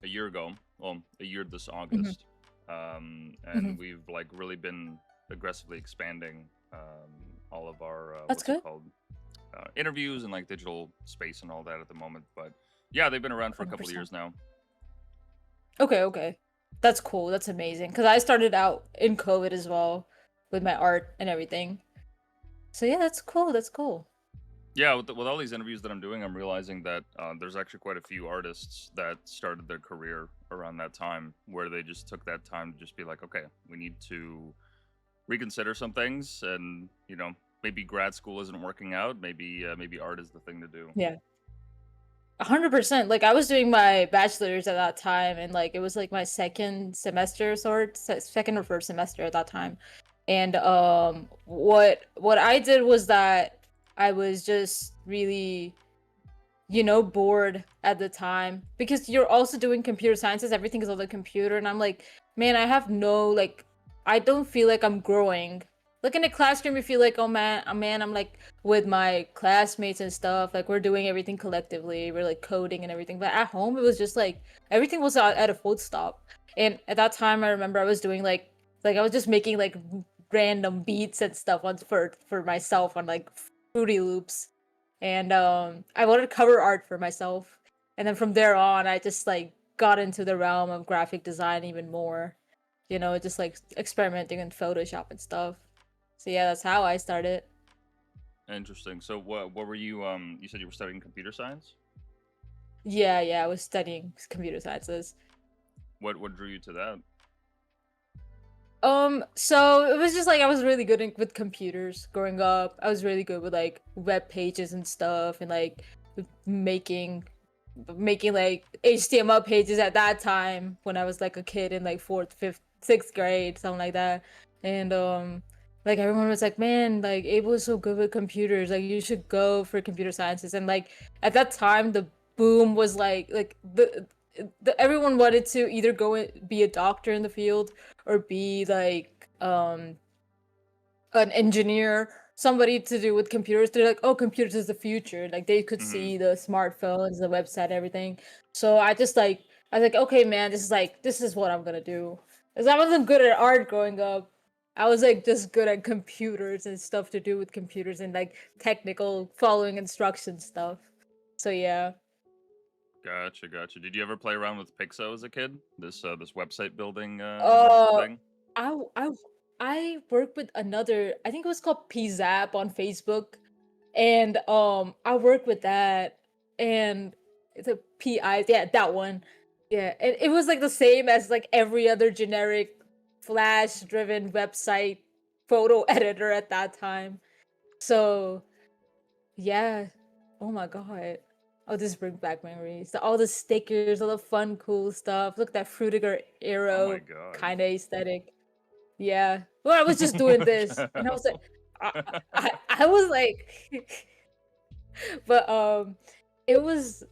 a year ago. Well, a year this Hmm. August, Hmm. and we've like really been aggressively expanding all of our That's what's it good. called interviews and like digital space and all that at the moment. But yeah, they've been around for a couple of 100%. years now. Okay, okay. That's cool. That's amazing. Because I started out in COVID as well with my art and everything. So yeah, that's cool. That's cool. Yeah, with all these interviews that I'm doing, I'm realizing that there's actually quite a few artists that started their career around that time, where they just took that time to just be like, okay, we need to reconsider some things, and maybe grad school isn't working out. Maybe art is the thing to do. Yeah. 100%. Like I was doing my bachelor's at that time, and like it was like my second semester, second or first semester at that time. And what I did was that I was just really, bored at the time because you're also doing computer sciences, everything is on the computer, and I'm like, man, I have no like I don't feel like I'm growing. Like in a classroom you feel like, oh man, I'm like with my classmates and stuff, like we're doing everything collectively, we're like coding and everything. But at home it was just like everything was at a full stop. And at that time I remember I was doing like I was just making like random beats and stuff on for myself on like Fruity Loops. And I wanted cover art for myself. And then from there on, I just like got into the realm of graphic design even more. Just like experimenting in Photoshop and stuff. So yeah, that's how I started. Interesting. So what were you you said you were studying computer science? Yeah, yeah, I was studying computer sciences. What drew you to that? So it was just like I was really good with computers growing up. I was really good with like web pages and stuff, and like making making like HTML pages at that time when I was like a kid in like fourth, fifth, sixth grade, something like that. And like everyone was like, man, like Abel is so good with computers, like you should go for computer sciences. And like at that time the boom was like everyone wanted to either go and be a doctor in the field or be like an engineer, somebody to do with computers. They're like, oh, computers is the future. Like they could Hmm. see the smartphones, the website, everything. So I was like, okay, man, this is what I'm gonna do. Because I wasn't good at art growing up. I was like just good at computers and stuff to do with computers and like technical following instruction stuff. So yeah. Gotcha, gotcha. Did you ever play around with Pixo as a kid? This website building Uh, thing. I I I worked with another. I think it was called PZAP on Facebook, and I worked with that, and it's a PI. Yeah, that one. Yeah, and it was like the same as like every other generic Flash-driven website photo editor at that time. So yeah. Oh my god. Oh, this brings back memories. All the stickers, all the fun, cool stuff. Look at that Frutiger Oh my arrow god. kind of aesthetic. Yeah. Well, I was just doing this, and I was like, I, I was like, but it was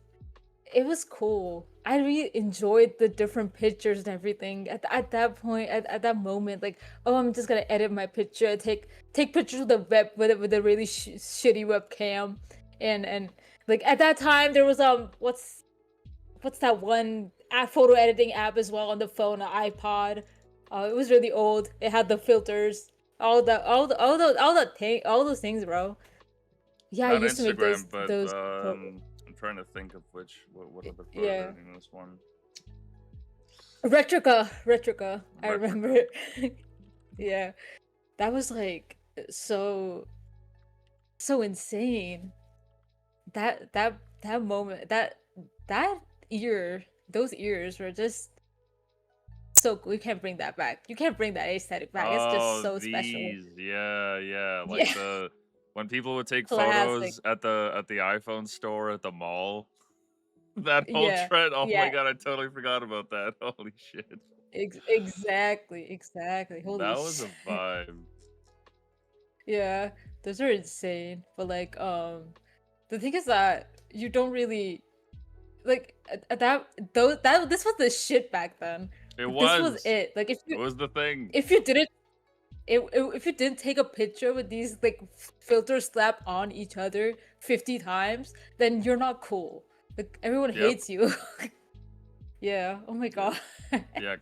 it was cool. I really enjoyed the different pictures and everything. At that point, at that moment, like, oh, I'm just gonna edit my picture, take pictures with the web with a really shitty webcam, and like at that time there was what's that one app, photo editing app as well on the phone, an iPod. It was really old. It had the filters, all those things, bro. Yeah, I Not used to make Instagram, but those. I'm trying to think of what other photo Yeah, editing this one. Retrica. I remember Retrica. it. Yeah, that was like so so insane. That moment, that ear, those ears were just so cool. You can't bring that back. You can't bring that aesthetic back. It's just Oh, so special. these. Yeah, yeah. Yeah, Like the when people would take classic. photos at the iPhone store at the mall. That whole Yeah, trend. Oh my yeah. god, I totally forgot about that. Holy shit. Exactly, exactly. Holy That was shit. a vibe. Yeah, those are insane. But like, the thing is that you don't really like that. Though that this was the shit back then. It Like, this was was. it. Like It was the thing. if you didn't if you didn't take a picture with these like filters slapped on each other 50 times, then you're not cool. Like everyone Yep. hates you. Yeah. Oh my Yeah. god. Yeah,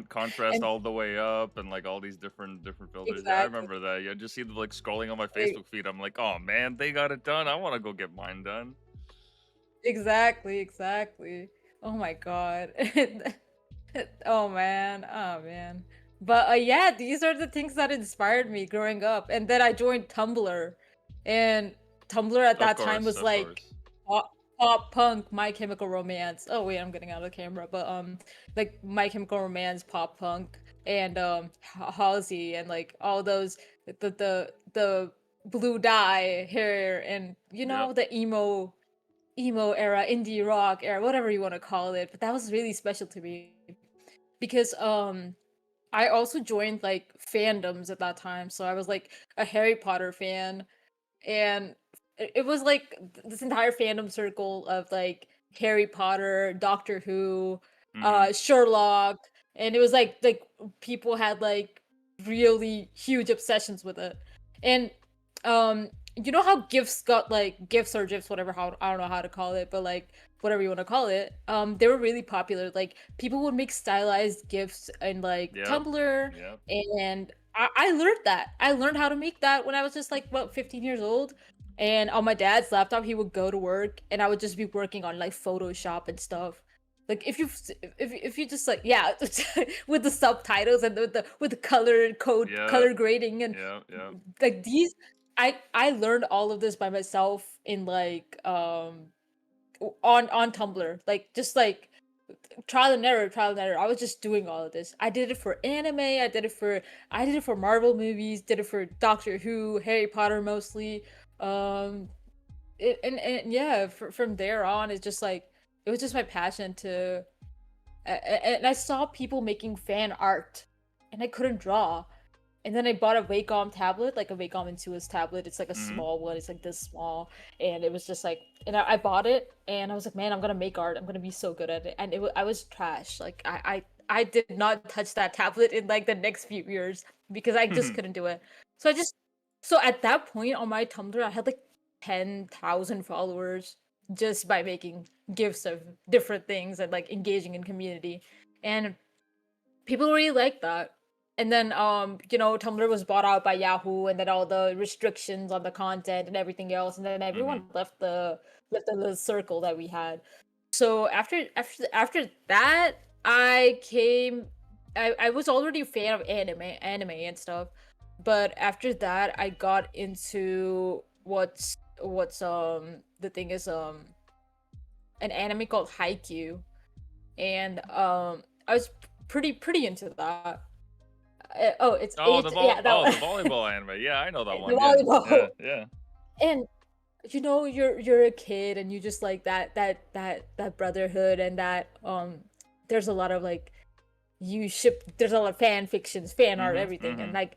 contrast And all the way up and like all these different filters. Yeah, I exactly. remember that. Yeah, just see the like scrolling on my e- Facebook feed. I'm like, oh man, they got it done. I want to go get mine done. Exactly. Exactly. Oh my god. Oh man. Oh man. But yeah, these are the things that inspired me growing up. And then I joined Tumblr. And Tumblr at Of that time course, was of like course. pop punk, My Chemical Romance. Oh wait, I'm getting out of the camera. But like My Chemical Romance, pop punk, and Halsey, and like all those the blue dye hair, and you Yep. know, the emo era, indie rock era, whatever you want to call it. But that was really special to me because I also joined like fandoms at that time. So I was like a Harry Potter fan, and it was like this entire fandom circle of like Harry Potter, Doctor Who, Mm-hmm. Sherlock, and it was like people had like really huge obsessions with it. And you know how gifts got like gifts or gifs, whatever, how I don't know how to call it, but like whatever you want to call it, they were really popular. Like people would make stylized gifts in like Yep. Tumblr, Yep. and I learned that. I learned how to make that when I was just like about 15 years old. And on my dad's laptop, he would go to work, and I would just be working on like Photoshop and stuff. Like if you just like, yeah, with the subtitles and with the color code, Yep. color grading, and Yep. Yep. like these, I learned all of this by myself in like on Tumblr, like just like trial and error. I was just doing all of this. I did it for anime. I did it for Marvel movies. Did it for Doctor Who, Harry Potter mostly. Um, and yeah, from there on, it's just like it was just my passion to. And I saw people making fan art, and I couldn't draw. And then I bought a Wacom tablet, like a Wacom Intuos tablet. It's like a Mm-hmm. small one. It's like this small, and it was just like, and I bought it, and I was like, man, I'm gonna make art. I'm gonna be so good at it. And I was trash. Like I did not touch that tablet in like the next few years because I just couldn't do it. So I just, so at that point on my Tumblr, I had like 10,000 followers just by making gifs of different things and like engaging in community, and people really like that. And then you know, Tumblr was bought out by Yahoo, and then all the restrictions on the content and everything else, and then Mm-hmm. everyone left the little circle that we had. So after that, I came, I was already a fan of anime and stuff, but after that I got into what's the thing is an anime called Haikyuu, and I was pretty into that. Oh, it's Oh, H. Yeah, that the one. volleyball anime. Yeah, I know that The one. Yeah. volleyball. Yeah. Yeah. And you know, you're a kid, and you just like that brotherhood, and that there's a lot of like, you ship, there's a lot of fan fictions, fan art, Mm-hmm. everything, and Mm-hmm. like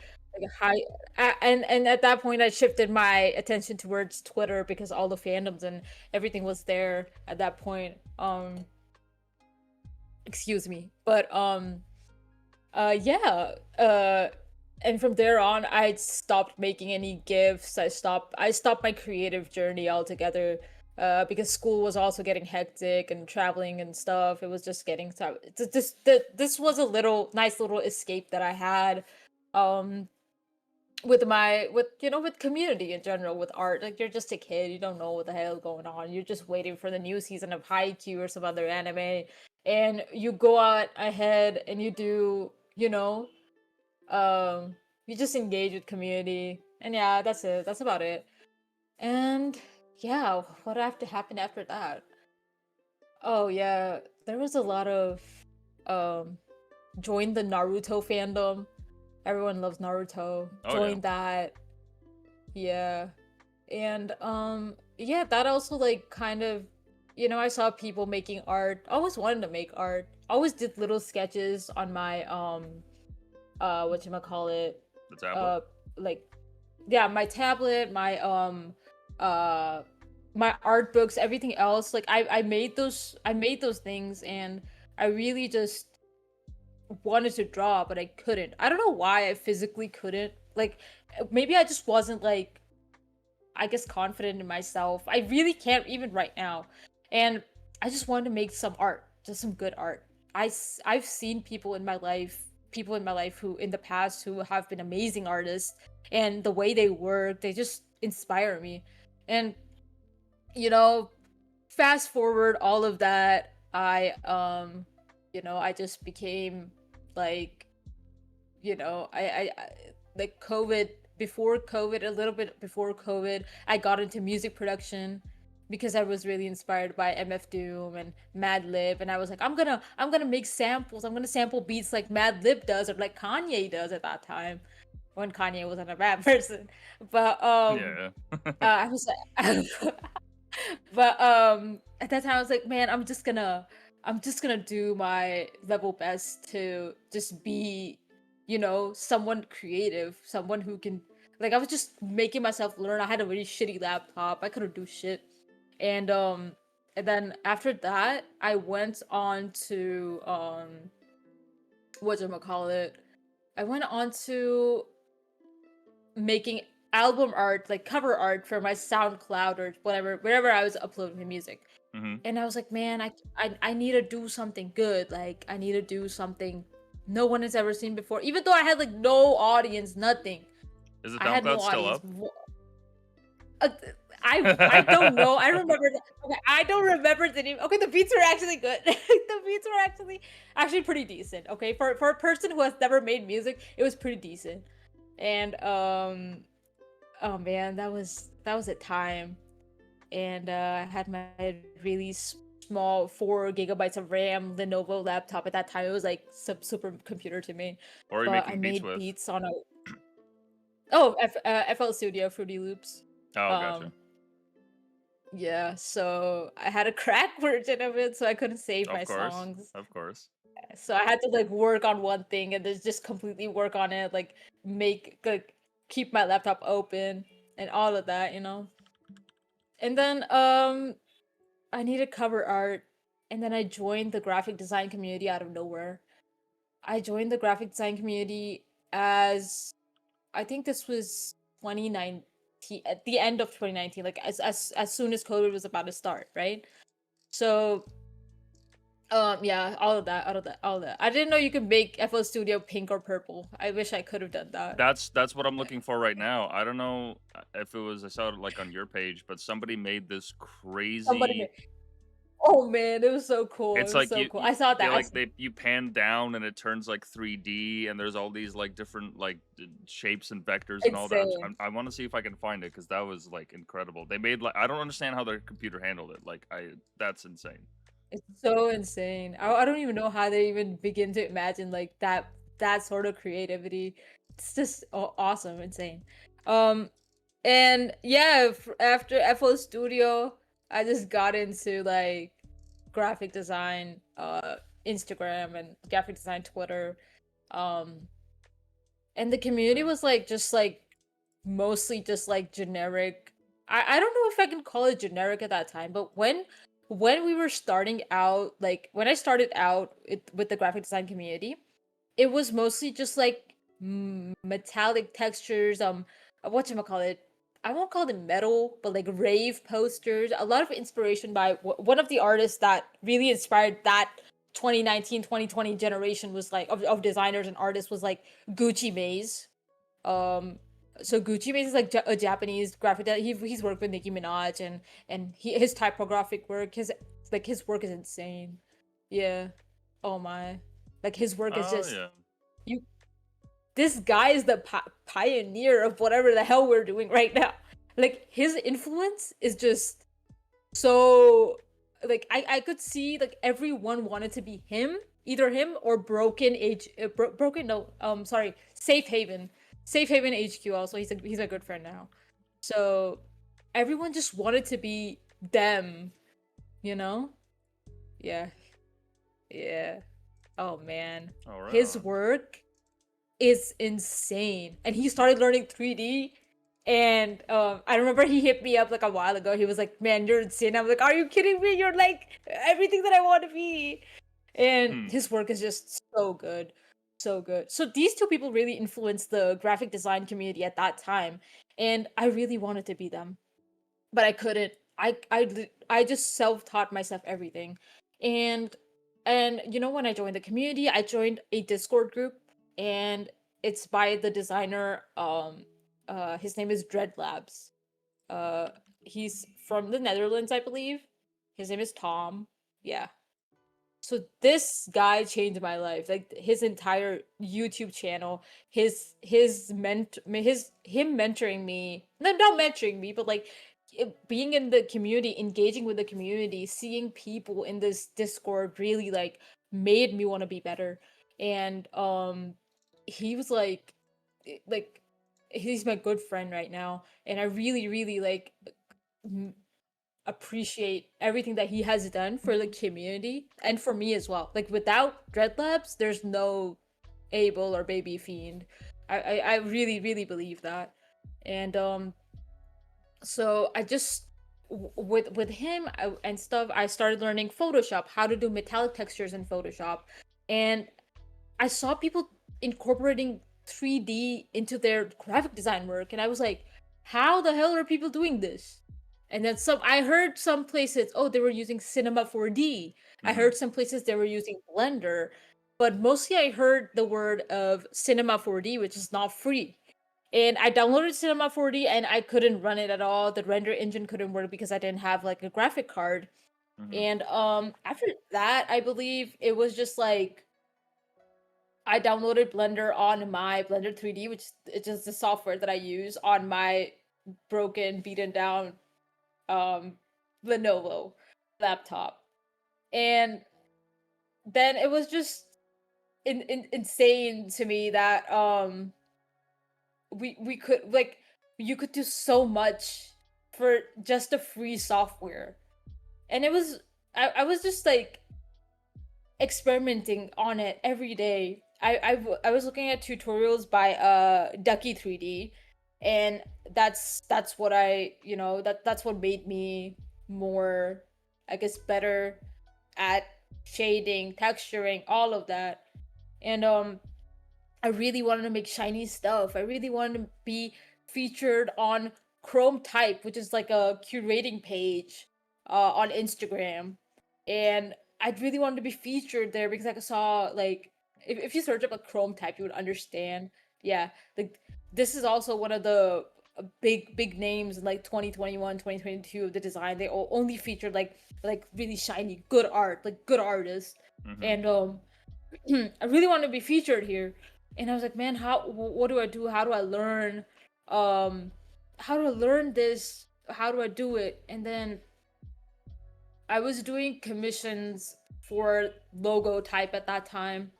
high, and at that point I shifted my attention towards Twitter because all the fandoms and everything was there at that point. Excuse me. But yeah, and from there on I stopped making any gifs. I stopped my creative journey altogether, because school was also getting hectic, and traveling and stuff. It was just getting tough. This was a little nice little escape that I had, um with my, with you know, with community in general, with art. Like, you're just a kid, you don't know what the hell is going on. You're just waiting for the new season of Haikyuu or some other anime, and you go out ahead and you do, you know, you just engage with community. And yeah, that's it. That's about it. And yeah, what have to happen after that? Oh yeah, there was a lot of um join the Naruto fandom. Everyone loves Naruto. Oh yeah. Join that. Yeah. And yeah, that also like kind of, you know, I saw people making art. I always wanted to make art. I always did little sketches on my whatchamacallit, The tablet. uh like, yeah, my tablet, uh my art books, everything else. Like I made those things, and I really just wanted to draw, but I couldn't. I don't know why I physically couldn't. Like, maybe I just wasn't like, I guess, confident in myself. I really can't even right now. And I just wanted to make some art, just some good art. I've seen people in my life who in the past who have been amazing artists, and the way they work, they just inspire me. And you know, fast forward all of that, I just became like, I like COVID, before COVID, a little bit before COVID, I got into music production because I was really inspired by MF Doom and Mad Lib, and I was like, I'm gonna make samples. I'm gonna sample beats like Mad Lib does or like Kanye does at that time when Kanye wasn't a rap person. But Yeah. I was like, but at that time I was like, man, I'm just gonna do my level best to just be, someone creative, someone who can, like, I was just making myself learn. I had a really shitty laptop. I couldn't do shit. And then after that, I went on to whatchamacallit? I went on to making album art, like cover art for my SoundCloud or whatever, wherever I was uploading the music. Hmm. And I was like, man, I need to do something good. Like, I need to do something no one has ever seen before. Even though I had like no audience, nothing. Is the I had no SoundCloud still audience. up? Uh, I don't know. I remember. Okay, I don't remember the name. Okay, the beats were actually good. The beats were actually pretty decent. Okay, for a person who has never made music, it was pretty decent. And oh man, that was a time. And I had my really small 4 gigabytes of RAM Lenovo laptop. At that time, it was like some super computer to me. Or are you But I making beats made with? beats on a FL Studio, Fruity Loops. Oh, gotcha. Um, yeah, so I had a crack version of it, so I couldn't save Of my course. songs. Of course. So I had to like work on one thing and then just completely work on it, like like keep my laptop open and all of that. And then I needed cover art, and then I joined the graphic design community out of nowhere. I joined the graphic design community as, I think this was 2019, at the end of 2019, like as soon as COVID was about to start, right? So yeah, all of that. I didn't know you could make FL Studio pink or purple. I wish I could have done that. That's what I'm looking for right now. I don't know if it was, I saw it like on your page, but somebody made this Somebody crazy. made. Oh man, it was so cool. It It's was like so cool. I saw that. they you pan down and it turns like 3D, and there's all these like different like shapes and vectors and all that. Insane. I want to see if I can find it because that was like incredible. They made like, I don't understand how their computer handled it. Like, that's insane. It's so insane. I don't even know how they even begin to imagine like that sort of creativity. It's just awesome, insane. Um, and yeah, after FL Studio, I just got into like graphic design, Instagram and graphic design Twitter. Um, and the community was like just like mostly just like generic. I don't know if I can call it generic at that time, but when we were starting out, like when I started out with the graphic design community, it was mostly just like metallic textures, whatchamacallit, I won't call them metal, but like rave posters. A lot of inspiration by one of the artists that really inspired that 2019 2020 generation was like of designers and artists was like Gucci Maze. um so Gucci Mane is like a Japanese graphic that he's worked with Nicki Minaj, and his typographic work, his work is insane. Yeah. Oh my. Like his work is Oh just, yeah. you this guy is the pioneer of whatever the hell we're doing right now. Like his influence is just so, like I could see like everyone wanted to be him, either him or Broken, no, sorry, Safe Haven HQ. Also, he's a good friend now. So everyone just wanted to be them, you know? Yeah, yeah. Oh man, Oh, right his on. work is insane, and he started learning 3D. And I remember he hit me up like a while ago. He was like, "Man, you're insane." I'm like, "Are you kidding me? You're like everything that I want to be." And Hmm. his work is just so good, so good. So these two people really influenced the graphic design community at that time, and I really wanted to be them, but I couldn't. I just self-taught myself everything. And and you know, when I joined the community, I joined a Discord group, and it's by the designer. His name is Dread Labs. Uh, he's from the Netherlands, I believe. His name is Tom. Yeah. So this guy changed my life. Like his entire YouTube channel, him mentoring me. No, not mentoring me, but like being in the community, engaging with the community, seeing people in this Discord really like made me want to be better. And he was like he's my good friend right now, and I really really like appreciate everything that he has done for the community and for me as well. Like without Dreadlabs, there's no Abel or Baby Fiend. I really really believe that, and so I just with him and stuff, I started learning Photoshop, how to do metallic textures in Photoshop, and I saw people incorporating 3D into their graphic design work, and I was like, how the hell are people doing this? And then I heard some places, oh, they were using Cinema 4D. I Mm-hmm. heard some places they were using Blender, but mostly I heard the word of Cinema 4D, which is not free. And I downloaded Cinema 4D and I couldn't run it at all. The render engine couldn't work because I didn't have like a graphic card. Mm-hmm. And after that, I believe it was just like I downloaded Blender on my Blender 3D, which is just the software that I use on my broken, beaten down um Lenovo laptop. And then it was just insane to me that we could like you could do so much for just a free software. And it was I was just like experimenting on it every day. I was looking at tutorials by Ducky 3D, and that's what that's what made me more, I guess, better at shading, texturing, all of that. And I really wanted to make shiny stuff. I really wanted to be featured on Chrome Type, which is like a curating page on Instagram. And I really wanted to be featured there because I saw like if you search up a Chrome Type, you would understand. Yeah, like this is also one of the big names in like 2021, 2022 of the design. They only featured like really shiny, good art, like good artists. Mm-hmm. And I really want to be featured here. And I was like, man, what do I do? How do I learn? How do I learn this? How do I do it? And then I was doing commissions for logo type at that time.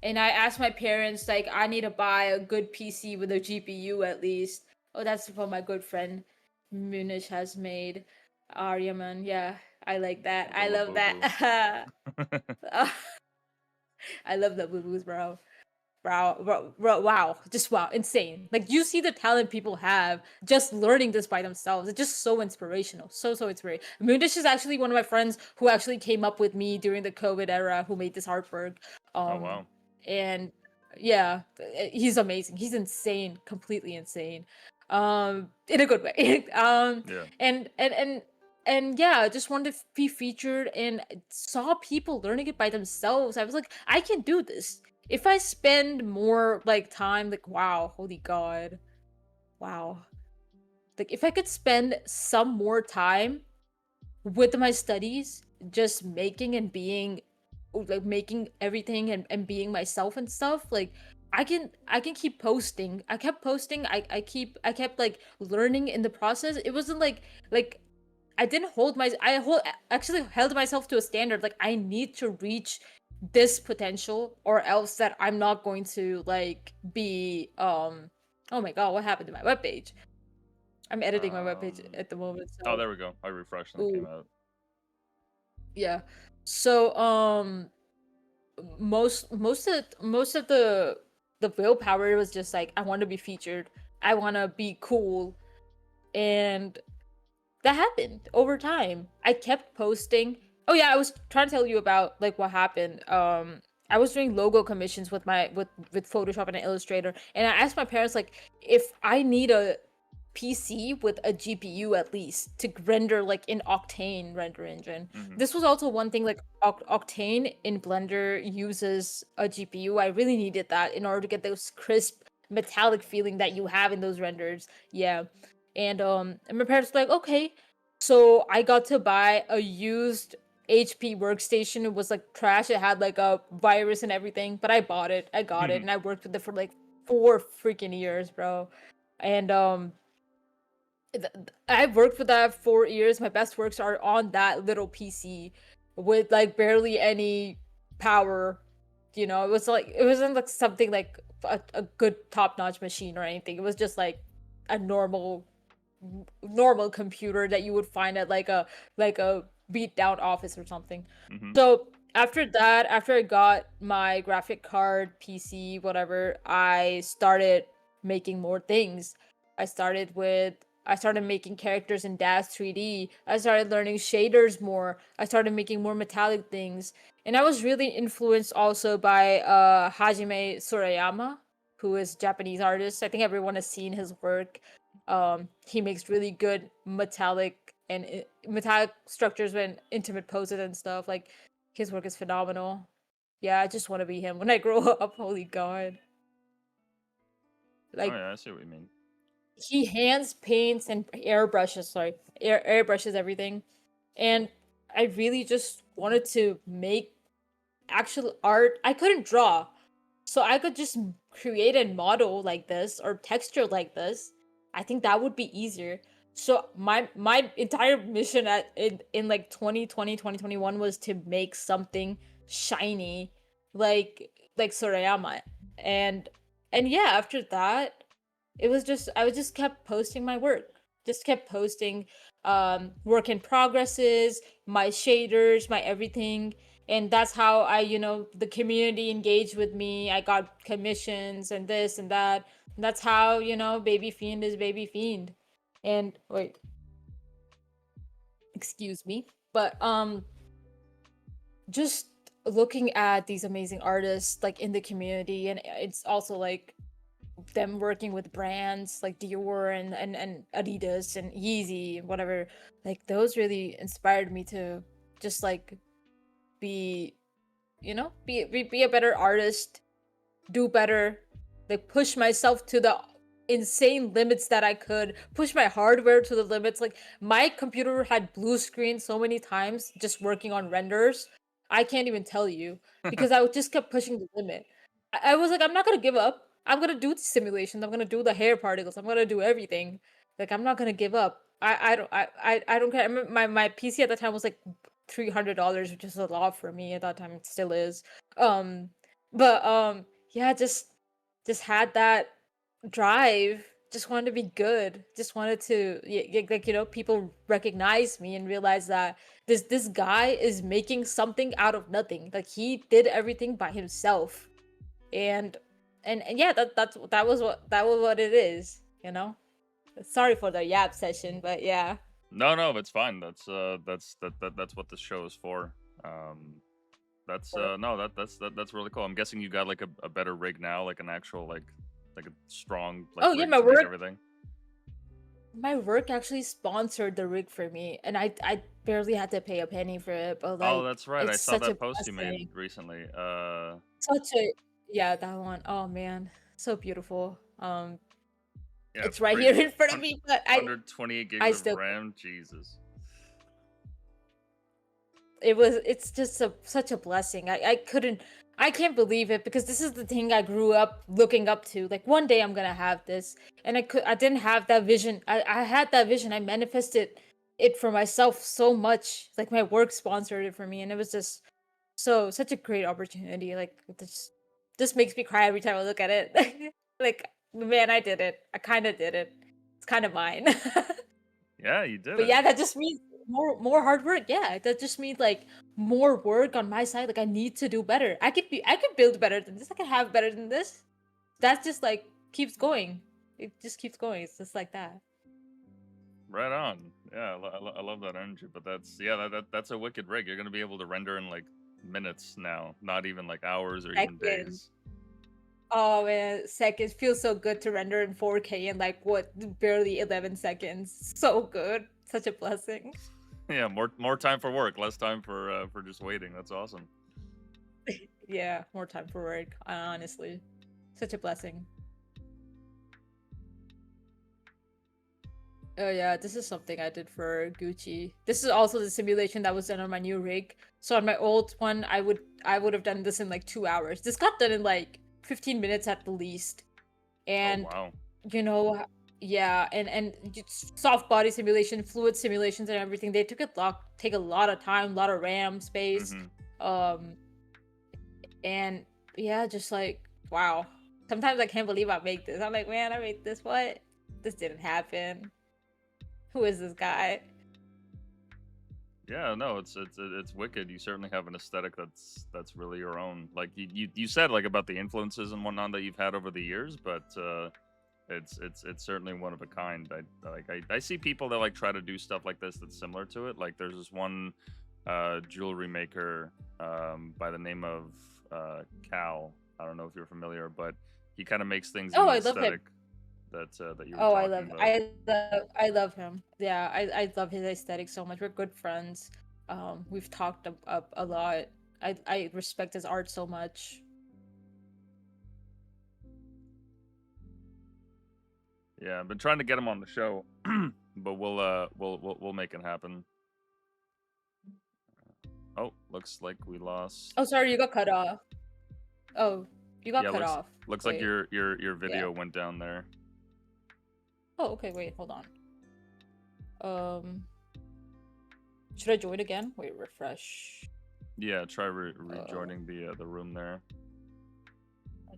And I asked my parents, like, I need to buy a good PC with a GPU at least. Oh, that's what my good friend Munish has made. Aryaman, yeah, I like that. I The love Labubu. that. I love the boo boos, bro. Wow, just wow, insane. Like you see the talent people have just learning this by themselves. It's just so inspirational, so inspirational. Moondish is actually one of my friends who actually came up with me during the COVID era, who made this artwork. Oh Um, wow. and yeah, he's amazing. He's insane, completely insane. In a good way. Yeah. And yeah, I just wanted to be featured and saw people learning it by themselves. I was like, I can do this if I spend more like time. Like, wow, holy god, wow. Like if I could spend some more time with my studies, just making and being like making everything and being myself and stuff, like I can keep posting. I kept posting. I kept like learning in the process. It wasn't like I didn't hold my actually held myself to a standard. Like I need to reach this potential or else that I'm not going to like be oh my god, what happened to my webpage? I'm editing my webpage Um. at the moment, Oh, so there we go. I refreshed and it came ooh, out. yeah. So most of the willpower was just like I want to be featured. I want to be cool, and that happened over time. I kept posting. Oh yeah, I was trying to tell you about like what happened. I was doing logo commissions with Photoshop and Illustrator, and I asked my parents like if I need a PC with a GPU at least to render like in Octane render engine. Hmm. This was also one thing, like Octane in Blender uses a GPU. I really needed that in order to get those crisp metallic feeling that you have in those renders. Yeah. And my parents were like, okay. So I got to buy a used HP workstation. It was like trash. It had like a virus and everything, but I bought it. I got it, and I worked with it for like 4 freaking years, bro. And I've worked with that 4 years. My best works are on that little PC with like barely any power. You know, it wasn't like something like a good top-notch machine or anything. It was just like a normal computer that you would find at like a beat down office or something. Hmm. So after that, after I got my graphic card, PC, whatever, I started making more things. I started making characters in DAZ 3D. I started learning shaders more. I started making more metallic things. And I was really influenced also by Hajime Surayama, who is a Japanese artist. I think everyone has seen his work. He makes really good metallic structures when intimate poses and stuff. Like his work is phenomenal. Yeah, I just want to be him when I grow up. Holy God! Oh Like yeah, I see what you mean. he hands paints and airbrushes. Sorry, airbrushes everything, and I really just wanted to make actual art. I couldn't draw, so I could just create and model like this or texture like this. I think that would be easier. So my entire mission in like 2020 2021 was to make something shiny like Sorayama. And yeah, after that it was just I was just kept posting my work. Just kept posting work in progresses, my shaders, my everything, and that's how the community engaged with me. I got commissions and this and that. And that's how Baby Fiend is Baby Fiend. And wait, excuse me, but just looking at these amazing artists like in the community, and it's also like them working with brands like Dior and Adidas and Yeezy and whatever, like those really inspired me to just like be be a better artist, do better, like push myself to the insane limits that I could, push my hardware to the limits. Like my computer had blue screen so many times just working on renders. I can't even tell you because I just kept pushing the limit. I was like, I'm not gonna give up. I'm gonna do the simulations. I'm gonna do the hair particles. I'm gonna do everything. Like I'm not gonna give up. I don't care. I remember my PC at the time was like $300, which is a lot for me at that time. It still is. Um, but yeah, just had that drive. Just wanted to be good. Just wanted to like people recognize me and realize that this guy is making something out of nothing. Like he did everything by himself, and and yeah, that was what it is. Sorry for the yap session, but yeah. No, it's fine. That's what the show is for. That's no, that's really cool. I'm guessing you got like a better rig now, like an actual like a strong like Oh yeah, rig to make everything. my work actually sponsored the rig for me, and I barely had to pay a penny for it, but Oh, like that's right. I it's saw such a that post you made blessing. recently. Such a Yeah, that one. Oh man, so beautiful. Yeah, It's right crazy. here in front of me, but I 128 gigs I of still RAM. Jesus. it's just such a blessing. I can't believe it because this is the thing I grew up looking up to. Like one day I'm gonna have this, and I didn't have that vision. I had that vision. I manifested it for myself so much. Like my work sponsored it for me, and it was just such a great opportunity. Like this makes me cry every time I look at it. Like man, I did it. I kind of did it. It's kind of mine. Yeah, you did But it. yeah, that just means more hard work. Yeah, that just means like more work on my side. Like I need to do better. I could build better than this. I can have better than this. That just like keeps going. It just keeps going. It's just like that. Right on. Yeah, I love that energy. But that's a wicked rig. You're gonna be able to render in like minutes now, not even like hours or even Second. days. Oh man, seconds feels so good to render in 4K in like what barely 11 seconds. So good, such a blessing. Yeah, more time for work, less time for just waiting. That's awesome. Yeah, more time for work. Honestly, such a blessing. Oh yeah, this is something I did for Gucci. This is also the simulation that was done on my new rig. So on my old one, I would have done this in like 2 hours. This got done in like 15 minutes at the least. Oh And wow. you know, yeah, and soft body simulation, fluid simulations, and everything. They take a lot of time, a lot of RAM space, Mm-hmm. um, and yeah, just like wow. Sometimes I can't believe I made this. I'm like, man, I made this. What? This didn't happen. Who is this guy? Yeah, no, it's wicked. You certainly have an aesthetic that's really your own. Like you said like about the influences and whatnot that you've had over the years, but it's certainly one of a kind. I see people that like try to do stuff like this that's similar to it. Like there's this one jewelry maker by the name of Cal. I don't know if you're familiar, but he kind of makes things in Oh, the I love him. aesthetic that you were Oh, talking about. I love him. Yeah, I love his aesthetic so much. We're good friends. We've talked a lot. I respect his art so much. Yeah, I've been trying to get him on the show, but we'll make it happen. Oh, looks like we lost. Oh, sorry, you got cut off. Oh, you got Yeah, cut looks off. looks like Wait. your Yeah. video went down there. Oh, okay. Wait, hold on. Um, should I join again? Wait, refresh. Yeah, try Uh, rejoining the room there.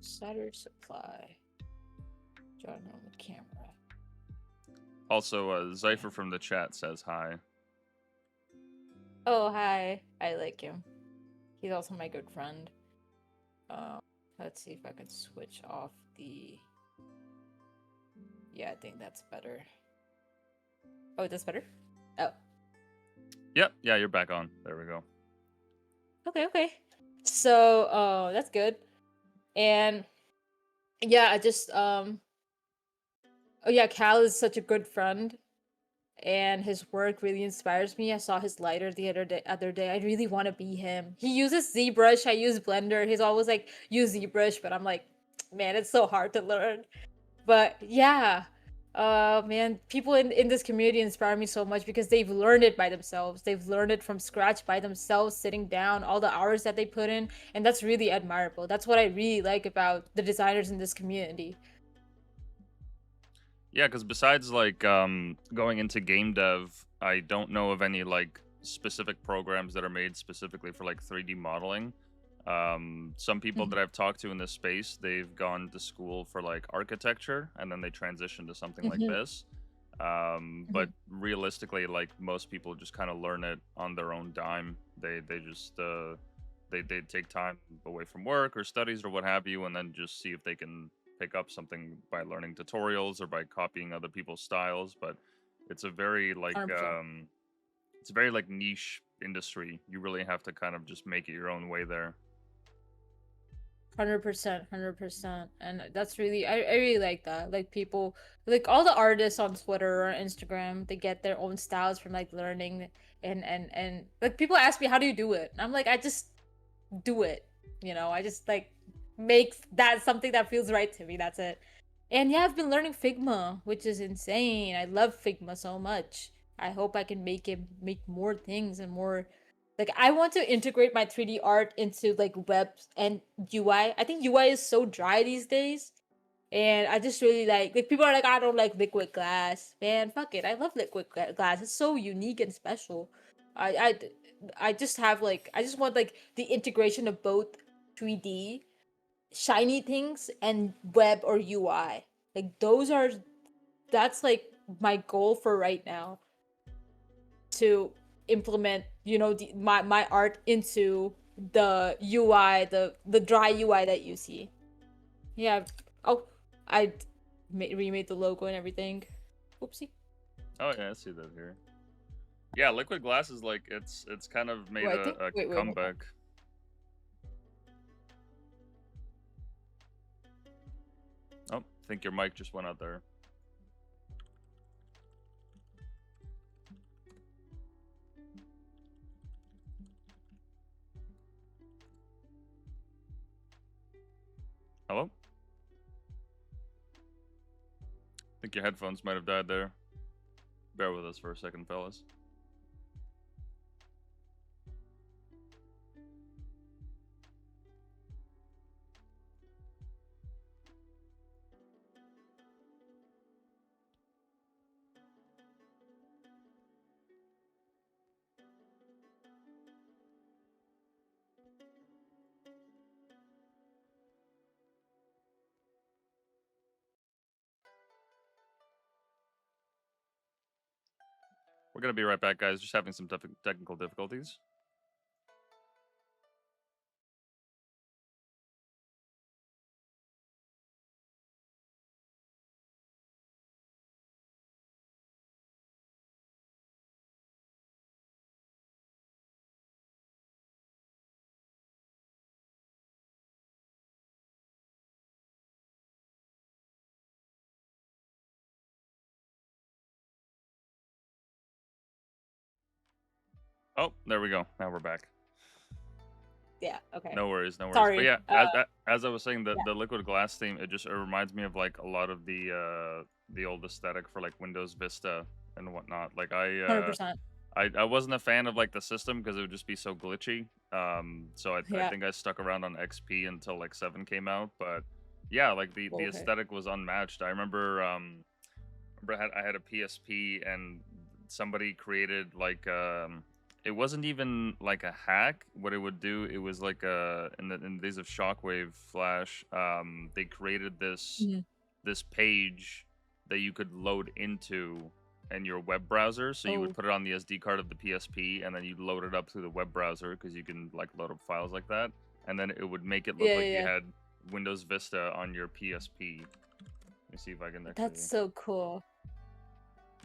Starter supply. Join on the camera. Also, Zypher from the chat says hi. Oh, hi. I like him. He's also my good friend. Let's see if I can switch off the. Yeah, I think that's better. Oh, that's better? Oh. Yep, yeah, you're back on. There we go. Okay. So, that's good. And yeah, I just oh yeah, Cal is such a good friend and his work really inspires me. I saw his lighter the other day. I really want to be him. He uses ZBrush, I use Blender. He's always like use ZBrush, but I'm like, man, it's so hard to learn. But yeah, man, people in this community inspire me so much because they've learned it by themselves. They've learned it from scratch by themselves, sitting down, all the hours that they put in, and that's really admirable. That's what I really like about the designers in this community. Yeah, because besides like going into game dev, I don't know of any like specific programs that are made specifically for like 3D modeling. Some people that I've talked to in this space, they've gone to school for like architecture and then they transition to something like Mm-hmm. this. But realistically, like most people just kind of learn it on their own dime. They just they take time away from work or studies or what have you, and then just see if they can pick up something by learning tutorials or by copying other people's styles. But it's a very like 100%. it's a very like niche industry. You really have to kind of just make it your own way there. 100%, 100%. And that's really, I really like that. Like people, like all the artists on Twitter or Instagram, they get their own styles from like learning and like people ask me, how do you do it? And I'm like, I just do it. I just like make that something that feels right to me. That's it. And yeah, I've been learning Figma, which is insane. I love Figma so much. I hope I can make more things and more like I want to integrate my 3D art into like web and UI. I think UI is so dry these days. And I just really like people are like, I don't like liquid glass. Man, fuck it. I love liquid glass. It's so unique and special. I I I just have like I just want like the integration of both 3D shiny things and web or UI. Like that's like my goal for right now to implement, my art into the UI, the dry UI that you see. Yeah. Oh, I remade the logo and everything. Oopsie. Oh yeah, I see that here. Yeah, liquid glass is like it's kind of Oh, made I think. a, a, a Wait, hold on. comeback. Oh, I think your mic just went out there. Hello? I think your headphones might have died there. Bear with us for a second, fellas. We're gonna be right back, guys. Just having some technical difficulties. Oh, there we go. Now we're back. Yeah. Okay. No worries, no worries. But Sorry. yeah, as I was saying, Yeah. the liquid glass theme, it reminds me of like a lot of the old aesthetic for like Windows Vista and whatnot. Like 100%. I wasn't a fan of like the system because it would just be so glitchy. So I Yeah. think I stuck around on XP until like 7 came out. But yeah, like the Okay. aesthetic was unmatched. I remember I had a PSP and somebody created like it wasn't even like a hack. What it would do, it was like in the days of Shockwave Flash, they created Mhm. this page that you could load into in your web browser. So you would Oh. put it on the SD card of the PSP, and then you'd load it up through the web browser because you can like load up files like that, and then it would make it look Yeah. like Yeah. you Yeah. had Windows Vista on your PSP. Let me see if I can actually. That's so cool.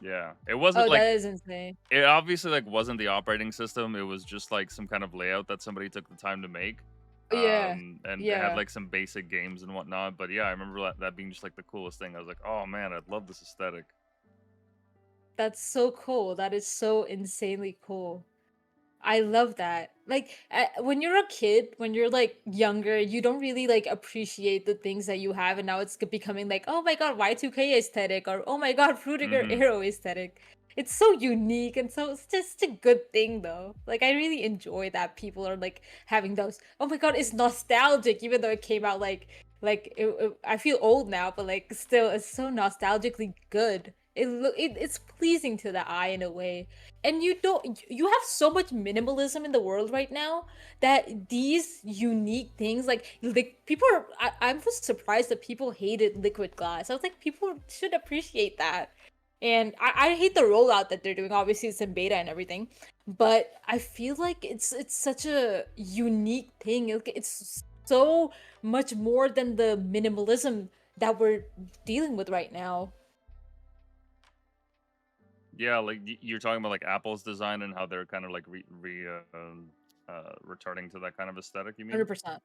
Yeah, it wasn't Oh, like that is insane. it obviously like wasn't the operating system. It was just like some kind of layout that somebody took the time to make. Yeah. And it had Yeah. like some basic games and whatnot. But yeah, I remember that being just like the coolest thing. I was like, oh man, I love this aesthetic. That's so cool. That is so insanely cool. I love that. Like when you're a kid, when you're like younger, you don't really like appreciate the things that you have, and now it's becoming like, oh my god, Y2K aesthetic, or oh my god, Fruitiger Mm-hmm. Arrow aesthetic. It's so unique and so it's just a good thing though. Like I really enjoy that people are like having those. Oh my god, it's nostalgic, even though it came out I feel old now, but like still, it's so nostalgically good. It's pleasing to the eye in a way, and you have so much minimalism in the world right now that these unique things like people are I'm just surprised that people hated liquid glass. I was like, people should appreciate that. And I hate the rollout that they're doing. Obviously it's in beta and everything, but I feel like it's such a unique thing. It's so much more than the minimalism that we're dealing with right now. Yeah, like you're talking about like Apple's design and how they're kind of like returning to that kind of aesthetic. You mean? 100%.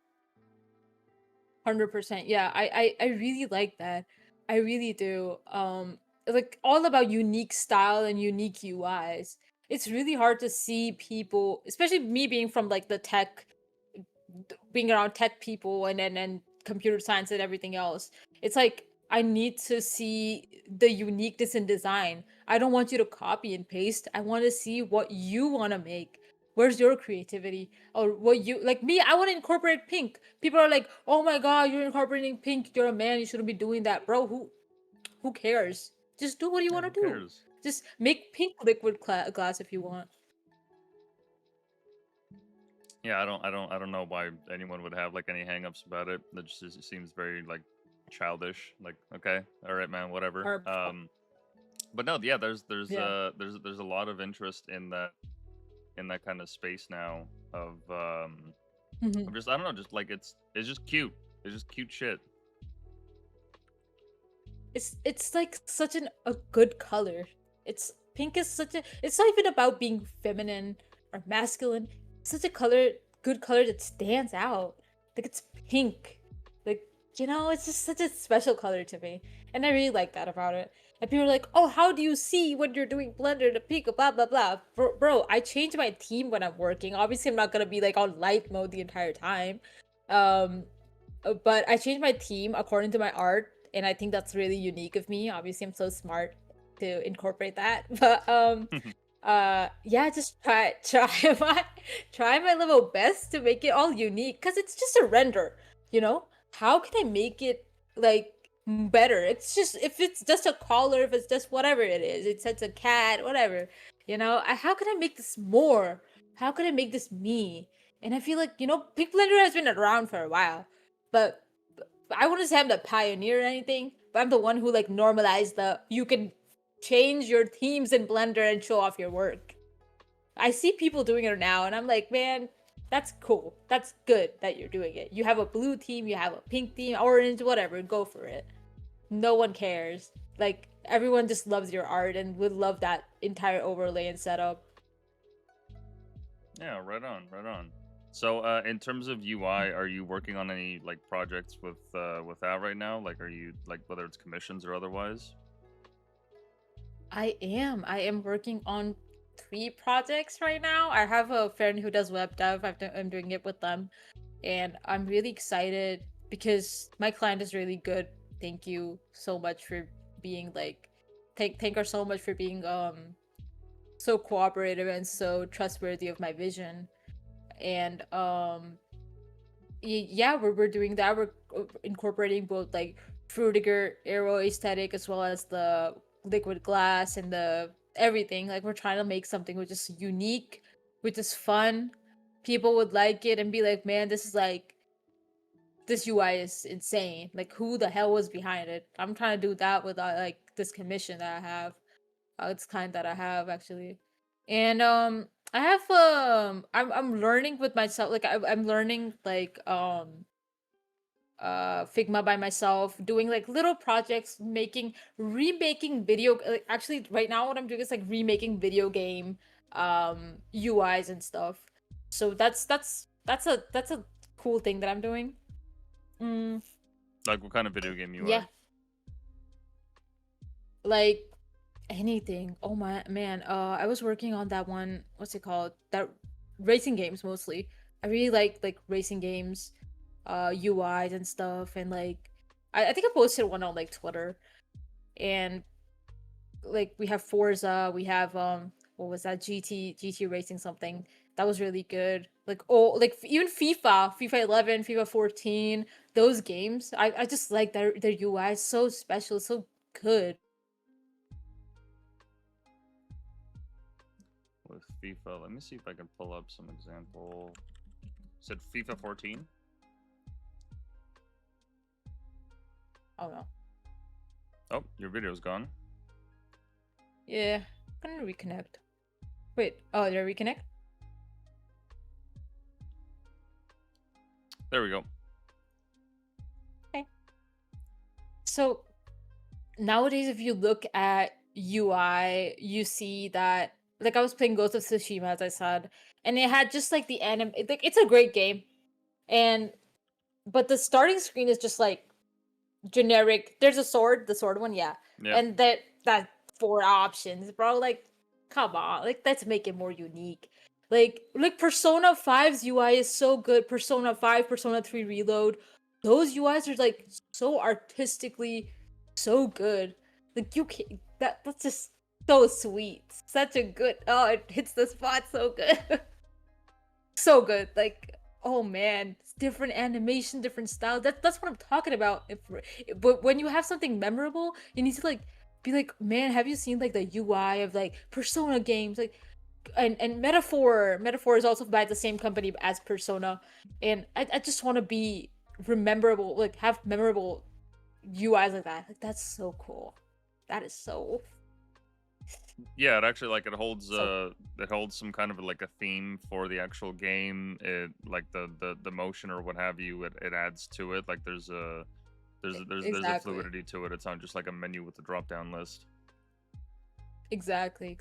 100%. Yeah, I really like that. I really do. Like all about unique style and unique UIs. It's really hard to see people, especially me being from like the tech, being around tech people and computer science and everything else. It's like I need to see the uniqueness in design. I don't want you to copy and paste. I want to see what you want to make. Where's your creativity? Or what you like me, I want to incorporate pink. People are like, "Oh my god, you're incorporating pink. You're a man. You shouldn't be doing that." Bro, who cares? Just do what you Yeah, want who to do. cares? Just make pink liquid glass if you want. Yeah, I don't know why anyone would have like any hangups about it. That just seems very like childish. Like, okay, all right, man, whatever. Or But no, yeah, yeah. there's a lot of interest in that kind of space now Mhm. of just I don't know, just like it's just cute. It's just cute shit. It's like such a good color. It's pink is such a it's not even about being feminine or masculine. It's such a color good color that stands out. Like it's pink. Like it's just such a special color to me, and I really like that about it. And people are like, "Oh, how do you see when you're doing Blender, the peak, blah blah blah?" Bro, I change my theme when I'm working. Obviously, I'm not gonna be like on light mode the entire time, um, but I change my theme according to my art, and I think that's really unique of me. Obviously, I'm so smart to incorporate that, but yeah, just my try my level best to make it all unique, because it's just a render, you know. How can I make it like better? It's just, if it's just a collar, if it's just whatever it is, it's a cat, whatever, how can I make this more? How can I make this me? And I feel like, Pink Blender has been around for a while, but I wouldn't say I'm the pioneer or anything, but I'm the one who like normalized the you can change your themes in Blender and show off your work. I see people doing it now, and I'm like, man, that's cool. That's good that you're doing it. You have a blue team, you have a pink team, orange, whatever. Go for it. No one cares. Like, everyone just loves your art and would love that entire overlay and setup. Yeah, right on, right on. So, in terms of UI, are you working on any like projects with that right now? Like, are you like whether it's commissions or otherwise? I am. I am working on 3 projects right now. I have a friend who does web dev. I'm doing it with them, and I'm really excited because my client is really good. Thank you so much for being like, thank her so much for being so cooperative and so trustworthy of my vision. And yeah, we're doing that. We're incorporating both like fruitiger arrow aesthetic as well as the liquid glass and the everything. Like, we're trying to make something which is unique, which is fun. People would like it and be like, man, this UI is insane. Like, who the hell was behind it? I'm trying to do that with like this commission that I have. It's kind that I have actually, and I have I'm learning with myself. Like, I'm learning like Figma by myself, doing like little projects, remaking video. Like, actually, right now what I'm doing is like remaking video game UIs and stuff. So that's a cool thing that I'm doing. Mm, Like, what kind of video game UI? yeah, like anything. Oh my man, I was working on that one. What's it called? That racing games mostly. I really like racing games, UIs and stuff, and like I think I posted one on like Twitter, and like we have Forza, we have what was that, GT racing something that was really good. Like, oh, like even FIFA 11, FIFA 14, those games. I just like their UI is so special, so good. With FIFA, let me see if I can pull up some example. Said FIFA 14. Oh no. Oh, your video's gone. Yeah, I'm gonna reconnect. Wait, oh, did I reconnect? There we go. Okay. So nowadays, if you look at UI, you see that, like, I was playing Ghost of Tsushima, as I said, and it had just like the anime. Like, it's a great game, and but the starting screen is just like generic. There's a sword, the sword one, yeah, Yeah. and that 4 options, bro. Like, come on, like, let's make it more unique. Like Persona 5's UI is so good. Persona 5, Persona 3 Reload, those UIs are like so artistically so good. Like, you can that's just so sweet. Such a good, oh, it hits the spot so good. So good. Like, oh man, it's different animation, different style. That's what I'm talking about. But when you have something memorable, you need to like be like, man, have you seen like the UI of like Persona games? Like, and Metaphor is also by the same company as Persona, and I just want to be rememberable, like have memorable UIs like that. Like, that's so cool. That is so Yeah, it actually like so it holds some kind of like a theme for the actual game. It like the motion or what have you. It adds to it. Like there's a exactly. fluidity to it. It's not just like a menu with a drop down list. Exactly.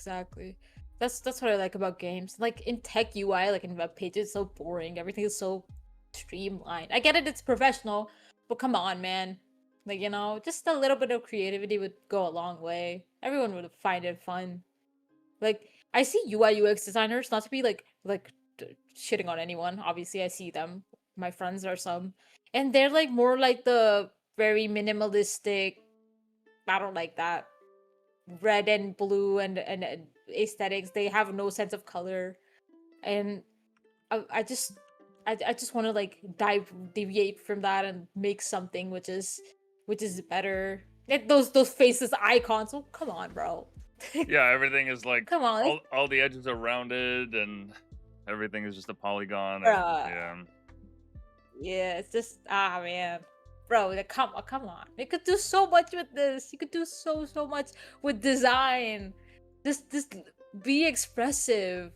That's what I like about games. Like, in tech UI, like in web pages, it's so boring. Everything is so streamlined. I get it, it's professional, But come on, man. Like, just a little bit of creativity would go a long way. Everyone would find it fun. Like, I see UI UX designers, not to be shitting on anyone. Obviously, I see them. My friends are some. And they're like more like the very minimalistic, I don't like that. Red and blue and aesthetics. They have no sense of color. And I just want to like deviate from that and make something which is better. Those faces icons. Oh, come on, bro. Yeah, everything is like Come on, all the edges are rounded and everything is just a polygon and bruh. yeah. Yeah, it's just man. Bro, come on. You could do so much with this. You could do so much with design. Just be expressive.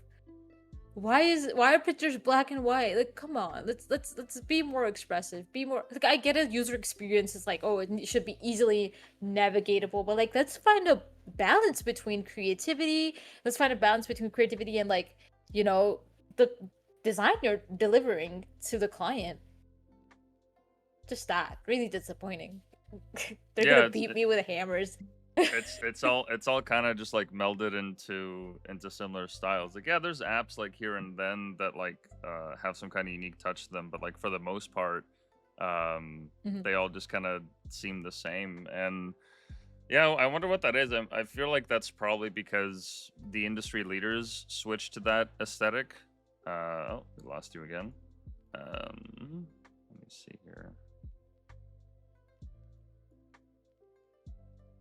Why are pictures black and white? Like, come on, let's be more expressive. Be more like, I get a user experience is like, oh, it should be easily navigatable, but like, let's find a balance between creativity. Let's find a balance between creativity and like, the design you're delivering to the client. Just that really disappointing. They're Yeah, gonna beat me with hammers. it's all kind of just like melded into similar styles. Like yeah, there's apps like here and then that like have some kind of unique touch to them, but like for the most part, Mhm. they all just kind of seem the same. And yeah, I wonder what that is. I feel like that's probably because the industry leaders switched to that aesthetic. Oh, we lost you again. Let me see here.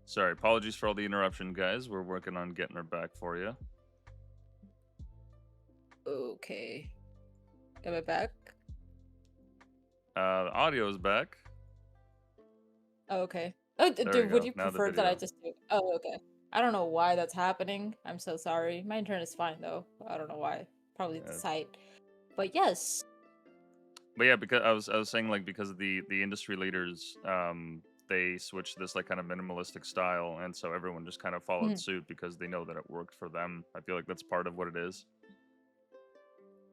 Sorry, apologies for all the interruption, guys. We're working on getting her back for you. Okay. Am I back? The audio is back. Oh, okay. Oh, There we would go. you Now the prefer that I video. just do? Oh, okay. I don't know why that's happening. I'm so sorry. My internet is fine though. I don't know why. Probably the Uh, site. But yes. but yeah, because I was saying like because of the industry leaders, they switched this like kind of minimalistic style, and so everyone just kind of followed Mhm. suit because they know that it worked for them. I feel like that's part of what it is.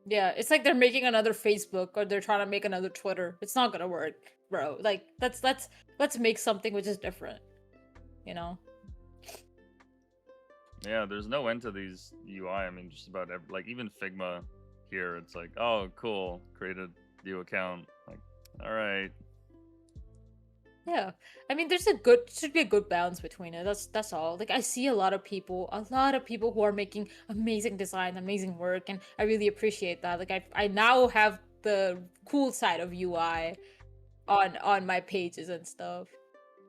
Yeah, it's like they're making another Facebook or they're trying to make another Twitter. It's not gonna work, bro. Like let's make something which is different. You know? Yeah, there's no end to these UI. I mean, just about like even Figma here, it's like, oh, cool, create a new account. Like, all right. Yeah. I mean, should be a good balance between it. That's all. Like I see a lot of people who are making amazing design, amazing work, and I really appreciate that. Like I now have the cool side of UI on my pages and stuff.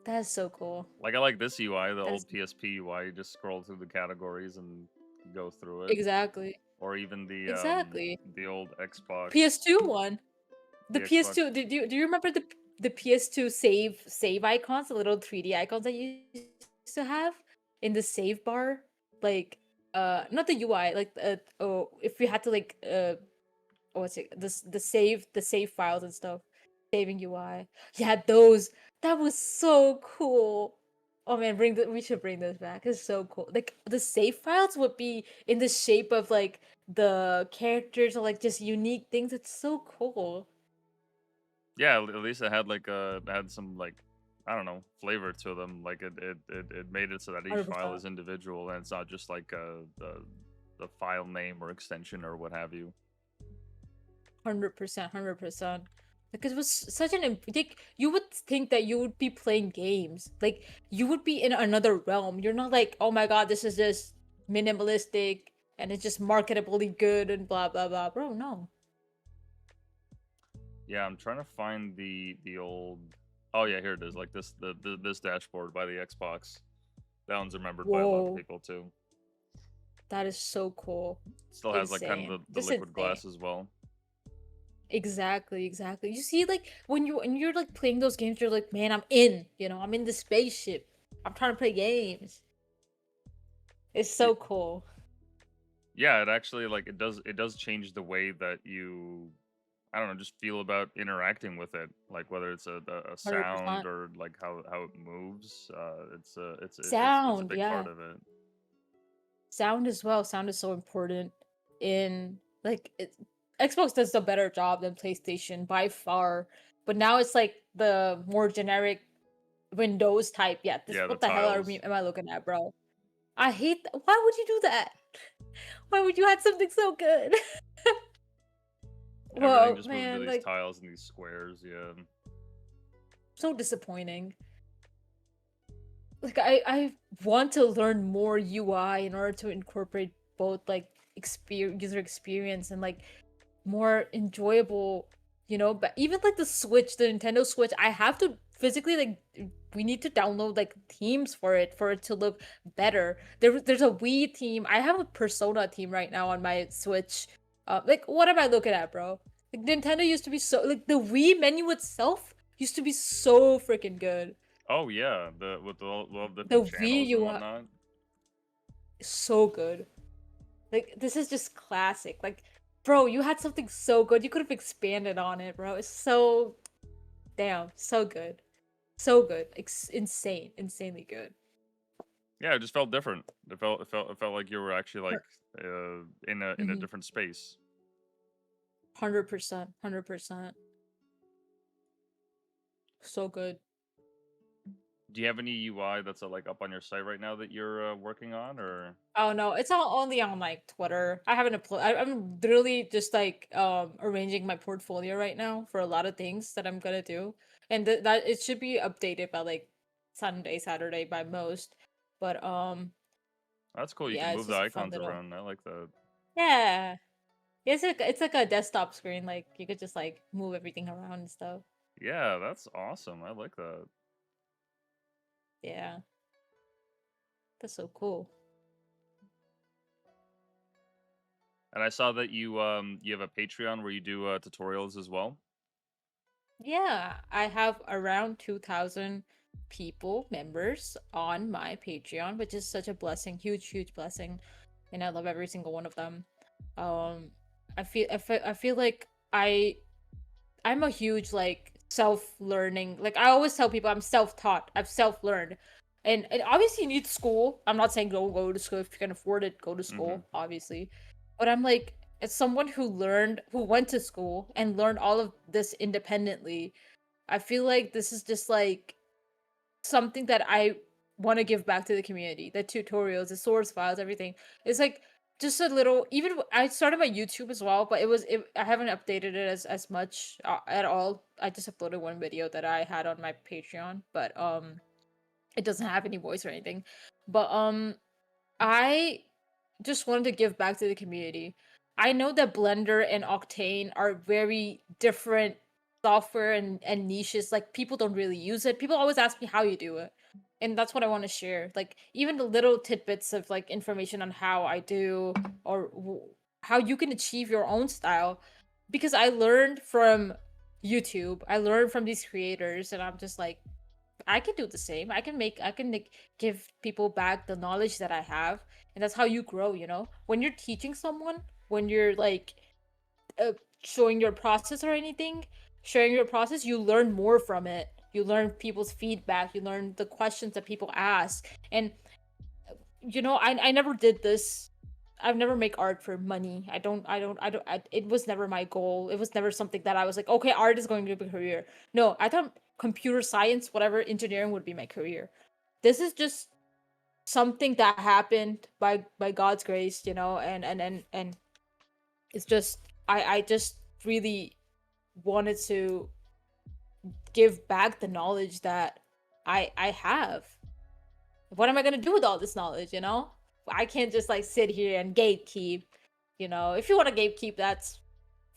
That's so cool. Like I like this UI, the That is old PSP UI. You just scroll through the categories and go through it, exactly. or even Exactly. the old Xbox, PS2 one. The the Xbox. PS2, do you remember the PS2 save icons, the little 3D icons that you used to have in the save bar? Like not the UI, like if you had to like what's it, the save files and stuff, saving UI. Yeah, those. That was so cool. Oh man, we should bring those back. It's so cool. Like the save files would be in the shape of like the characters or like just unique things. It's so cool. Yeah, at least it had like had some like I don't know flavor to them. Like it made it so that each file 100%. is individual and it's not just like the file name or extension or what have you. 100%. 100%. Because it was such like you would think that you would be playing games. Like you would be in another realm. You're not like, oh my god, this is just minimalistic and it's just marketably good and blah blah blah. Bro, no. Yeah, I'm trying to find the old. Oh yeah, here it is. Like this dashboard by the Xbox. That one's remembered by a lot of Whoa. people too. That is so cool. Still has like kind of Insane. the Just liquid insane. glass as well. Exactly, exactly. You see, like when you're like playing those games, you're like, man, I'm in the spaceship. I'm trying to play games. It's Y- so cool. Yeah, it actually like it does change the way that you I don't know just feel about interacting with it. Like whether it's a sound 100%. or like how it moves. It's a Sound, big part yeah. of it. Sound as well. Sound is so important in Xbox does a better job than PlayStation by far. But now it's like the more generic Windows type. Yeah, this Yeah, the what the hell tiles. am I looking at, bro? I hate why would you do that? Why would you have something so good? Everything Well, just moved to man, these like tiles and these squares. Yeah. so disappointing. Like I want to learn more UI in order to incorporate both like user experience and like more enjoyable, but even like the Nintendo Switch, I have to physically like we need to download like themes for it to look better. There's a Wii theme. I have a Persona theme right now on my Switch. Like what am I looking at, bro? Like Nintendo used to be so like the Wii menu itself used to be so freaking good. Oh yeah, the with all the The different Wii channels and UI whatnot. is so good. Like this is just classic. Like, bro, you had something so good. You could have expanded on it, bro. It's so damn, so good. So good. Insanely good. Yeah, it just felt different. It felt like you were actually like in a Mm-hmm. different space. 100%. 100%. So good. Do you have any UI that's like up on your site right now that you're working on, or? Oh no, it's all only on like Twitter. I haven't uploaded. I'm literally just like arranging my portfolio right now for a lot of things that I'm gonna do, and that it should be updated by like Sunday, Saturday by most. But That's cool. You can yeah, it's move the just a fun icons little. around. I like that. Yeah, it's like a desktop screen. Like you could just like move everything around and stuff. Yeah, that's awesome. I like that. Yeah, that's so cool. And I saw that you have a Patreon where you do tutorials as well. Yeah, I have around 2,000 people, members on my Patreon, which is such a blessing, huge blessing, and I love every single one of them. Um, I feel like I'm a huge like self-learning. Like I always tell people I'm self-taught. I've self-learned. And obviously you need school. I'm not saying don't go to school if you can afford it, go to Mm-hmm. school, obviously. But I'm like as someone who went to school and learned all of this independently, I feel like this is just like something that I want to give back to the community. The tutorials, the source files, everything. It's like just a little. Even I started my YouTube as well, but I haven't updated it as much at all. I just uploaded one video that I had on my Patreon, but it doesn't have any voice or anything. But I just wanted to give back to the community. I know that Blender and Octane are very different software and niches. Like people don't really use it. People always ask me how you do it. And that's what I want to share. Like even the little tidbits of like information on how I do or how you can achieve your own style because I learned from YouTube. I learned from these creators and I'm just like I can do the same. I can like give people back the knowledge that I have, and that's how you grow. When you're teaching someone, when you're like uh, showing your process or anything, sharing your process, you learn more from it. You learn people's feedback. You learn the questions that people ask, and I never did this. I've never make art for money. It was never my goal. It was never something that I was like, okay, art is going to be a career. No, I thought computer science, whatever, engineering would be my career. This is just something that happened by God's grace, and it's just I just really wanted to give back the knowledge that I have. What am I gonna do with all this knowledge, I can't just like sit here and gatekeep. If you want to gatekeep, that's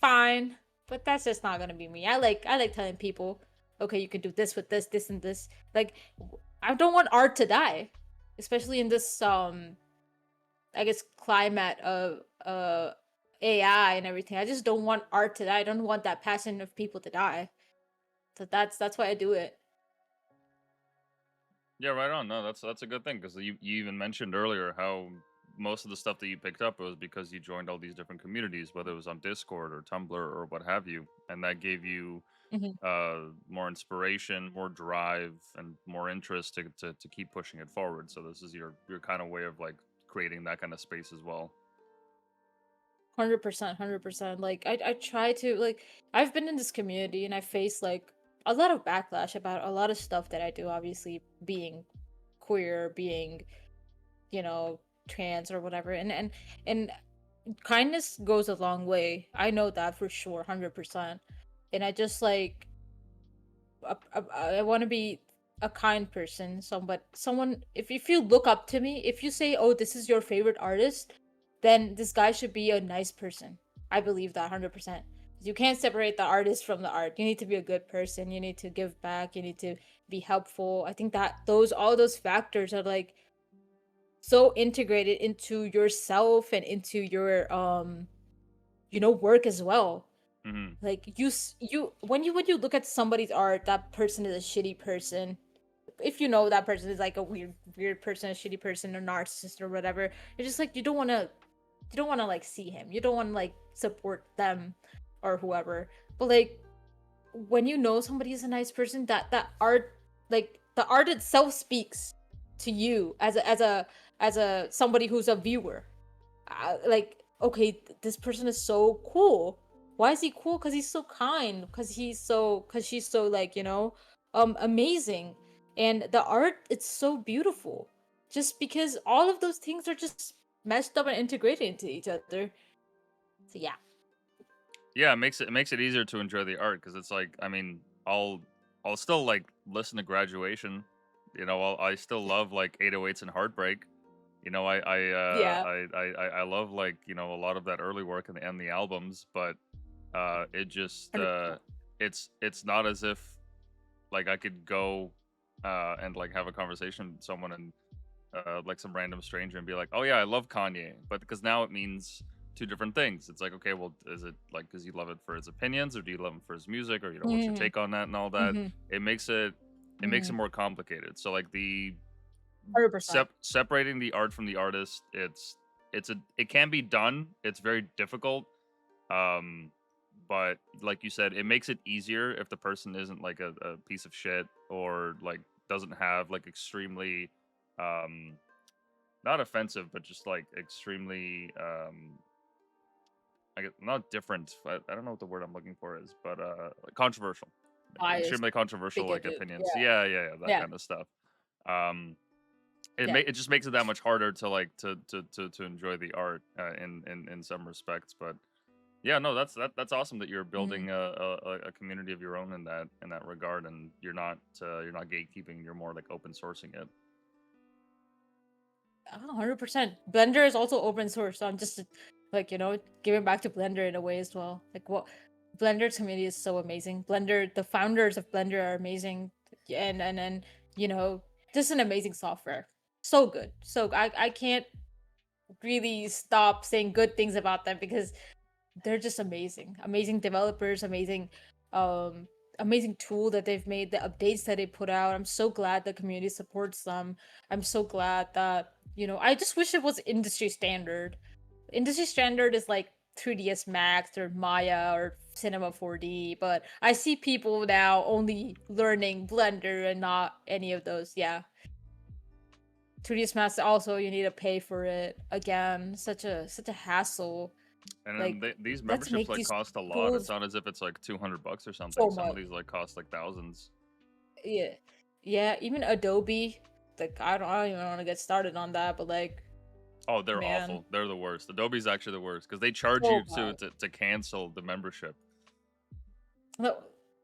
fine, but that's just not gonna be me. I like telling people, okay, you can do this with this and this. Like I don't want art to die, especially in this I guess climate of AI and everything. I just don't want art to die. I don't want that passion of people to die. So that's why I do it. Yeah, right on. No, that's a good thing because you even mentioned earlier how most of the stuff that you picked up was because you joined all these different communities, whether it was on Discord or Tumblr or what have you, and that gave you Mhm. more inspiration, more drive, and more interest to keep pushing it forward. So this is your kind of way of like creating that kind of space as well. 100%, 100%. Like I try to like I've been in this community and I face like a lot of backlash about a lot of stuff that I do, obviously being queer, being, you know, trans or whatever. And kindness goes a long way. I know that for sure, 100%. And I just like I want to be a kind person. Someone, if you look up to me, if you say, "Oh, this is your favorite artist," then this guy should be a nice person. I believe that 100%. You can't separate the artist from the art. You need to be a good person. You need to give back. You need to be helpful. I think that those all those factors are like so integrated into yourself and into your you know, work as well. Hmm. Like you when you look at somebody's art, that person is a shitty person. If you know that person is like a weird person, a shitty person, a narcissist or whatever, you're just like you don't want to like see him. You don't want to like support them or whoever. But like when you know somebody is a nice person, that art, like the art itself speaks to you as a somebody who's a viewer. Like, okay, this person is so cool. Why is he cool? Because he's so kind, because she's so, like, you know, amazing. And the art, it's so beautiful, just because all of those things are just meshed up and integrated into each other. So yeah. Yeah, it makes it easier to enjoy the art because it's like, I mean, I'll still like listen to Graduation. You know, I still love like 808s and Heartbreak. You know, Yeah. I love like, you know, a lot of that early work and the albums, but it just 100%. it's not as if like I could go and like have a conversation with someone and like some random stranger and be like, "Oh yeah, I love Kanye," but because now it means two different things. It's like, okay, well, is it like because you love it for his opinions, or do you love him for his music, or you know, what's your Mm-hmm. take on that and all that? Mm-hmm. It makes it Mm-hmm. more complicated. So like the 100%. separating the art from the artist, it can be done. It's very difficult. Um, but like you said, it makes it easier if the person isn't like a piece of shit or like doesn't have like extremely um not offensive, but just like extremely I guess not different. I don't know what the word I'm looking for is, but like controversial, Biased, extremely controversial like bigoted. opinions. Yeah. Yeah, that Yeah. kind of stuff. Um, Yeah. it just makes it that much harder to like to enjoy the art in some respects. But yeah, no, that's awesome that you're Mm-hmm. building a community of your own in that regard, and you're not gatekeeping. You're more like open sourcing it. 100%. Blender is also open source, so I'm just like, you know, giving back to Blender in a way as well. Like, what Blender community is so amazing. Blender, the founders of Blender are amazing, and you know, just an amazing software. So good. So I can't really stop saying good things about them because they're just amazing. Amazing developers, um amazing tool that they've made, the updates that they put out. I'm so glad the community supports them. I'm so glad that, you know, I just wish it was industry standard. Industry standard is like 3ds Max or Maya or Cinema 4D, but I see people now only learning Blender and not any of those. Yeah. 3ds Max also, you need to pay for it. Again, such a hassle. And then Like, these let's memberships make like these cost a lot. It's tools not as if it's like $200 or something. so Some of much. these like cost like thousands. Yeah. Yeah, even Adobe, like I don't even want to get started on that, but like, Oh, they're man, awful. They're the worst. Adobe's actually the worst because they charge so you bad. to cancel the membership. Like,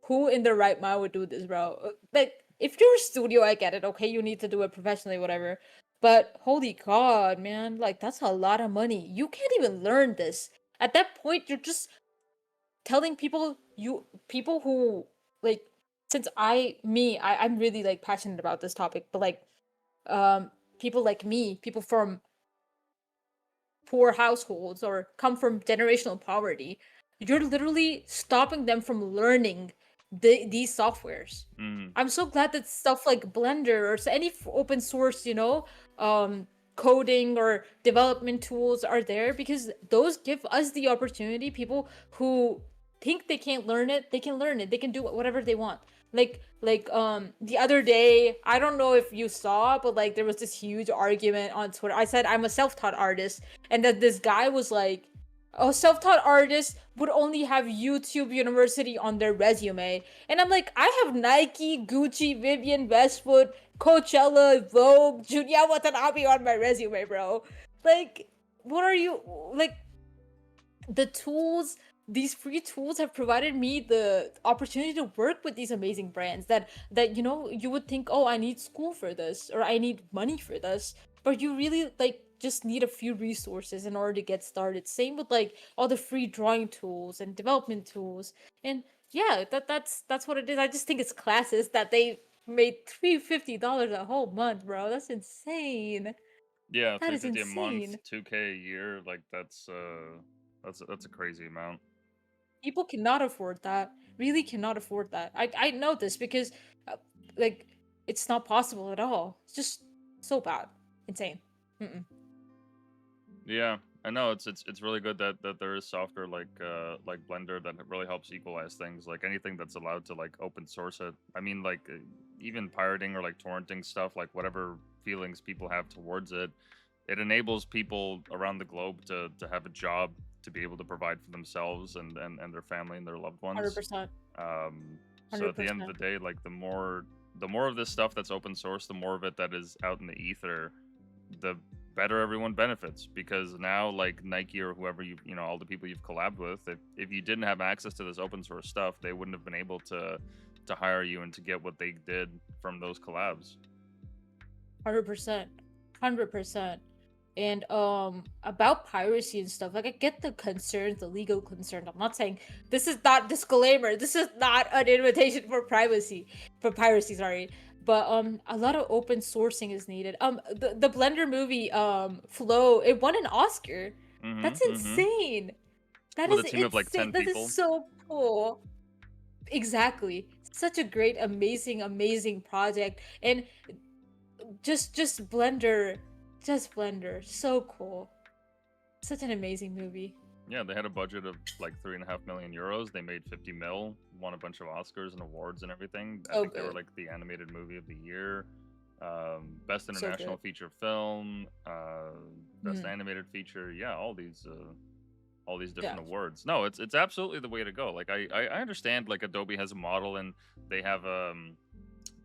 who in their right mind would do this, bro? Like, if you're a studio, I get it. Okay, you need to do it professionally, whatever. But holy god, man, like that's a lot of money. You can't even learn this. At that point, you're just telling people who like, since I'm really like passionate about this topic, but like um people like me, people from poor households or come from generational poverty, you're literally stopping them from learning these softwares. Mm. I'm so glad that stuff like Blender or any open source, you know, coding or development tools are there, because those give us the opportunity. People who think they can't learn it, they can learn it. They can do whatever they want. The other day, I don't know if you saw, but like there was this huge argument on Twitter. I said I'm a self-taught artist, and that this guy was like, self-taught artists would only have YouTube University on their resume. And I'm like, I have Nike, Gucci, Viviane Vewstwood, Coachella, Vogue, Junya Watanabe on my resume, bro. Like, what are you like? The tools, these free tools have provided me the opportunity to work with these amazing brands that you would think, oh, I need school for this or I need money for this, but you really like just need a few resources in order to get started. Same with like all the free drawing tools and development tools. And yeah, that's what it is. I just think it's classes that they made $350 a whole month, bro. That's insane. Yeah, That is 350 a month, insane. 2K a year, like that's a crazy amount. People cannot afford that. Really cannot afford that. I know this because uh, like it's not possible at all. It's just so bad. Insane. Mm-mm. Yeah, I know it's really good that there is software like Blender that really helps equalize things. Like anything that's allowed to like open source it. I mean, like even pirating or like torrenting stuff, like whatever feelings people have towards it, it enables people around the globe to have a job, to be able to provide for themselves and their family and their loved ones. 100%. So at the end of 100%. the day, like the more of this stuff that's open source, the more of it that is out in the ether, the better everyone benefits. Because now like Nike or whoever all the people you've collabed with, if you didn't have access to this open source stuff, they wouldn't have been able to hire you and to get what they did from those collabs. 100%. 100%. And about piracy and stuff, like I get the concerns, the legal concerns. I'm not saying this is not disclaimer. This is not an invitation for piracy, sorry. But a lot of open sourcing is needed. The Blender movie Flow, it won an Oscar. That's Mm-hmm. insane. That With is a team of like insane. 10 That is people. so cool. Exactly. Such a great, amazing project. And just Blender, so cool. Such an amazing movie. Yeah, they had a budget of like 3.5 million euros. They made 50 mil, won a bunch of Oscars and awards and everything. I So think they were good. like the animated movie of the year, best So international good. feature film, best Mm. animated feature. Yeah, all these Yeah. different awards. No, it's absolutely the way to go. Like I understand like Adobe has a model and they have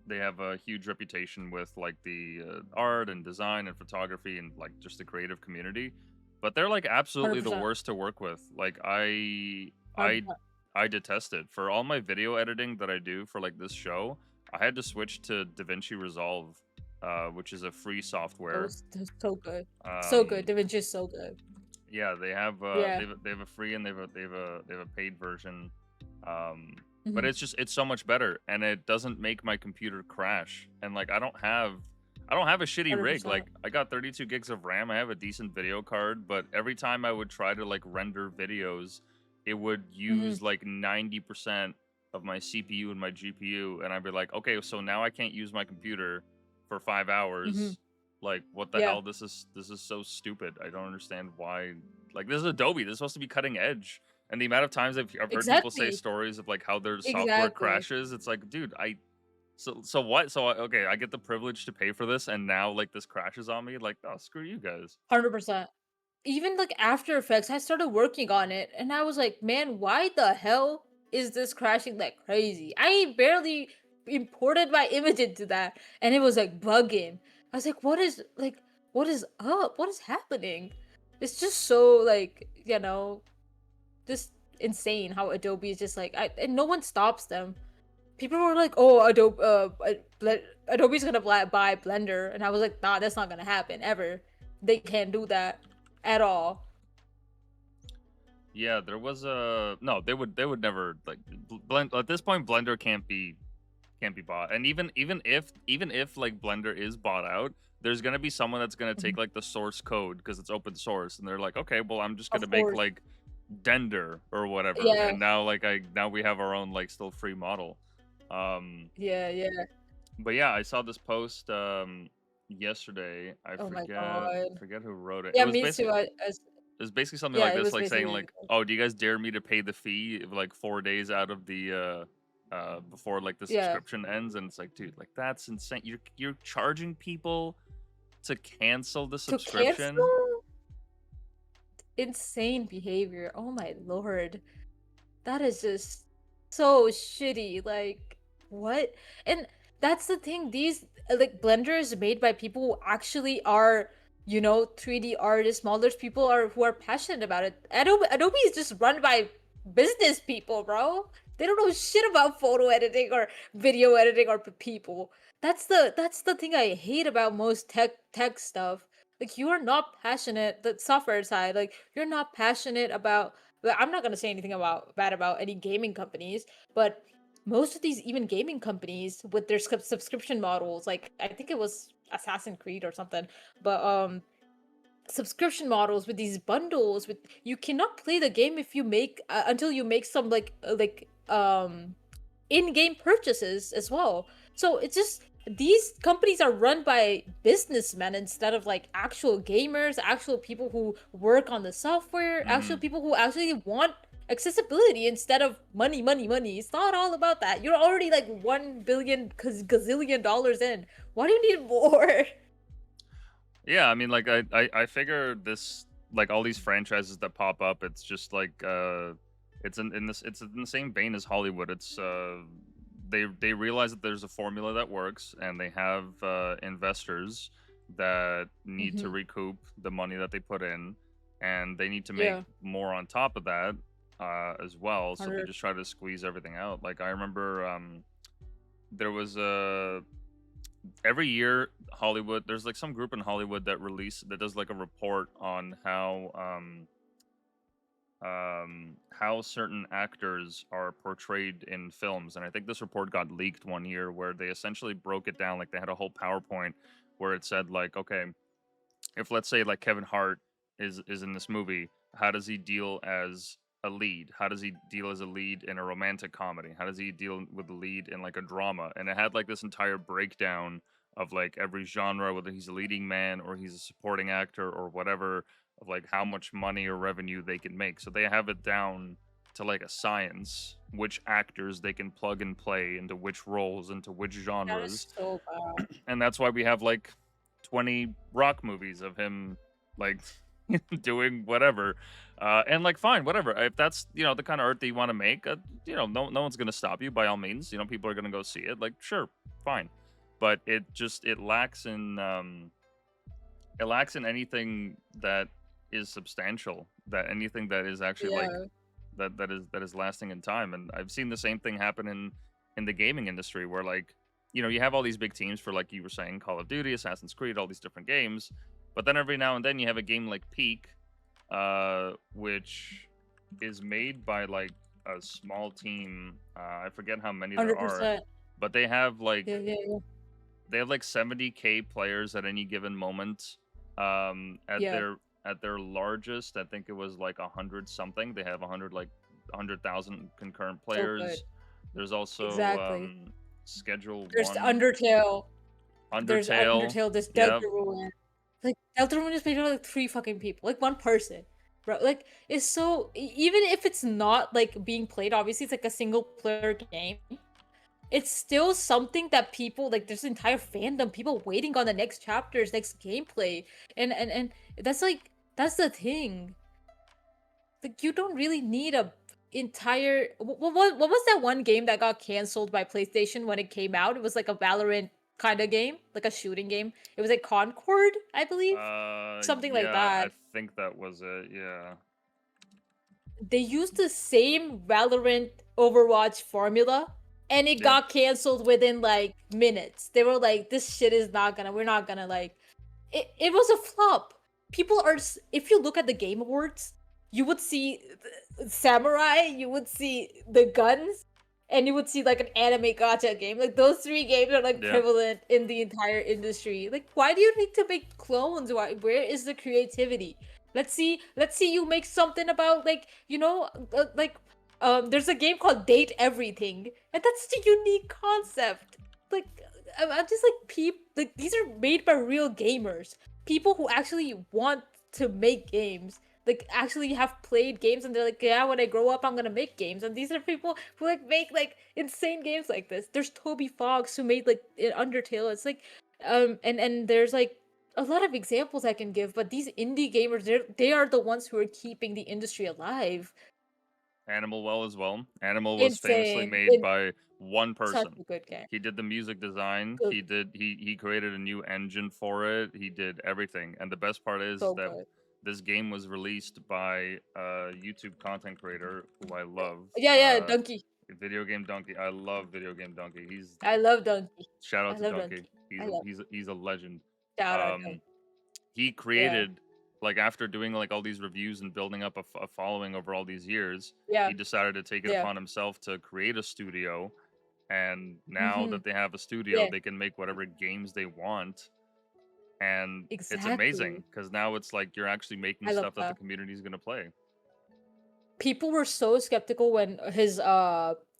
they have a huge reputation with like the art and design and photography and like just the creative community, but they're like absolutely the 100%. worst to work with. Like I 100%. I detest it. For all my video editing that I do for like this show, I had to switch to DaVinci Resolve, which is a free software. So good. So good. um DaVinci is so good. yeah, they have Yeah. they have a free and they have a paid version. Um, but Hmm. it's so much better, and it doesn't make my computer crash. And like I don't have a shitty rig. 100%. Like I got 32 gigs of RAM. I have a decent video card, but every time I would try to like render videos, it would Hmm. use like 90% of my CPU and my GPU, and I'd be like, okay, so now I can't use my computer for 5 hours. Hmm. Like what the Yeah. hell? This is so stupid. I don't understand why. Like this is Adobe. This is supposed to be cutting edge. And the amount of times I've heard people say Exactly. stories of like how their software Exactly. crashes, it's like, dude, so what? Okay, I get the privilege to pay for this, and now like this crashes on me. Like, oh, screw you guys. 100%. Even like After Effects, I started working on it and I was like, man, why the hell is this crashing like crazy? I barely imported my image into that and it was like bugging. I was like, what is up? What is happening? It's just so like, just insane how Adobe is just like and no one stops them. People were like, "Oh, Adobe's gonna buy Blender," and I was like, "Nah, that's not gonna happen ever. They can't do that at all." Yeah, there was a no. They would never like blend at this point. Blender can't be bought, and even if like Blender is bought out, there's gonna be someone that's gonna Mhm. take like the source code because it's open source, and they're like, okay, well, I'm just gonna Of make course. like Dender or whatever, Yeah, and now we have our own like still free model. Um, yeah. but yeah, I saw this post yesterday. I Oh my forget god. forget who wrote it. It Yeah, was me too. basically I it's basically something yeah, like it this, was like saying basically like, "Oh, do you guys dare me to pay the fee of, like 4 days out of the before like the yeah. subscription ends?" And it's like, dude, like that's insane. You're charging people to cancel the To subscription. cancel? insane behavior. Oh my lord. That is just so shitty. Like, what? And that's the thing. These like Blender is made by people who actually are, 3D artists, modelers, people are who are passionate about it. Adobe is just run by business people, bro. They don't know shit about photo editing or video editing or people. That's the thing I hate about most tech stuff. Like you are not passionate, the software side, like you're not passionate about, but I'm not gonna say anything about bad about any gaming companies, but most of these even gaming companies with their subscription models, like I think it was Assassin's Creed or something, but subscription models with these bundles with you cannot play the game if you make until you make some in-game purchases as well. So it's just these companies are run by businessmen instead of like actual gamers, actual people who work on the software, actual Mm. people who actually want accessibility instead of money, money, money. It's not all about that. You're already like 1 billion gazillion dollars in. Why do you need more? Yeah, I mean, like I figure this, like all these franchises that pop up, it's just like it's in the same vein as Hollywood. It's they realize that there's a formula that works, and they have investors that need to Hmm. recoup the money that they put in, and they need to make Yeah, more on top of that as well. So they 100. just try to squeeze everything out. Like I remember there was a every year Hollywood, there's like some group in Hollywood that does like a report on how certain actors are portrayed in films. And I think this report got leaked one year where they essentially broke it down. Like they had a whole PowerPoint where it said like, okay, if let's say like Kevin Hart is in this movie, how does he deal as a lead? How does he deal as a lead in a romantic comedy? How does he deal with the lead in like a drama? And it had like this entire breakdown of like every genre, whether he's a leading man or he's a supporting actor or whatever, of like how much money or revenue they can make. So they have it down to like a science, which actors they can plug and play into which roles, into which That is genres. so bad. And that's why we have like 20 rock movies of him like doing whatever, and like fine, whatever, if that's the kind of art that you want to make, no one's gonna stop you, by all means. People are gonna go see it, like, sure, fine. But it lacks in anything that is substantial, that anything that is actually like Yeah. that is lasting in time. And I've seen the same thing happen in the gaming industry, where like you have all these big teams for, like you were saying, Call of Duty, Assassin's Creed, all these different games. But then every now and then you have a game like Peak, which is made by like a small team. I forget how many there are, 100%. but they have like Yeah, yeah, yeah. 70K players at any given moment. At Yeah, their largest, I think it was like 100 something. They have 100, like 100,000 concurrent so good. players. There's also Exactly. Schedule There's One, Undertale. There's Undertale. Undertale. There's Yep. Deltarune. Like Deltarune is made by like three fucking people, like one person, bro. Like it's so even if it's not like being played, obviously it's like a single player game. It's still something that people like. There's an entire fandom, people waiting on the next chapters, next gameplay, and that's like that's the thing. Like you don't really need a entire what was that one game that got canceled by PlayStation when it came out? It was like a Valorant kind of game, like a shooting game. It was like Concord, I believe. Something like Yeah, I that. think that was it. Yeah. They used the same Valorant Overwatch formula and it Yep. got canceled within like minutes. They were like, this shit is not gonna, we're not gonna like it was a flop. People are if you look at the game awards, you would see samurai, you would see the guns, and you would see like an anime gacha game. Like those three games are like Yep. prevalent in the entire industry. Like why do you need to make clones? Where is the creativity? Let's see you make something about like, there's a game called Date Everything, and that's the unique concept. Like I'm just like like these are made by real gamers, people who actually want to make games, like actually have played games, and they're like, yeah, when I grow up, I'm gonna make games. And these are people who like make like insane games like this. There's Toby Fox who made like Undertale. It's like, and there's like a lot of examples I can give, but these indie gamers, they are the ones who are keeping the industry alive. Animal Well as well. Animal was famously Insane. made It's by one such person. a good game. He did the music design. Good, He created a new engine for it. He did everything. And the best part is so that good. this game was released by a YouTube content creator who I love. Yeah, yeah, Donkey. Video Game Donkey. I love Video Game Donkey. He's I love Donkey. shout I out to love Donkey. Donkey. I love He's a legend. shout out Um, Donkey. he Yeah. created like after doing like all these reviews and building up a following over all these years, Yeah. he decided to take it Yeah. upon himself to create a studio. And now Mm-hmm. that they have a studio, Yeah. they can make whatever games they want. And it's Exactly. amazing because now it's like you're actually making I love stuff that the that. community is going to play. People were so skeptical when his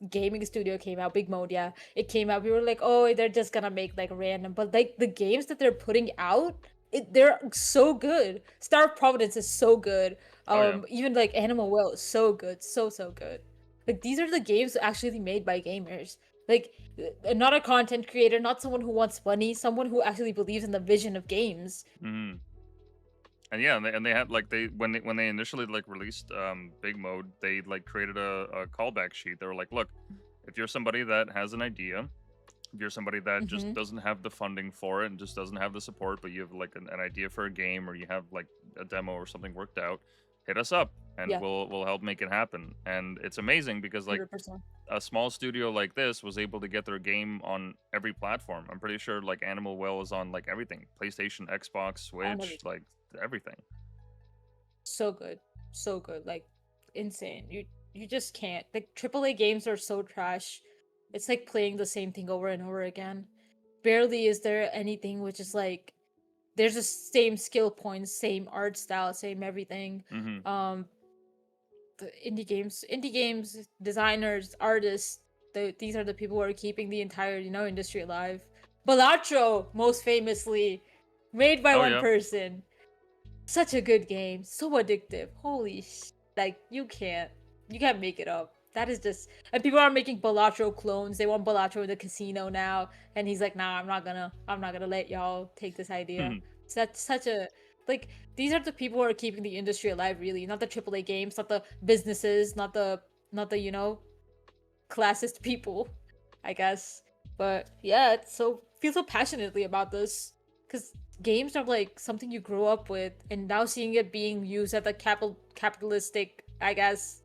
gaming studio came out, Big Mode, yeah. It came out. We were like, oh, they're just gonna make like random, but like the games that they're putting out, they're so good. Star of Providence is so good. Oh, yeah. Even like Animal Well is so good, so good. Like these are the games actually made by gamers. Like not a content creator, not someone who wants money, someone who actually believes in the vision of games. Mm-hmm. And yeah, and they had like when they initially like released Big Mode, they like created a callback sheet. They were like, look, if you're somebody that has an idea, if you're somebody that just Mm-hmm. doesn't have the funding for it and just doesn't have the support, but you have like an idea for a game or you have like a demo or something worked out, hit us up and Yeah, we'll help make it happen. And it's amazing because like 100%. a small studio like this was able to get their game on every platform. I'm pretty sure like Animal Well is on like everything, PlayStation, Xbox, On Switch, everything. like everything. So good, so good, like insane. You just can't. Like AAA games are so trash. It's like playing the same thing over and over again. Barely is there anything which is like there's the same skill points, same art style, same everything. Mm-hmm. Um, the indie games, designers, artists. These are the people who are keeping the entire industry alive. Balatro, most famously, made by Oh one yeah. person. Such a good game, so addictive. Holy like you can't make it up. That is just, and people are making Balatro clones. They want Balatro in the casino now, and he's like, nah, I'm not gonna let y'all take this idea. So that's such a like these are the people who are keeping the industry alive, really. Not the AAA games, not the businesses, not the classist people, I guess. But yeah, it's so feel so passionately about this because games are like something you grow up with, and now seeing it being used as a capitalistic, I guess,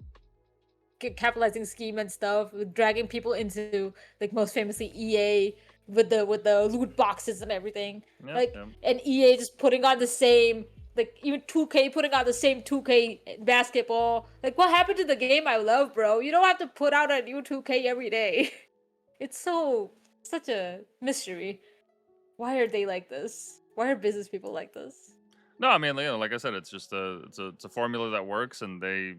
capitalizing scheme and stuff, dragging people into like most famously EA with the loot boxes and everything. Yeah, Like yeah. and EA just putting on the same like even 2K putting out the same 2K basketball. Like what happened to the game I love, bro? You don't have to put out a new 2K every day. It's such a mystery. Why are they like this? Why are business people like this? No, I mean, like I said, it's just it's a formula that works, and they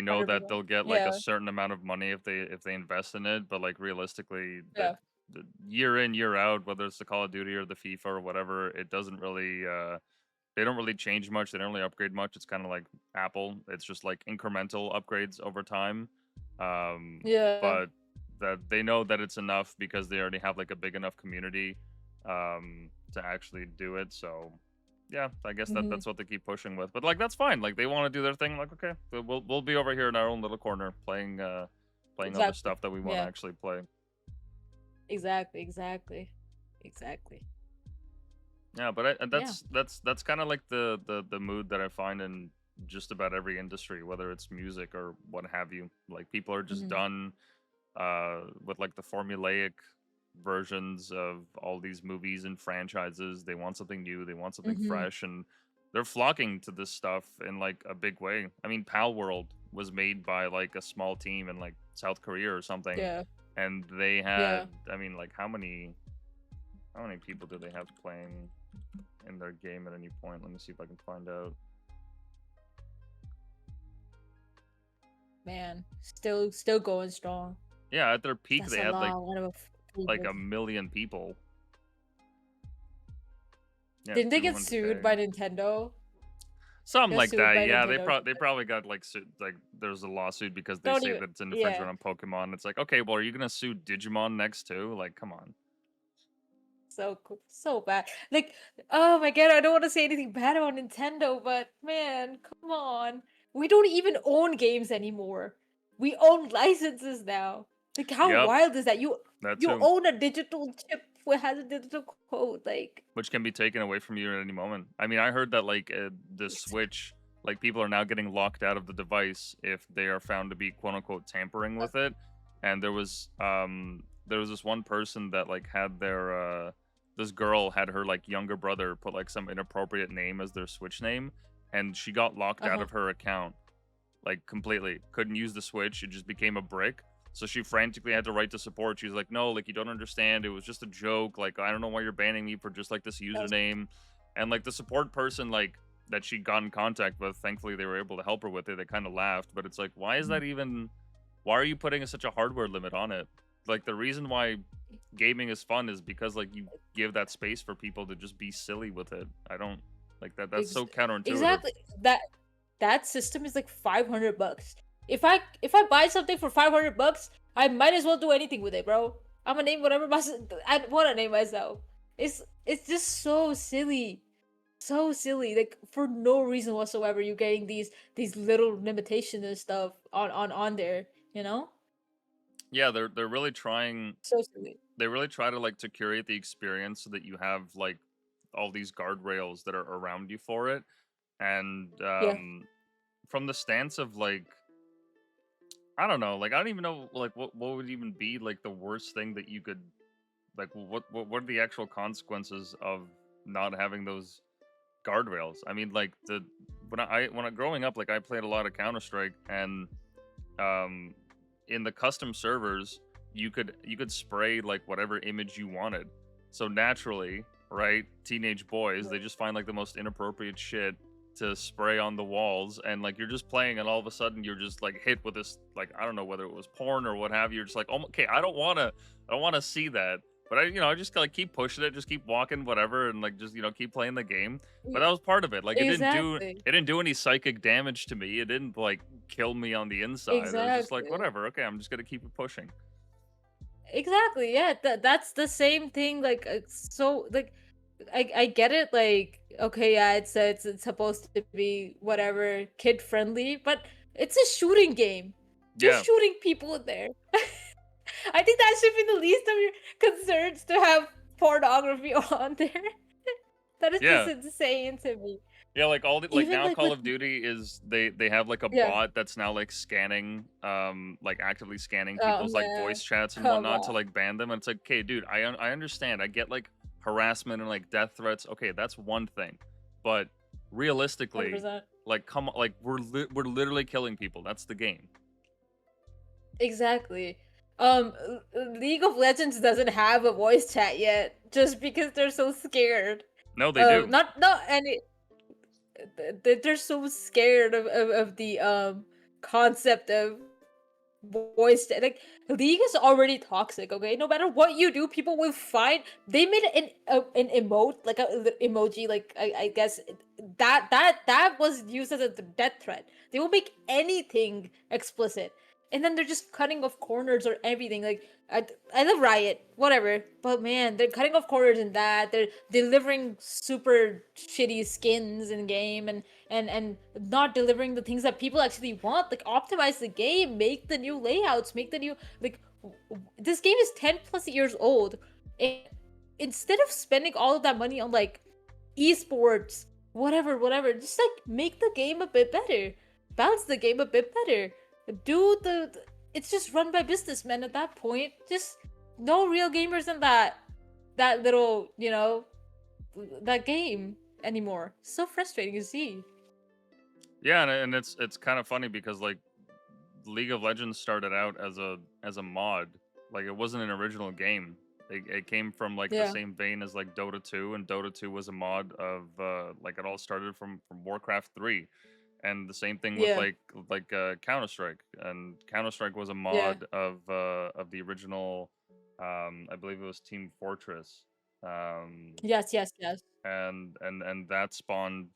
know that 100%. they'll get like a Yeah, certain amount of money if they invest in it. But like realistically, that yeah. the year in year out, whether it's the Call of Duty or the FIFA or whatever, it doesn't really they don't really change much. They don't really upgrade much. It's kind of like Apple. It's just like incremental upgrades over time. Yeah. But that they know that it's enough because they already have like a big enough community to actually do it. So yeah, I guess Hmm. that's what they keep pushing with. But like that's fine. Like they want to do their thing. Like okay, we'll be over here in our own little corner playing playing other Exactly. stuff that we want to Yeah. actually play. Exactly. Yeah, but Yeah. that's kind of like the mood that I find in just about every industry, whether it's music or what have you. Like people are just Hmm. done with like the formulaic versions of all these movies and franchises. They want something new, they want something Hmm. fresh, and they're flocking to this stuff in like a big way. I mean, Pal World was made by like a small team in like South Korea or something, Yeah. and they had, Yeah. I mean, like how many people do they have playing in their game at any point? Let me see if I can find out. Man. Still going strong. Yeah, at their peak, That's they a had lot of like people. 1 million people. Yeah, Didn't they get sued 200K. by Nintendo? Something Got like sued that. by Yeah, Nintendo. they probably got like sued. Like there's a lawsuit because they Don't say even. that it's an Yeah. infringement on Pokemon. It's like, okay, well, are you gonna sue Digimon next too? Like, come on. So bad. Like, oh my god, I don't want to say anything bad about Nintendo, but man, come on. We don't even own games anymore. We own licenses now. Like, how Yep, wild is that? You that you too. own a digital chip that has a digital code. Like, Which can be taken away from you at any moment. I mean, I heard that like the it's- Switch, like people are now getting locked out of the device if they are found to be quote unquote tampering uh, with it. And there was this one person that like had their this girl had her like younger brother put like some inappropriate name as their Switch name, and she got locked out uh-huh. of her account like completely. Couldn't use the Switch. It just became a brick. So she frantically had to write to support. She's like, "No, like you don't understand. It was just a joke. Like I don't know why you're banning me for just like this That's username." And like the support person like that she got in contact with, thankfully they were able to help her with it. They kind of laughed, but it's like, why is that even? Why are you putting such a hardware limit on it? Like the reason why gaming is fun is because like you give that space for people to just be silly with it. I don't like that. That's ex- so counterintuitive. exactly that system is like $500. If I buy something for $500, I might as well do anything with it, bro. I'm gonna name whatever I want to name myself. It's just so silly, so silly. Like for no reason whatsoever, you're getting these little limitations and stuff on there. You know, Yeah, they're really trying so silly. they really try to like to curate the experience so that you have like all these guardrails that are around you for it. And Yeah, from the stance of like I don't know, like I don't even know like what would even be like the worst thing that you could like what are the actual consequences of not having those guardrails? I mean like the when I growing up like I played a lot of Counter-Strike, and um in the custom servers you could spray like whatever image you wanted. So naturally, right, teenage boys, they just find like the most inappropriate shit to spray on the walls, and like you're just playing and all of a sudden you're just like hit with this like I don't know whether it was porn or what have you. You're just like, oh okay, I don't want to see that. But I just like keep pushing it, just keep walking whatever, and like just keep playing the game. But e- that was part of it. Like exactly, it didn't do any psychic damage to me. It didn't like kill me on the inside. It was just like exactly. whatever. Okay, I'm just gonna keep it pushing. Exactly. Yeah, that's the same thing. Like, so like, I get it. Like, okay, yeah, it's supposed to be whatever kid friendly, but it's a shooting game. You're Yeah, shooting people in there. I think that should be the least of your concerns to have pornography on there. That is just yeah, insane to me. yeah. Like all the, like Even now, like Call with of Duty is they have like a yeah. bot that's now like scanning, like actively scanning Oh people's like man, voice chats and come whatnot to on, like ban them. And it's like, okay, dude, I understand. I get like harassment and like death threats. Okay, that's one thing, but hundred realistically, percent. like come on, like we're literally killing people. That's the game. Exactly. League of Legends doesn't have a voice chat yet, just because they're so scared. No, they do. Not any. They're so scared of the concept of voice chat. Like League is already toxic. Okay, no matter what you do, people will find. They made an emote like emoji. Like I guess that was used as a death threat. They will make anything explicit, and then they're just cutting off corners or everything. Like I love Riot, whatever, but man, they're cutting off corners in that. They're delivering super shitty skins in game, and not delivering the things that people actually want. Like optimize the game, make the new layouts, make the new like. This game is 10 plus years old, and instead of spending all of that money on like esports, whatever, just like make the game a bit better, balance the game a bit better, do it's just run by businessmen at that point. Just no real gamers in that little that game anymore. So frustrating to see. Yeah, and it's kind of funny because like League of Legends started out as a mod. Like it wasn't an original game. It came from like the Yeah, same vein as like Dota 2, and Dota 2 was a mod of like it all started from Warcraft 3. And the same thing with yeah, Counter Strike, and Counter Strike was a yeah. mod of the original, I believe it was Team Fortress, um, Yes, yes, yes. and that spawned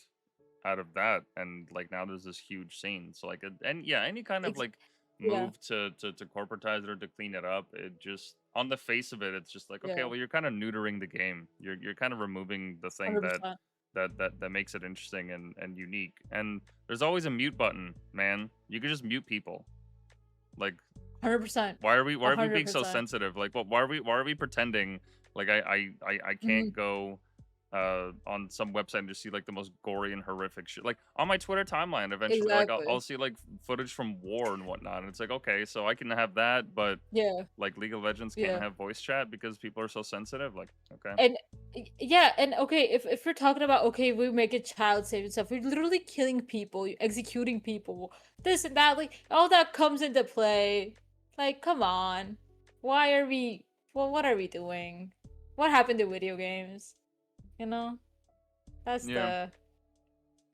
out of that, and like now there's this huge scene. So like and yeah, any kind of Ex- like Yeah. move to corporatize it or to clean it up, it just on the face of it, it's just like, okay, Yeah. well, you're kind of neutering the game. You're kind of removing the thing 100%. that makes it interesting and unique. And there's always a mute button, man. You can just mute people. Like, 100%. why are we being so 100%. sensitive? Like, what why are we pretending like I can't Mhm. go on some website and just see like the most gory and horrific shit. Like on my Twitter timeline, eventually, like I'll Exactly. see like footage from war and whatnot, and it's like, okay, so I can have that, but Yeah. like League of Legends can't Yeah. have voice chat because people are so sensitive. Like, okay, And yeah, and okay, if we're talking about okay, we make it child safe and stuff, we're literally killing people, executing people, this and that, like all that comes into play. Like, come on, why are we? Well, what are we doing? What happened to video games? You know, that's yeah. the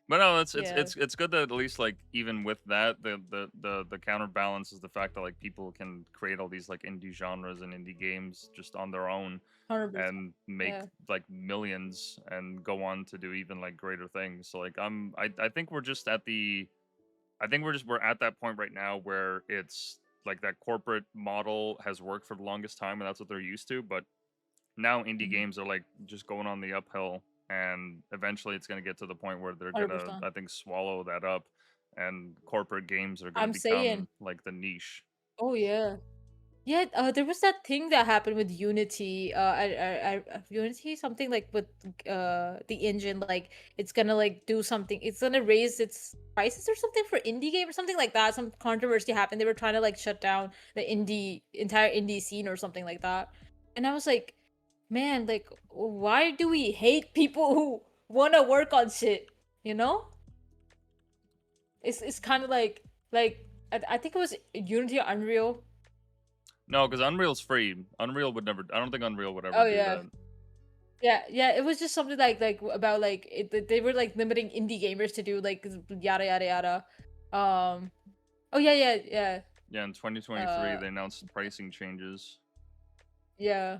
But no, it's it's yeah, it's it's good that at least like even with that, the counterbalance is the fact that like people can create all these like indie genres and indie games just on their own 100%. and make Yeah, like millions and go on to do even like greater things. So like I think we're just at the I think we're at that point right now where it's like that corporate model has worked for the longest time and that's what they're used to, but now indie mhm, games are like just going on the uphill, and eventually it's going to get to the point where they're going to 100%. I think swallow that up, and corporate games are going to I'm become saying, like the niche. oh yeah. Yeah, there was that thing that happened with Unity. Unity something like with the engine, like it's gonna like do something. It's gonna raise its prices or something for indie game or something like that. Some controversy happened. They were trying to like shut down the entire indie scene or something like that. And I was like, man, like why do we hate people who wanna work on shit? You know? It's kind of like I think it was Unity or Unreal. No, because Unreal's free. Unreal would never. I don't think Unreal would ever Oh do yeah. that. Yeah, yeah, it was just something like about like they were like limiting indie gamers to do like yada yada yada. Um, oh yeah, yeah, yeah. Yeah, in 2023 Uh, they announced pricing changes, yeah.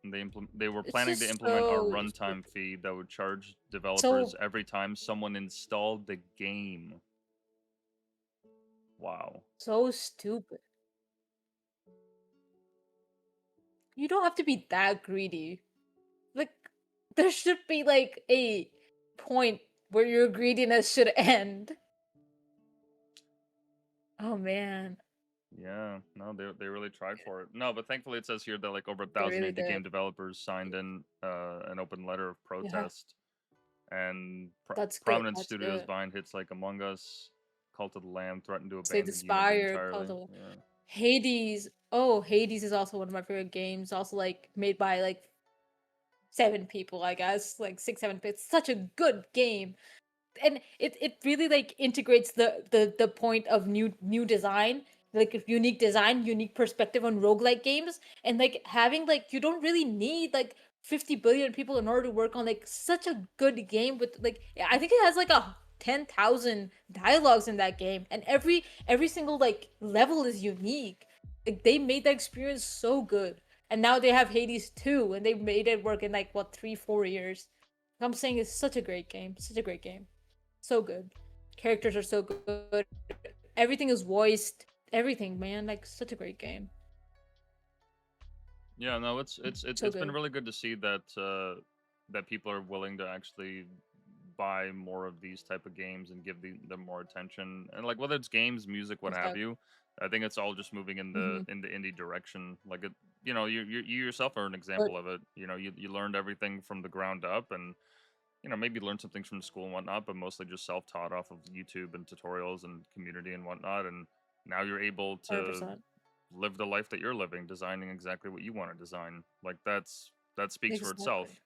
and they were It's planning to just implement a so runtime fee that would charge developers so every time someone installed the game. Wow. so stupid. You don't have to be that greedy. Like there should be like a point where your greediness should end. Oh man, Yeah, no, they really tried for it. No, but thankfully it says here that like over a they thousand really indie game did. developers signed in an open letter of Yeah, protest, and that's good. prominent That's studios good. behind hits like Among Us, Cult of the Lamb threatened to Slay the abandon Unity Spire, entirely. Puzzle. Yeah, Hades. Oh, Hades is also one of my favorite games. Also, like made by like 7 people, I guess, like 6, 7. It's such a good game, and it really like integrates the point of new design, like unique design, unique perspective on roguelike games, and like having like you don't really need like 50 billion people in order to work on like such a good game with like I think it has like a 10,000 dialogues in that game, and every single like level is unique. Like they made that experience so good, and now they have Hades 2, and they made it work in like what 3 4 years. I'm saying it's such a great game, such a great game. So good. Characters are so good. Everything is voiced. Everything, man. Like such a great game. yeah, no, it's So been good. really good to see that that people are willing to actually buy more of these type of games and give them more attention, and like whether it's games, music, what have Exactly. you. I think it's all just moving Mm-hmm. in the indie direction. Like it, you yourself are an But example of it. You learned everything from the ground up, and maybe learn some things from school and whatnot, but mostly just self-taught off of YouTube and tutorials and community and whatnot. And now you're able to 100%. live the life that you're living, designing exactly what you want to design. Like that speaks for itself. Exactly.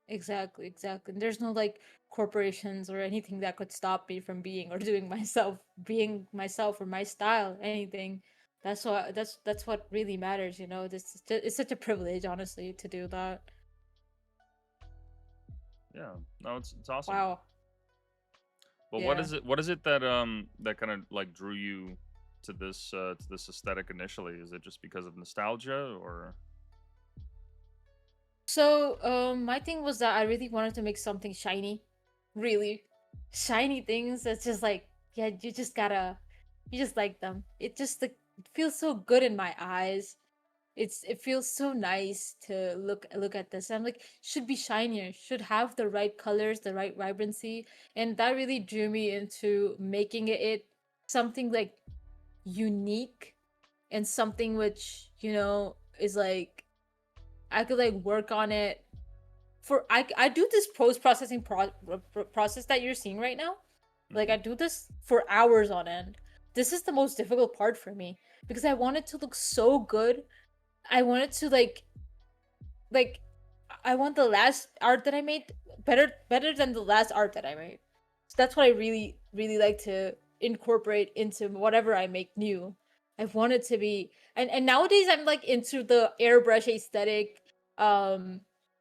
Exactly. Exactly. And there's no like corporations or anything that could stop me from being or doing myself, being myself or my style, anything. That's what really matters, you know. It's such a privilege, honestly, to do that. Yeah, no, it's awesome. Wow. But Yeah. what is it that that kind of like drew you to this aesthetic initially? Is it just because of nostalgia or? So, my thing was that I really wanted to make something shiny, really shiny things. That's just like yeah, you just like them. It just like feels so good in my eyes. It feels so nice to look at this. I'm like, should be shinier, should have the right colors, the right vibrancy, and that really drew me into making it something like unique and something which is like I could like work on it for I do this post processing process that you're seeing right now. Like Hmm. I do this for hours on end. This is the most difficult part for me because I want it to look so good. I want it to like I want the last art that I made better than the last art that I made. So that's what I really like to incorporate into whatever I make new. I want it to be and nowadays I'm like into the airbrush aesthetic. Um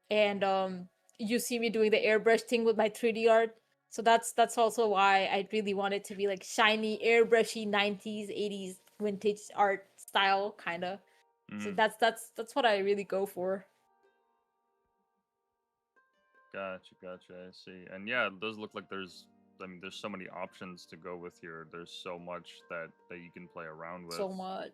and you see me doing the airbrush thing with my 3D art. So that's also why I really want it to be like shiny, airbrushy 90s, 80s vintage art style kind of. So Hmm. that's what I really go for. Gotcha, gotcha. I see. And yeah, it does look like I mean, there's so many options to go with here. There's so much that you can play around with. So much.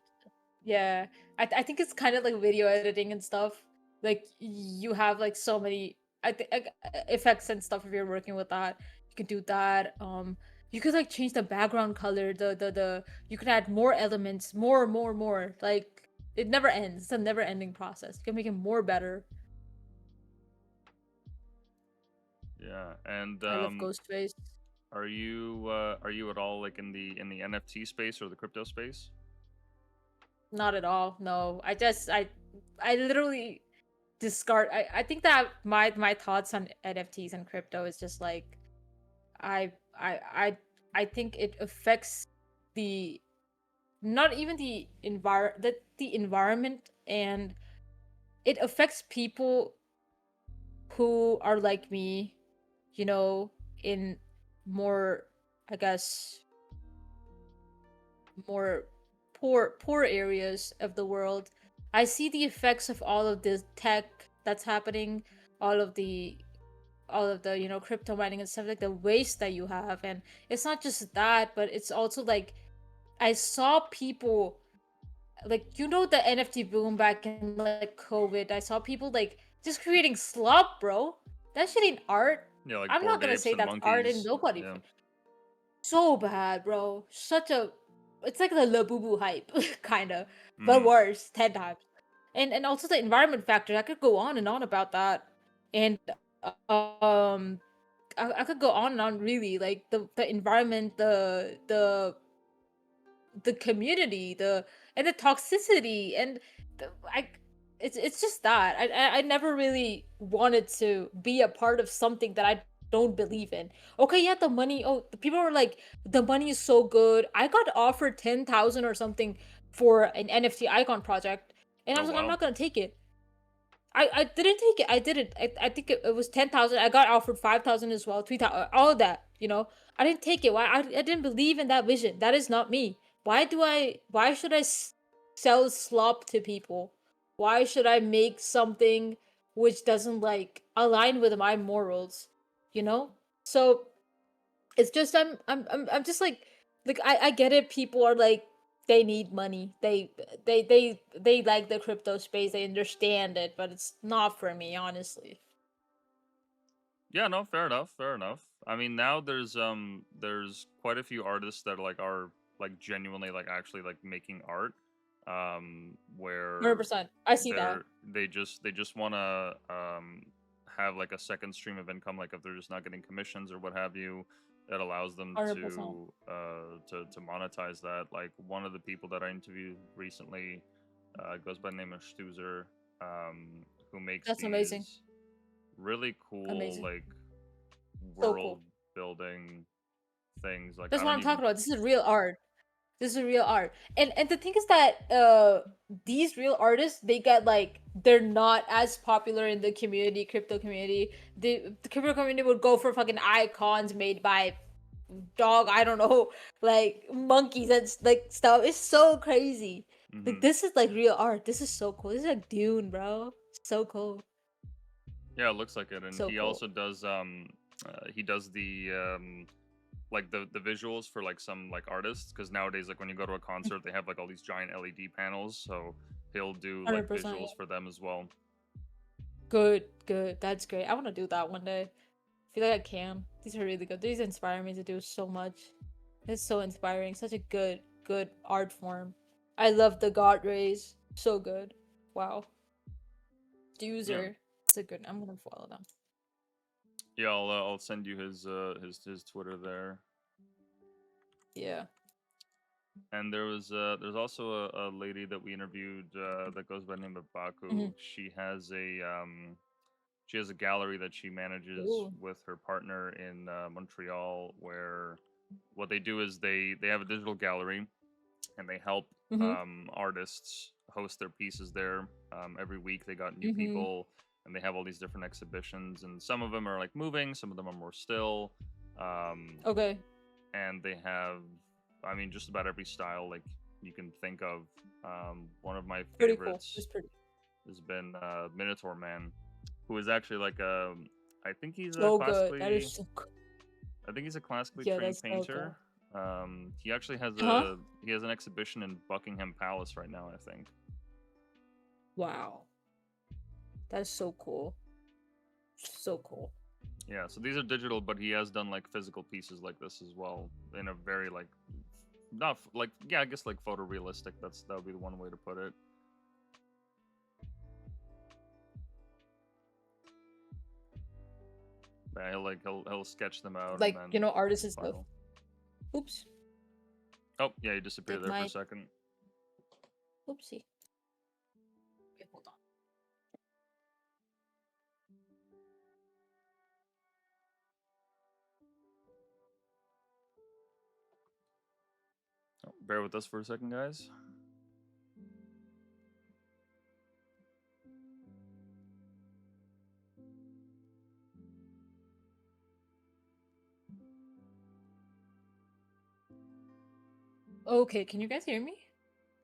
Yeah, I think it's kind of like video editing and stuff. Like you have like so many I think effects and stuff if you're working with that. You can do that. You could like change the background color. The you can add more elements, more. Like it never ends. It's a never ending process. You can make it more better. Yeah. And I love Ghostface. are you at all like in the NFT space or the crypto space? Not at all. No, I literally discard. I think that my thoughts on NFTs and crypto is just like I I I I think it affects the not even the environment, and it affects people who are like me, you know, in more, I guess, more poor areas of the world. I see the effects of all of this tech that's happening, all of the crypto mining and stuff, like the waste that you have. And it's not just that, but it's also like I saw people like the NFT boom back in like COVID. I saw people like just creating slop, bro. That shit ain't art. Yeah, like I'm not bored gonna apes say and that's art, and monkeys. nobody Yeah. so bad, bro. Such a it's like the Labubu hype, kind of, but Mm. worse, 10 times. And also the environment factor. I could go on and on about that, and I could go on and on. Really, like the environment, the community, the and the toxicity, and I. It's just that I never really wanted to be a part of something that I don't believe in. Okay, yeah, the money. Oh, the people were like, the money is so good. I got offered 10,000 or something for an NFT icon project, and I Oh was like, I'm wow. not gonna take it. I didn't take it. I didn't. I think it was 10,000. I got offered 5,000 as well, 3,000, all of that. I didn't take it. Why? I didn't believe in that vision. That is not me. Why should I sell slop to people? Why should I make something which doesn't like align with my morals? You know. So it's just I'm just like I get it. People are like they need money. They like the crypto space. They understand it, but it's not for me, honestly. Yeah, no, fair enough, fair enough. I mean, now there's quite a few artists that are like genuinely like actually like making art, where 100%. I see that. they just want to have like a second stream of income, like if they're just not getting commissions or what have you, that allows them 100%. to monetize that. Like one of the people that I interviewed recently goes by the name of Stuzer, who makes That's amazing. these really cool Amazing. like So world cool. building things. Like That's I what don't I'm even. talking about. This is real art. This is real art. And the thing is that these real artists, they get like they're not as popular in the community, crypto community. The crypto community would go for fucking icons made by dog, I don't know, like monkeys and like stuff. It's so crazy. Like Hmm. this is like real art. This is so cool. This is like Dune, bro. So cool. Yeah, it looks like it, and So cool. he does the like the visuals for like some like artists, because nowadays like when you go to a concert they have like all these giant LED panels, so he'll do like 100%. visuals for them as well. Good, good. That's great. I want to do that one day. I feel like I can. These are really good. These inspire me to do so much. It's so inspiring. Such a good art form. I love the God rays. So good. Wow. Yeah, User. It's a good. I'm gonna follow them. yeah. I'll send you his Twitter there. Yeah. And there's also a lady that we interviewed that goes by the name of Baku. Hmm. She has a gallery that she manages Ooh. with her partner in Montreal, where what they do is they have a digital gallery and they help Mhm. artists host their pieces there. Every week they got new Mhm. people and they have all these different exhibitions, and some of them are like moving, some of them are more still. Um, Okay. and they have, I mean, just about every style like you can think of. One of my Pretty cool. favorites It's pretty. has been Minotaur Man, who is actually like I think he's a So good. That classically is so good. I think he's a classically Yeah, trained that's so good. painter. He actually has Huh? an exhibition in Buckingham Palace right now, I think. Wow. That's so cool. So cool. Yeah, so these are digital, but he has done like physical pieces like this as well in a very like not like, yeah, I guess like photorealistic. That would be the one way to put it. Yeah, he'll sketch them out and Like, then artists and stuff. final. Oops. Oh yeah, he disappeared Like there for a my second. oopsie. Okay, hold on. Oh, bear with us for a second, guys. Okay, can you guys hear me?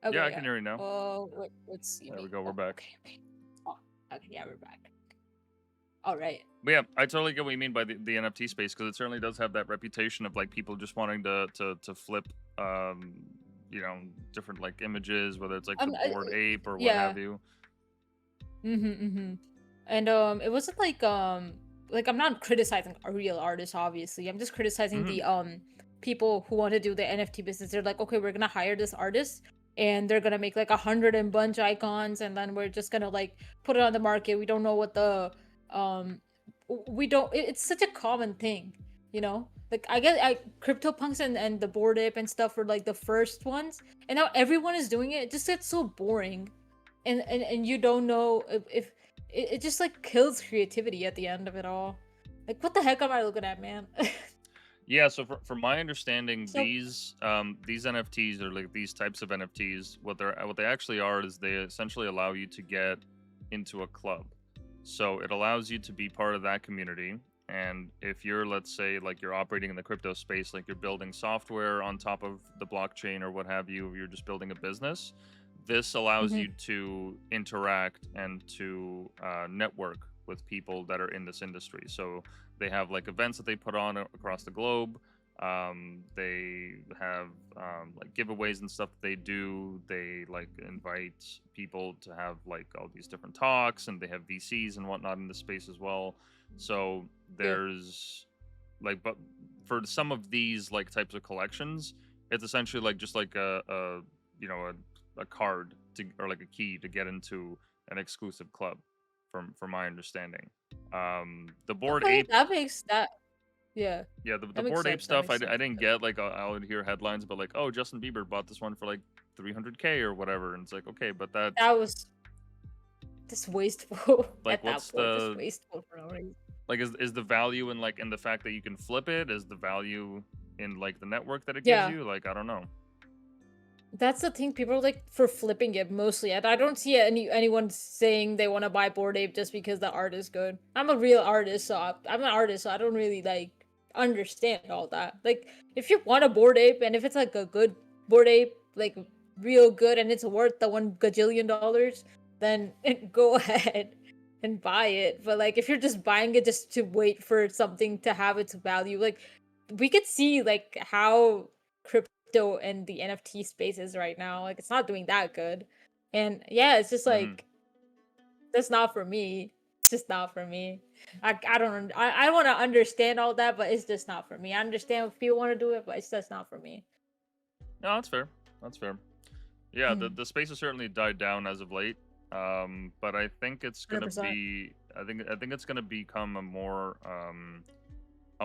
Yeah, Okay, I can yeah. hear you now. Oh, wait, let's see There we me. go. We're Oh, back. okay, okay. Oh, okay, yeah, we're back. All right. But yeah, I totally get what you mean by the NFT space, because it certainly does have that reputation of like people just wanting to flip, um, different like images, whether it's like the board ape or what Yeah. have you. And it wasn't like I'm not criticizing a real artist, obviously. I'm just criticizing Hmm. the people who want to do the NFT business. They're like, okay, we're gonna hire this artist and they're gonna make like 100 and bunch icons, and then we're just gonna like put it on the market. We don't know what the um we don't it's such a common thing, you know? Like I get CryptoPunks and the Bored Ape and stuff were like the first ones, and now everyone is doing it. It just gets so boring, and you don't know if it just like kills creativity at the end of it all. Like, what the heck am I looking at, man? Yeah, so from my understanding, So these NFTs, or like these types of NFTs, what they actually are is they essentially allow you to get into a club. So it allows you to be part of that community. And if you're, let's say, like you're operating in the crypto space, like you're building software on top of the blockchain or what have you, you're just building a business. This allows mhm. you to interact and to network with people that are in this industry. So they have like events that they put on across the globe. They have like giveaways and stuff that they do. They like invite people to have like all these different talks, and they have VCs and whatnot in the space as well. So Yeah. there's like, but for some of these like types of collections, it's essentially like just like a you know a card to, or like a key to get into an exclusive club, from my understanding. The board Okay, ape, that makes that. Yeah, yeah, the that makes board ape sense. That stuff, makes I sense. didn't get. Like I would hear headlines, but like, oh, Justin Bieber bought this one for like 300K or whatever, and it's like, okay, but that, That was just wasteful like, at that what's point. Just the, wasteful for no reason. like, is the value in like in the fact that you can flip it? Is the value in like the network that it gives Yeah, you? Like, I don't know. that's the thing. People are like for flipping it mostly. I don't see anyone saying they want to buy Bored Ape just because the art is good. I'm a real artist, so I'm an artist, so I don't really like understand all that. Like, if you want a Bored Ape and if it's like a good Bored Ape, like real good, and it's worth the $1 gajillion, then go ahead and buy it. But like, if you're just buying it just to wait for something to have its value, like we could see like how crypto and the NFT space is right now. Like it's not doing that good. And yeah, it's just Hmm. like that's not for me. It's just not for me. I don't I want to understand all that, but it's just not for me. I understand if people want to do it, but it's just not for me. No, that's fair. That's fair. Yeah, the Mm, the space has certainly died down as of late. But I think it's gonna 100%. be. I think it's gonna become a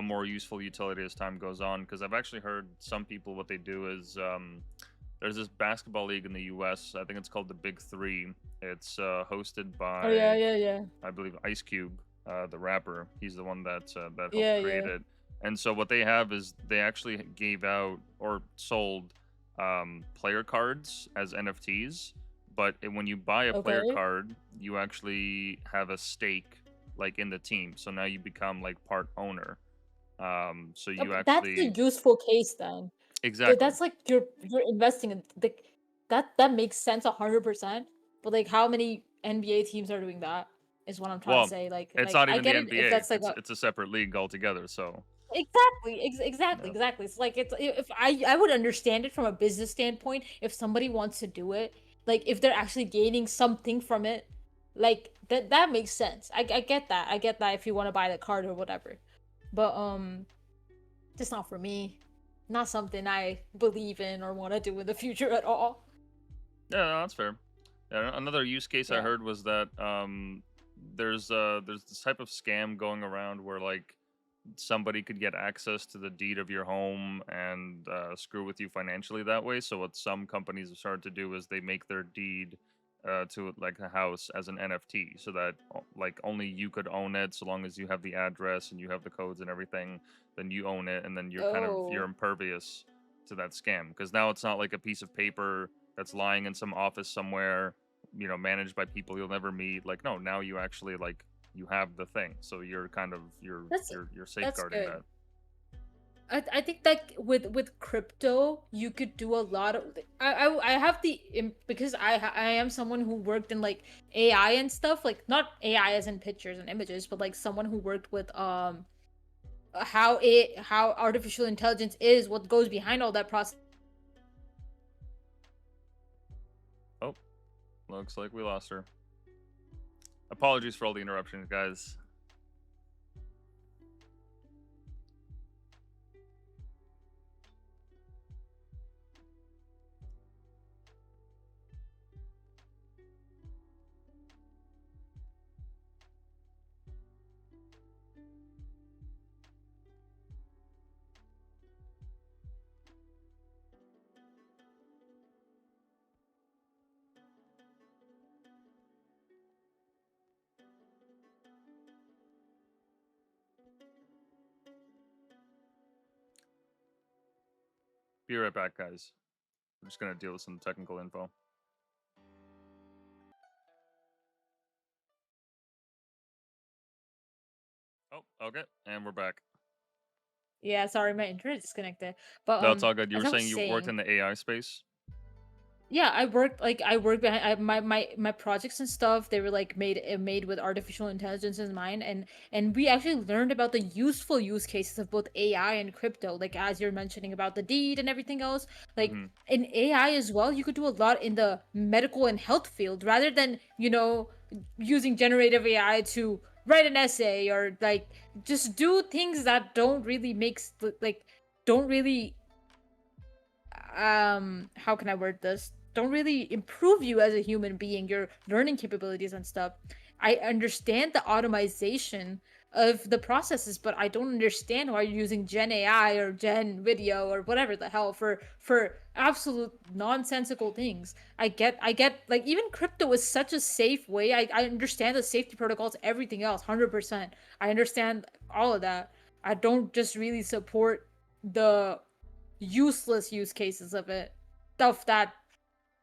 more useful utility as time goes on. Because I've actually heard some people what they do is there's this basketball league in the U.S. I think it's called the Big Three. It's hosted Oh yeah, by yeah, yeah. I believe Ice Cube, the rapper. He's the one that helped Yeah, create yeah. it. And so what they have is they actually gave out or sold player cards as NFTs. But when you buy a player Okay. card, you actually have a stake like in the team. So now you become like part owner. So you That's a actually useful case then. exactly. That's like you're investing in the that makes sense 100%. But like how many NBA teams are doing that is what I'm trying to Well, say. it's Like not I even the get it if NBA. that's like a It's a separate league altogether. So exactly exactly yeah. exactly. It's like it's if I would understand it from a business standpoint if somebody wants to do it, like if they're actually gaining something from it, like that makes sense. I get that. I get that if you want to buy the card or whatever. But just not for me. Not something I believe in or want to do in the future at all. Yeah, no, that's fair. Yeah, another use case I Yeah. heard was that there's this type of scam going around where like somebody could get access to the deed of your home and screw with you financially that way. So what some companies have started to do is they make their deed to like a house as an NFT, so that like only you could own it, so long as you have the address and you have the codes and everything, then you own it, and then you're Oh. impervious to that scam because now it's not like a piece of paper that's lying in some office somewhere, managed by people you'll never meet. Like, no, now you actually like you have the thing, so you're kind of That's you're that's safeguarding good. that. I think that with crypto you could do a lot of I have because I am someone who worked in like AI and stuff, like not AI as in pictures and images, but like someone who worked with how artificial intelligence is, what goes behind all that process. Oh, looks like we lost her. Apologies for all the interruptions, guys. Be right back, guys. We're just gonna deal with some technical info. Oh, okay, and we're back. Yeah, sorry, my internet disconnected. But No, it's all good. You as were I was saying you worked saying, in the AI space. yeah, I worked behind my projects and stuff. They were like made with artificial intelligence in mind, and we actually learned about the useful use cases of both AI and crypto. Like as you're mentioning about the deed and everything else, like Mm-hmm. in AI as well, you could do a lot in the medical and health field rather than using generative AI to write an essay or like just do things that don't really like don't really how can I word this, don't really improve you as a human being, your learning capabilities and stuff. I understand the automation of the processes, but I don't understand why you're using gen AI or gen video or whatever the hell for absolute nonsensical things. I get like even crypto is such a safe way. I understand the safety protocols, everything else 100%. I understand all of that. I don't just really support the useless use cases of it, stuff that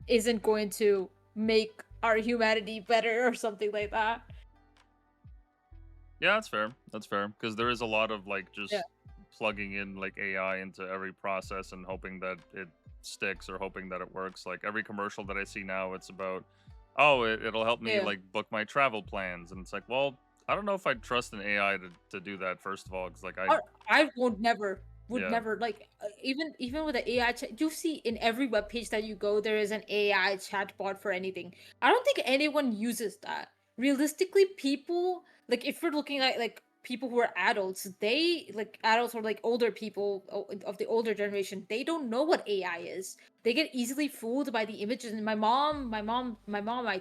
isn't going to make our humanity better or something like that. Yeah, that's fair. That's fair because there is a lot of like Yeah. just plugging in like AI into every process and hoping that it sticks or hoping that it works. Like every commercial that I see now, it's about, oh, it'll help me Yeah. like book my travel plans, and it's like, well, I don't know if I'd trust an AI to do that first of all, because like I I won't never. would Yeah. never like even with the AI chat. You see in every web page that you go, there is an AI chatbot for anything. I don't think anyone uses that. Realistically, people like if we're looking at like people who are adults, they like adults or like older people of the older generation, they don't know what AI is. They get easily fooled by the images. And my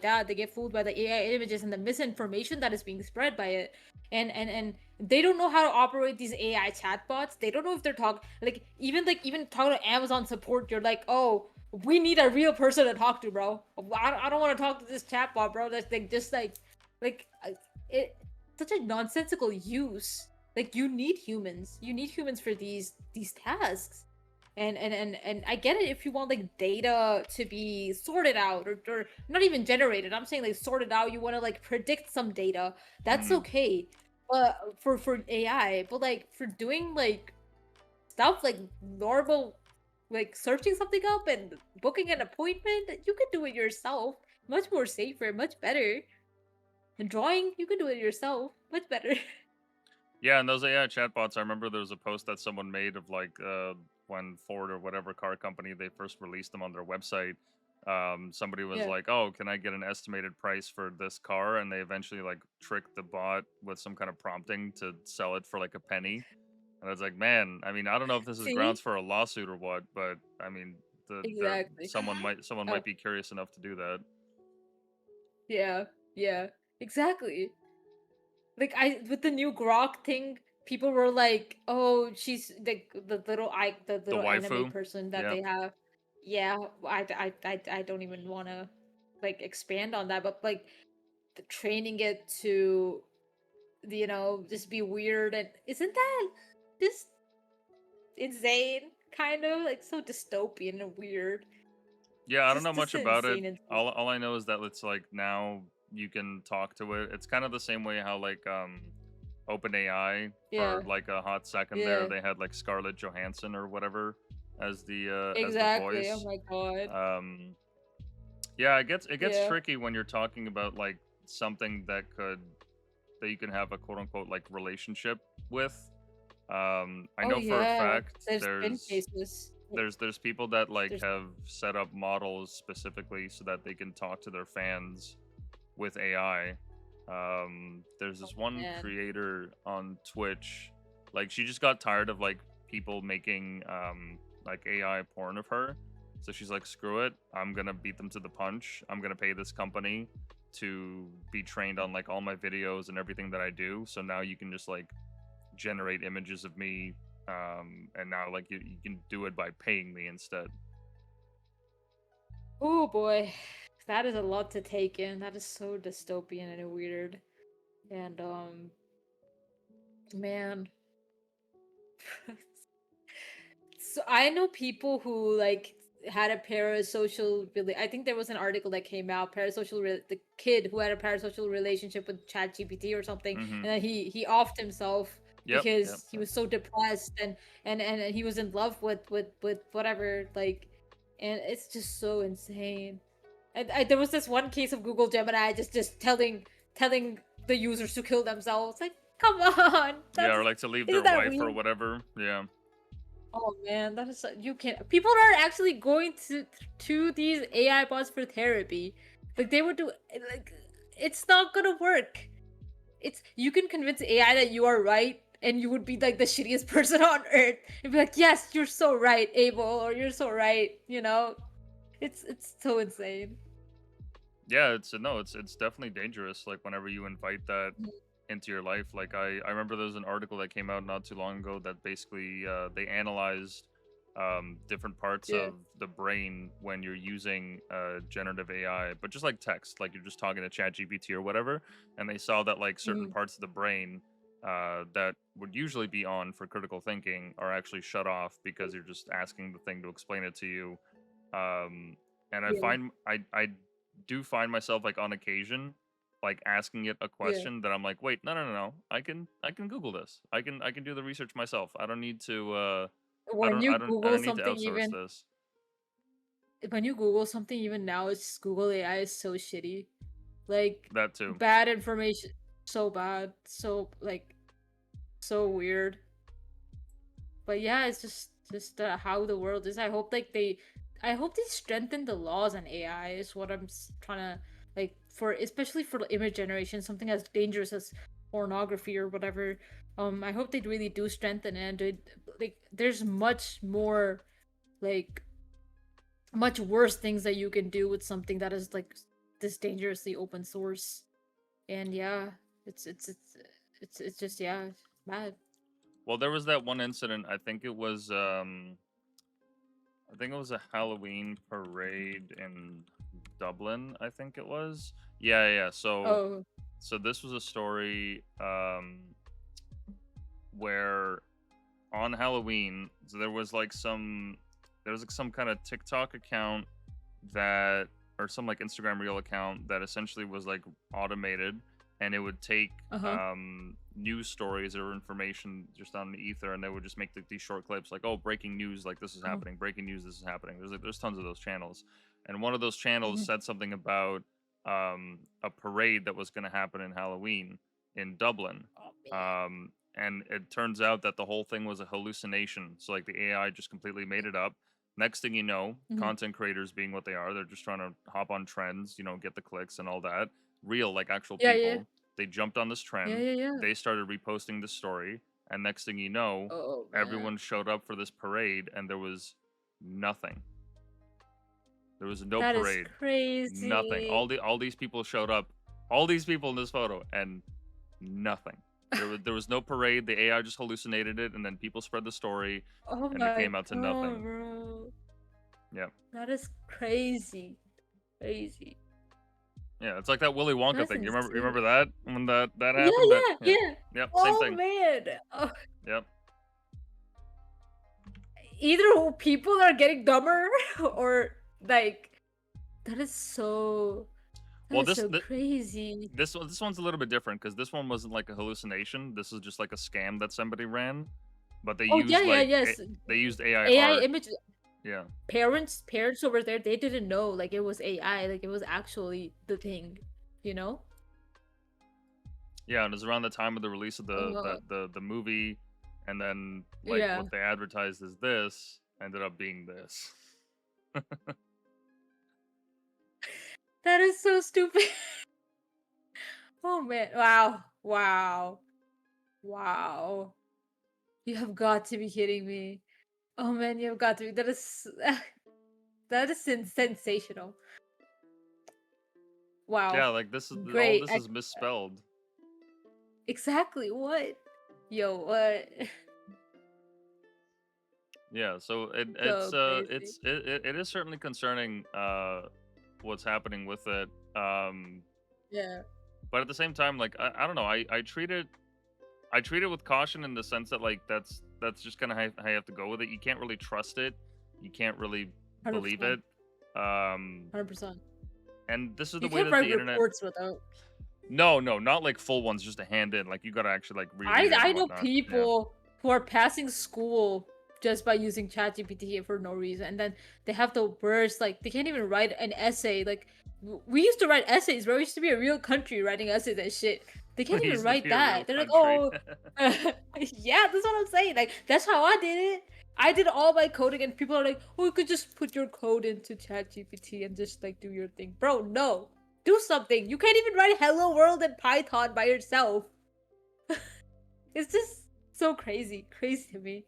dad, they get fooled by the AI images and the misinformation that is being spread by it. And they don't know how to operate these AI chatbots. They don't know if they're talking even talking to Amazon support. You're like, oh, we need a real person to talk to, bro. I don't want to talk to this chatbot, bro. That's like just like it such a nonsensical use. Like you need humans. You need humans for these tasks. And I get it if you want like data to be sorted out or not even generated. I'm saying like sorted out. You want to like predict some data. That's Mm. okay. For AI, but like for doing like stuff like normal, like searching something up and booking an appointment, you could do it yourself. Much more safer, much better. And drawing, you could do it yourself. Much better. Yeah, and those AI chatbots, I remember there was a post that someone made of like when Ford or whatever car company they first released them on their website. Somebody was Yeah. like, "Oh, can I get an estimated price for this car?" And they eventually like tricked the bot with some kind of prompting to sell it for like a penny. And I was like, "Man, I mean, I don't know if this is grounds See? for a lawsuit or what, but I mean, Exactly. someone Oh, might be curious enough to do that." yeah. Yeah. Exactly. Like I with the new Grok thing, people were like, "Oh, she's the The little anime waifu, person that yeah. they have." Yeah, I don't even want to like expand on that, but like the training it to just be weird and isn't that just insane? Kind of like so dystopian and weird. Yeah, I don't know Just much an about it. insane, insane. All I know is that it's like now you can talk to it. It's kind of the same way how like OpenAI for Yeah, like a hot second there yeah, they had like Scarlett Johansson or whatever as the exactly. Oh voice. my god. Um yeah, it gets Yeah. tricky when you're talking about like something that you can have a quote unquote like relationship with. I Oh know for a yeah. fact There's been cases. there's people that like There's have set up models specifically so that they can talk to their fans with AI. There's oh this one man. creator on Twitch, like she just got tired of like people making like AI porn of her. So she's like, screw it, I'm gonna beat them to the punch. I'm gonna pay this company to be trained on like all my videos and everything that I do. So now you can just like generate images of me, and now like you can do it by paying me instead. Oh boy. That is a lot to take in. That is so dystopian and weird. And man. So I know people who like had a parasocial really I think there was an article that came out the kid who had a parasocial relationship with ChatGPT or something, Mm-hmm. and then he offed himself Yep. because he was so depressed and he was in love with whatever like, and it's just so insane. And there was this one case of Google Gemini just telling the users to kill themselves. Like, come on, Yeah, that's or like to leave their isn't that wife or real? whatever. Yeah. Oh man, that is you can't. People are actually going to these AI bots for therapy. Like they would do like it's not gonna work. It's you can convince AI that you are right, and you would be like the shittiest person on earth. And be like, yes, you're so right, Abel, or you're so right. It's so insane. Yeah, it's no, it's definitely dangerous. Like whenever you invite that into your life, like I remember there was an article that came out not too long ago that basically they analyzed different parts Yeah. of the brain when you're using generative AI, but just like text, like you're just talking to ChatGPT or whatever, and they saw that like certain Mm, parts of the brain that would usually be on for critical thinking are actually shut off because you're just asking the thing to explain it to you. And yeah. I do find myself like on occasion like asking it a Yeah. question that I'm like, wait, no. I can Google this. I can do the research myself. I don't need to When you I Google don't need to something, outsource even this. when you Google something, even now, it's just Google AI is so shitty. Like That too. bad information, so bad, so like so weird. But yeah, it's just how the world is. I hope they strengthen the laws on AI. Is what I'm trying to like for, especially for the image generation, something as dangerous as pornography or whatever. I hope they really do strengthen it. And like, there's much more, like, much worse things that you can do with something that is like this dangerously open source. And yeah, it's just, yeah, it's bad. Well, there was that one incident. I think it was a Halloween parade in Dublin. I think it was. Yeah, yeah. Oh. So this was a story where on Halloween, so there was like some kind of TikTok account that, or some like Instagram reel account that essentially was like automated, and it would take Uh-huh. news stories or information just on the ether, and they would just make these short clips like, oh, breaking news, like this is Oh. happening, breaking news, this is happening. There's tons of those channels, and one of those channels Mhm. said something about a parade that was going to happen in Halloween in Dublin. Oh man. And it turns out that the whole thing was a hallucination. So like the AI just completely made it up. Next thing you know, Mhm. content creators being what they are, they're just trying to hop on trends, you know, get the clicks and all that. Real, like actual Yeah, yeah. people. They jumped on this Yeah, trend. yeah, yeah. They started reposting the story, and next thing you know, Oh man. everyone showed up for this parade, and there was nothing. There was no That is parade, nothing. crazy. All these people showed up, all these people in this photo, and nothing. There was no parade. The AI just hallucinated it, and then people spread the story, Oh and it my came out to god, nothing. bro. Yeah, That is crazy. Crazy. yeah. It's like that Willy Wonka That's thing. You insane. remember that when that Yeah, happened? That yeah, yeah, yeah. yep, same Oh thing. man. Oh, Yep. either people are getting dumber or like, that is so, that Well, is so crazy. this one's a little bit different because this one wasn't like a hallucination. This is just like a scam that somebody ran, but Oh yeah, yeah, yes. they used AI AI art. image, Yeah. parents over there, they didn't know like it was AI, like it was actually the thing, you know? Yeah, and it was around the time of the release of Uh, the movie, and then like yeah. what they advertised as this ended up being this. That is so stupid. Oh man. Wow. Wow. Wow. You have got to be kidding me. Oh man, you have got to be. That is that is sensational. Yeah, Wow. like all Great. this is misspelled. Exactly. What? Yo, what? Yeah, so So crazy. it is certainly concerning what's happening with it. Yeah. But at the same time, like I don't know, I treat it with caution in the sense that like that's just kind of how you have to go with it. You can't really trust it. You can't really believe 100%. it. Um, 100%. and this is the You way can't that write the internet. reports without. No, no, not like full ones, just a hand in. Like you gotta actually like reread it I and know whatnot. Yeah. people who are passing school just by using ChatGPT for no reason, and then they have the worst, like they can't even write an essay. Like we used to write essays, bro. We used to be a real country writing essays and shit. They can't We even used to write be a real that. They're like, country. oh, yeah, that's what I'm saying. Like that's how I did it. I did all my coding, and people are like, oh, you could just put your code into ChatGPT and just like do your thing, bro. No, do something. You can't even write "Hello World" in Python by yourself. It's just so crazy, crazy to me.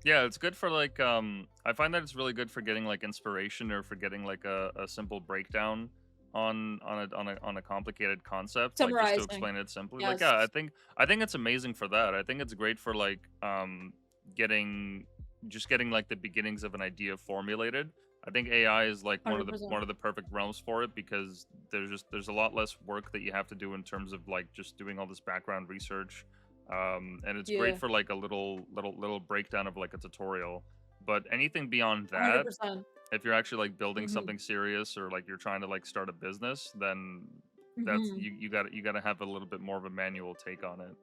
Yeah, it's good for like I find that it's really good for getting like inspiration or for getting like a simple breakdown on a complicated concept, like just to Summarizing. explain it simply. Like yeah, Yes. I think it's amazing for that. I think it's great for like getting getting like the beginnings of an idea formulated. I think AI is like 100%. one of the perfect realms for it because there's a lot less work that you have to do in terms of like just doing all this background research, and it's great Yeah. for like a little breakdown of like a tutorial. But anything beyond that, 100%. if you're actually like building Mm-hmm. something serious or like you're trying to like start a business, then that's Mm-hmm. you got to have a little bit more of a manual take on it.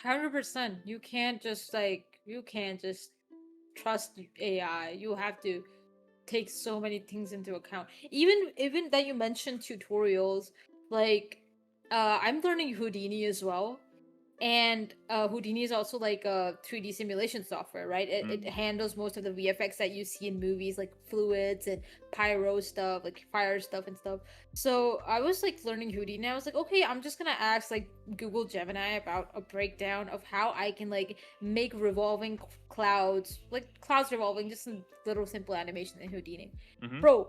100%. You can't just trust AI. You have to take so many things into account. Even that you mentioned tutorials, like I'm learning Houdini as well. And Houdini is also like a 3D simulation software, right? It Mm. handles most of the VFX that you see in movies, like fluids and pyro stuff, like fire stuff and stuff. So I was like learning Houdini. I was like, okay, I'm just gonna ask like Google Gemini about a breakdown of how I can like make revolving clouds, like clouds revolving, just some little simple animation in Houdini. Hmm. Bro,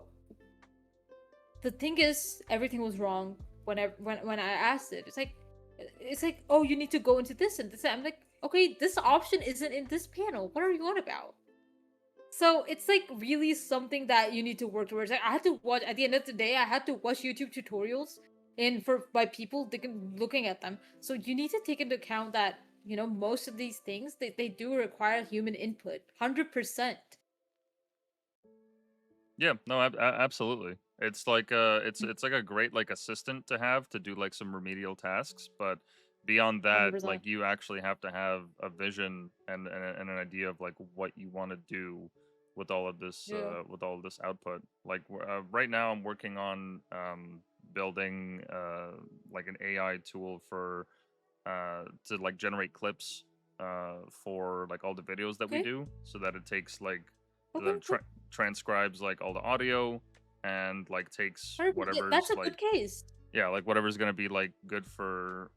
the thing is, everything was wrong when I asked it. It's like, oh, you need to go into this and this. I'm like, okay, this option isn't in this panel. What are you on about? So it's like really something that you need to work towards. Like, I had to watch at the end of the day. I had to watch YouTube tutorials and for by people looking at them. So you need to take into account that most of these things they do require human input, 100%. Yeah, no, absolutely. It's like it's like a great like assistant to have to do like some remedial tasks, but beyond that, 100%. like you actually have to have a vision and an idea of like what you want to do Yeah. with all of this output. Like right now, I'm working on building like an AI tool for to like generate clips for like all the videos that we Okay. do, so that it takes like Okay. the transcribes like all the audio and like takes 100%. That's whatever's a like good case. yeah, like whatever's gonna be like good for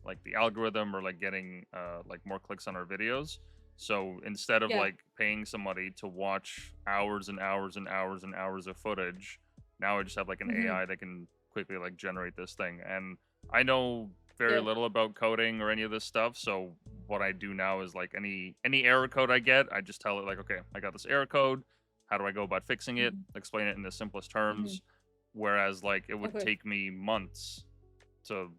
like the algorithm or like getting like more clicks on our videos. So instead of Yeah. like paying somebody to watch hours and hours and hours and hours of footage, now I just have like an Mm-hmm. AI that can quickly like generate this thing. And I know very Yeah. little about coding or any of this stuff, so what I do now is like any error code I get, I just tell it like, okay, I got this error code. How do I go about fixing it? Mhm, Explain it in the simplest mhm. terms. Whereas like it would Okay. take me months to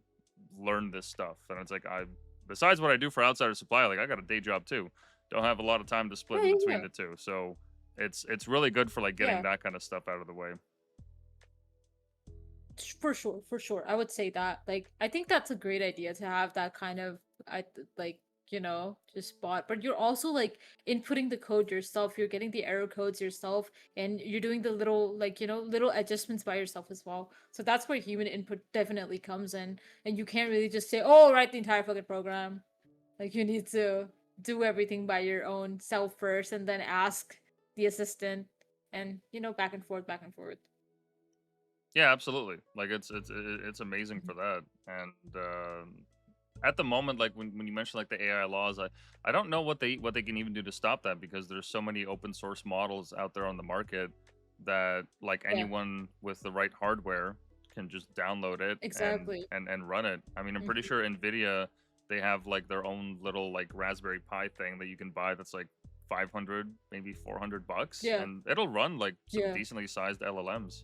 learn this stuff, and it's like I besides what I do for Outsider Supply, like I got a day job too. Don't have a lot of time to split Yeah, in yeah, between yeah. the two, so it's really good for like getting Yeah, that kind of stuff out of the way. for sure, for sure. I would say that. Like, I think that's a great idea to have that kind of, like, just bot. But you're also like inputting the code yourself. You're getting the error codes yourself, and you're doing the little, like, little adjustments by yourself as well. So that's where human input definitely comes in. And you can't really just say, "Oh, write the entire fucking program." Like, you need to do everything by your own self first, and then ask the assistant, and back and forth, back and forth. Yeah, absolutely. Like it's amazing for that. And at the moment, like when you mention like the AI laws, I don't know what they can even do to stop that, because there's so many open source models out there on the market that like Yeah, anyone with the right hardware can just download it exactly. and run it. I mean, I'm pretty Mhm. sure Nvidia, they have like their own little like Raspberry Pi thing that you can buy that's like 500 maybe $400, Yeah, and it'll run like some yeah, decently sized LLMs.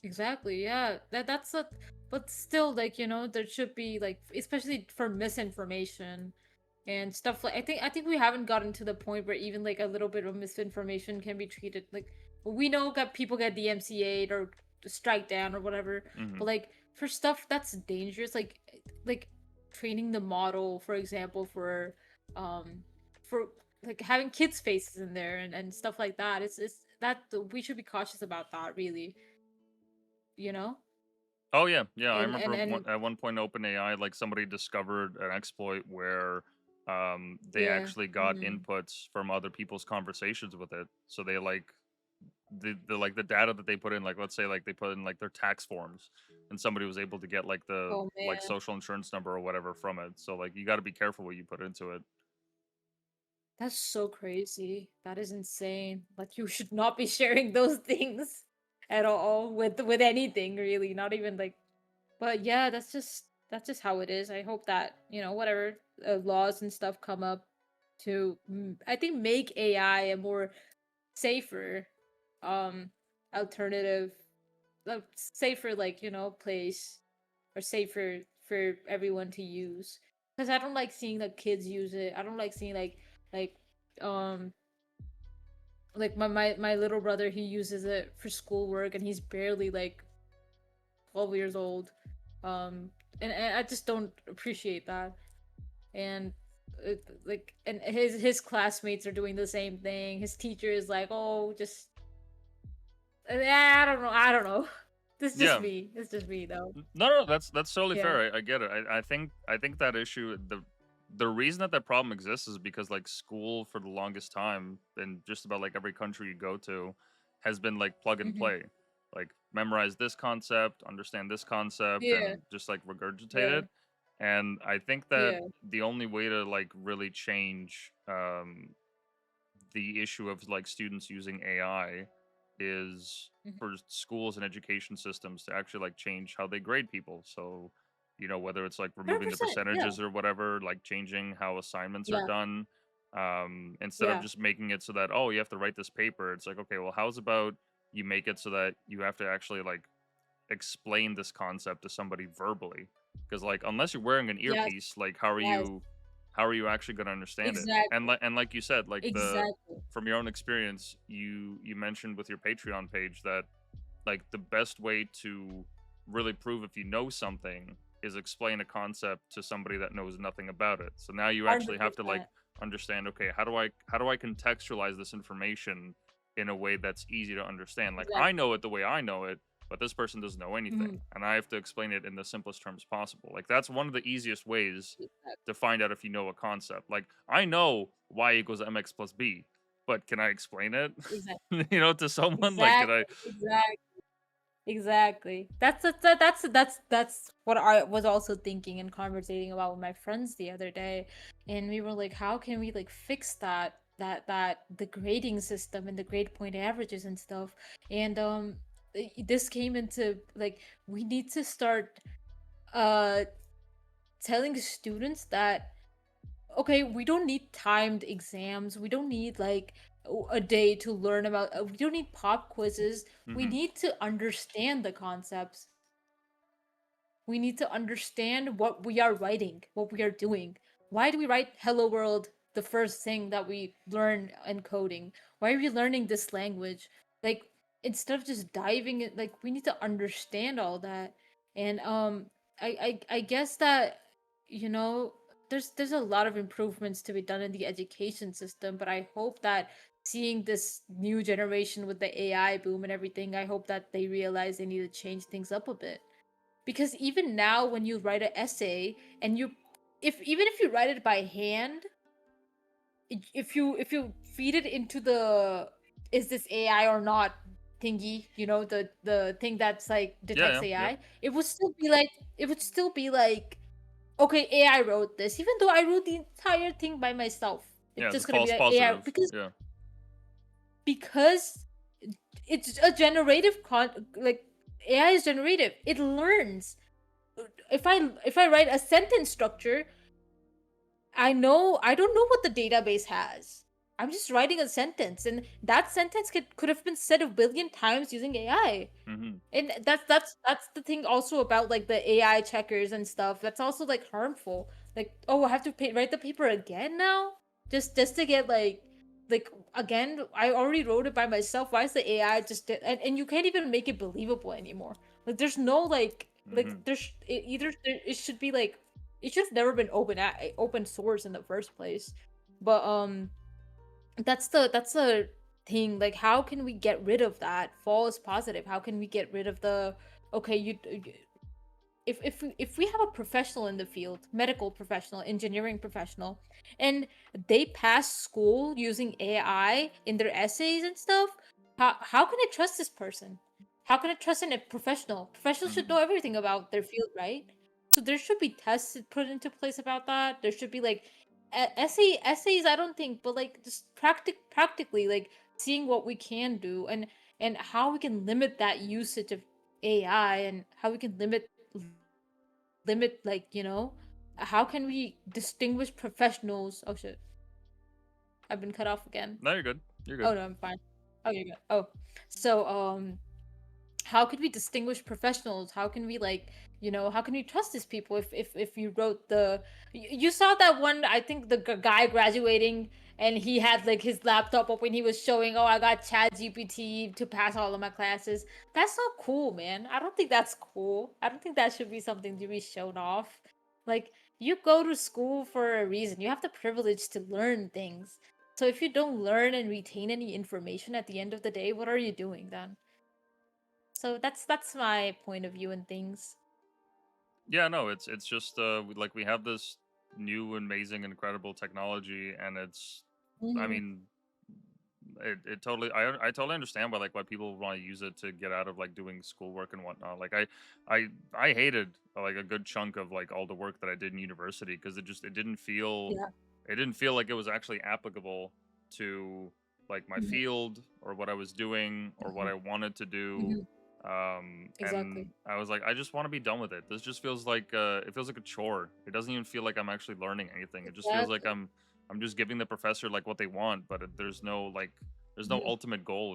exactly. Yeah, that's a, but still, like, there should be like, especially for misinformation and stuff like. I think we haven't gotten to the point where even like a little bit of misinformation can be treated like, we know that people get DMCA'd or strike down or whatever, Hmm. but like for stuff that's dangerous, like training the model, for example, um for like having kids' faces in there and stuff like that. It's that we should be cautious about that, really. You know? Oh yeah, yeah. I And remember at one point OpenAI, like somebody discovered an exploit where they yeah. actually got Mm. inputs from other people's conversations with it. So they like the like the data that they put in, like let's say like they put in like their tax forms, and somebody was able to get like the Oh like man, social insurance number or whatever from it. So like you got to be careful what you put into it. that's so crazy. That is insane. Like, you should not be sharing those things at all with anything, really. Not even like. But yeah, that's just how it is. I hope that whatever laws and stuff come up to, I think, make AI a more safer um alternative, safer, like, place, or safer for everyone to use, because I don't like seeing like kids use it. I don't like seeing like um like my little brother, he uses it for schoolwork, and he's barely like 12 years old. And I just don't appreciate that. And like, and his classmates are doing the same thing. His teacher is like, oh, just, I don't know. This is just Yeah. me. It's just me though. No, that's totally Yeah. fair. I get it. I think that issue, the reason that that problem exists is because like school for the longest time in just about like every country you go to has been like plug and Hmm. play, like memorize this concept, understand this concept, Yeah. and just like regurgitate Yeah. it. And I think that Yeah. the only way to like really change the issue of like students using AI is Mhm. for schools and education systems to actually like change how they grade people. So, whether it's like removing the 100%. Yeah. percentages or whatever, like changing how assignments are Yeah. done, instead of Yeah. just making it so that, oh, you have to write this paper. It's like, okay, well, how's about you make it so that you have to actually like explain this concept to somebody verbally? Because like unless you're wearing an Yes. earpiece, like how are Yes. you actually going to understand it? And Exactly. like you said, like the Exactly. from your own experience, you mentioned with your Patreon page that like the best way to really prove if you know something is explain a concept to somebody that knows nothing about it. So now you actually have to like 100%. understand, okay, how do I contextualize this information in a way that's easy to understand? Like I Exactly. know it the way I know it, but this person doesn't know anything, Mhm. and I have to explain it in the simplest terms possible. Like that's one of the easiest ways Exactly. to find out if you know a concept. Like I know y equals mx plus b, but can I explain it? Exactly. To someone? Like, can I? Exactly. Exactly. Exactly. That's what I was also thinking and conversating about with my friends the other day, and we were like, how can we like fix that the grading system and the grade point averages and stuff, and this came into like we need to start uh telling students that okay, we don't need timed exams. We don't need like a day to learn about. We don't need pop quizzes. We Hmm. need to understand the concepts. We need to understand what we are writing, what we are doing. Why do we write "Hello World" the first thing that we learn in coding? Why are we learning this language? Like instead of just diving in, like we need to understand all that. And I guess that you know there's a lot of improvements to be done in the education system, but I hope that seeing this new generation with the AI boom and everything, I hope that they realize they need to change things up a bit, because even now when you write an essay and you if even if you write it by hand, if you feed it into the is this AI or not thingy, the thing that's like Yeah, detects yeah, yeah, AI, it would still be like okay, AI wrote this even though I wrote the entire thing by myself. It's yeah. It's a just going to be false like AI positive. because Yeah. because it's a generative like AI is generative. It learns. If I write a sentence structure, I don't know what the database has. I'm just writing a sentence, and that sentence could have been said a billion times using AI. Hmm. And that's the thing also about like the AI checkers and stuff. That's also like harmful. Like, oh, I have to write the paper again now, just to get like again. I already wrote it by myself. Why is the AI and you can't even make it believable anymore? Like, there's no like Hmm. it should be like it should have never been open source in the first place. But that's the thing, like how can we get rid of that false positive? How can we get rid of the okay if we have a professional in the field, medical professional, engineering professional, and they pass school using AI in their essays and stuff, how can I trust this person? How can I trust in a professional? Professionals should Hmm. know everything about their field, right? So there should be tests put into place about that. There should be like essays, I don't think, but like just practically like seeing what we can do and how we can limit that usage of AI and how we can limit like how can we distinguish professionals? Oh shit, I've been cut off again. No, you're good. You're Oh good. no, I'm fine. Oh, you're good. Oh, so how can we distinguish professionals? How can we like how can we trust these people if you wrote you saw that one, I think the guy graduating and he had like his laptop up when he was showing, oh, I got Chat GPT to pass all of my classes. That's not cool, man. I don't think that's cool. I don't think that should be something to be shown off. Like, you go to school for a reason. You have the privilege to learn things. So if you don't learn and retain any information at the end of the day, what are you doing then? So that's my point of view in things. Yeah, no, it's just like we have this new, amazing, incredible technology, and I Hmm. mean, it totally, I totally understand why like why people want to use it to get out of like doing schoolwork and whatnot. Like I hated like a good chunk of like all the work that I did in university because Yeah. it didn't feel like it was actually applicable to like my Hmm. field or what I was doing or what Hmm. I wanted to do. Hmm. And Exactly. I was like, I just want to be done with it. This just feels like it feels like a chore. It doesn't even feel like I'm actually learning anything. It just feels like Exactly. I'm just giving the professor like what they want, but there's no like there's no Hmm. ultimate goal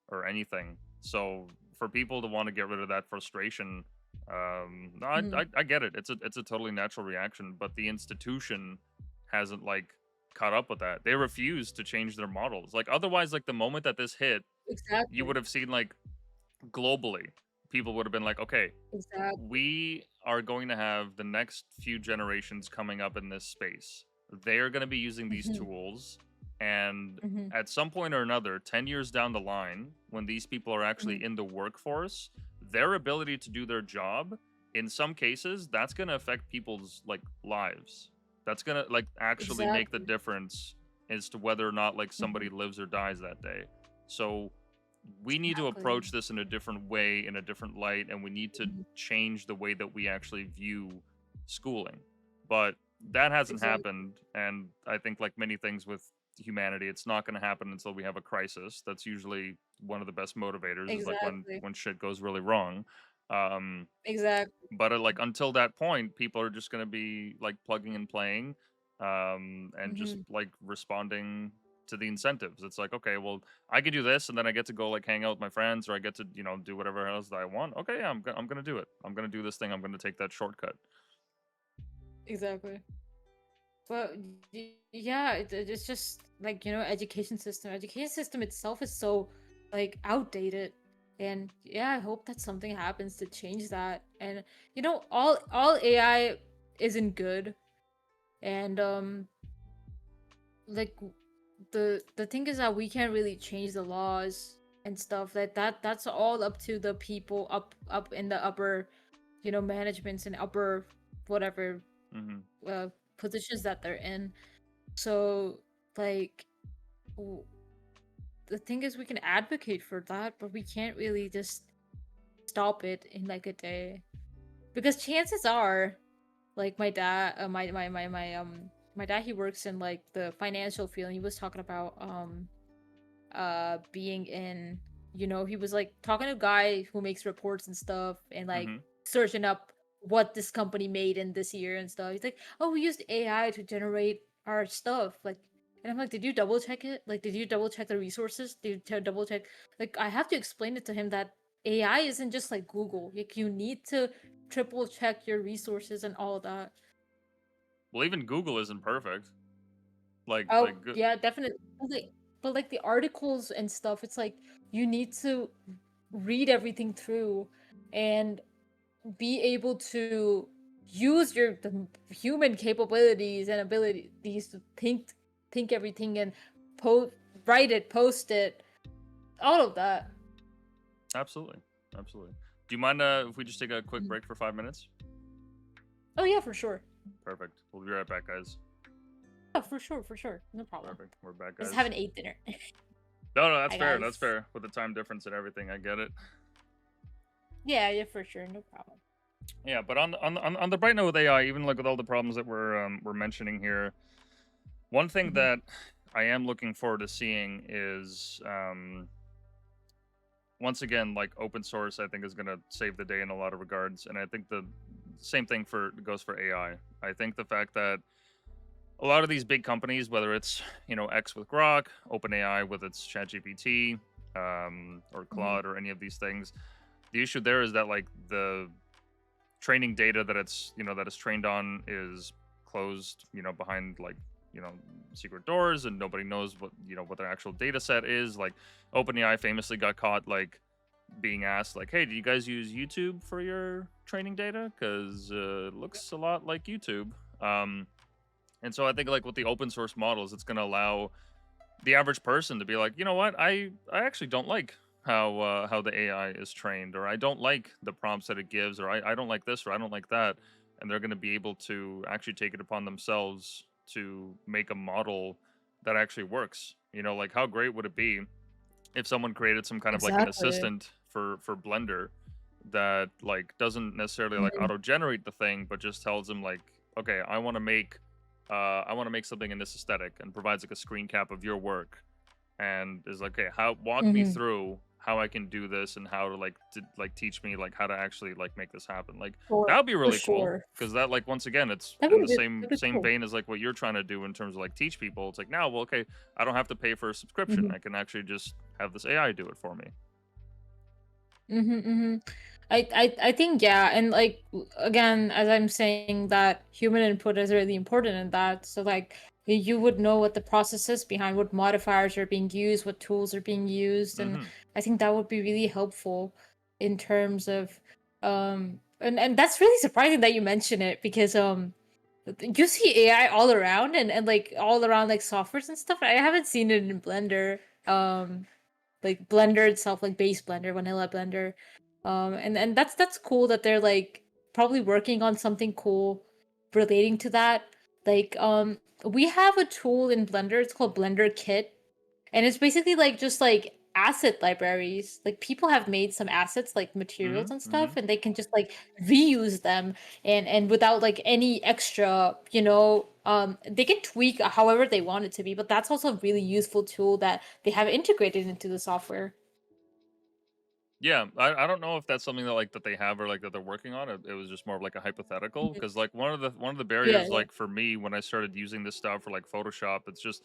or anything. So for people to want to get rid of that frustration, no, Hmm. I get it. It's a totally natural reaction, but the institution hasn't like caught up with that. They refuse to change their models. Like otherwise, like the moment that this hit, you would Exactly. have seen like globally, people would have been like, okay, Exactly. we are going to have the next few generations coming up in this space. They are going to be using these Hmm. tools. And Hmm. at some point or another, 10 years down the line, when these people are Hmm. actually in the workforce, their ability to do their job, in some cases, that's going to affect people's like lives. That's going to like actually make the Exactly. difference as to whether or not like Hmm. somebody lives or dies that day. So we need to Exactly. approach this in a different way, in a different light, and we need to Mhm. change the way that we actually view schooling. But that hasn't Exactly. happened, and I think like many things with humanity, it's not going to happen until we have a crisis. That's usually one of the best motivators is like Exactly. when shit goes really wrong. Um, Exactly. but like until that point, people are just going to be like plugging and playing, and just Hmm. like responding to the incentives. It's like, okay, well, I could do this, and then I get to go like hang out with my friends, or I get to do whatever else that I want. Okay, yeah, I'm gonna do it. I'm gonna do this thing. I'm gonna take that shortcut. Exactly. But yeah, it's just like, education system itself is so like outdated. And yeah, I hope that something happens to change that. And all AI isn't good. And like the thing is that we can't really change the laws and stuff. That's all up to the people up in the upper, managements and upper whatever Hmm. uh positions that they're in. So, like, w- the thing is, we can advocate for that, but we can't really just stop it in like a day. Because chances are, like, my dad, my dad, he works in like the financial field. And he was talking about being in, he was like talking to a guy who makes reports and stuff, and like Hmm. searching up what this company made in this year and stuff. He's like, oh, we used AI to generate our stuff, like. And I'm like, did you double check it? Like, did you double check the resources? Did you double check? Like, I have to explain it to him that AI isn't just like Google. Like, you need to triple check your resources and all of that. Well, even Google isn't perfect. Oh, yeah, definitely. But like the articles and stuff, it's like you need to read everything through and be able to use the human capabilities and abilities to think everything and post write it, post it, all of that. Absolutely, absolutely. Do you mind if we just take a quick Mhm. break for 5 minutes? Oh yeah, for sure. Perfect. We'll be right back, guys. Yeah, for sure. No problem. Perfect. We're back, I just guys. haven't ate dinner. No, no, that's Hi fair. That's guys. fair. With the time difference and everything, I get it. Yeah, yeah, for sure. No problem. Yeah, but on the bright note with AI, even like with all the problems that we're mentioning here, one thing Hmm. that I am looking forward to seeing is once again like open source. I think is going to save the day in a lot of regards, and I think the same thing for goes for AI. I think the fact that a lot of these big companies, whether it's X with Grok, OpenAI with its ChatGPT, or Hmm. Claude, or any of these things, the issue there is that like the training data that it's trained on is closed, behind like you know secret doors, and nobody knows what their actual data set is. Like OpenAI famously got caught like being asked like, hey, do you guys use YouTube for your training data, because it looks a lot like YouTube. And so I think like with the open source models, it's going to allow the average person to be like, you know what, I actually don't like how the AI is trained, or I don't like the prompts that it gives, or I don't like this, or I don't like that, and they're going to be able to actually take it upon themselves to make a model that actually works. You know, like how great would it be if someone created some kind of like an Exactly. assistant for Blender that like doesn't necessarily like Mhm. auto generate the thing, but just tells them like, okay, I want to make something in this aesthetic, and provides like a screen cap of your work, and is like, okay, how walk me Mhm. through how I can do this, and how to like teach me like how to actually like make this happen. Like For that would be for really cool, sure. because that like once again, it's That'd in be the really, same that'd be cool. vein as like what you're trying to do in terms of like teach people. It's like now, well, okay, I don't have to pay for a subscription. Mhm. I can actually just have this AI do it for me. Mhm, mhm. I think yeah, and like again, as I'm saying that human input is really important in that. So like you would know what the process is behind what modifiers are being used, what tools are being used, and Hmm. I think that would be really helpful in terms of and that's really surprising that you mention it because you see AI all around and like all around like softwares and stuff. I haven't seen it in Blender. Like Blender itself, like base Blender, vanilla Blender. And that's cool that they're like probably working on something cool relating to that. Like we have a tool in Blender, it's called Blender Kit, and it's basically like just like asset libraries. Like people have made some assets like materials Hmm. and Hmm. stuff and they can just like reuse them and without like any extra, they can tweak however they want it to be, but that's also a really useful tool that they have integrated into the software. Yeah, I don't know if that's something that like that they have, or like that they're working on. It was just more of like a hypothetical, Mhm. because like one of the Yeah, barriers yeah. like for me when I started using this stuff for like Photoshop, it's just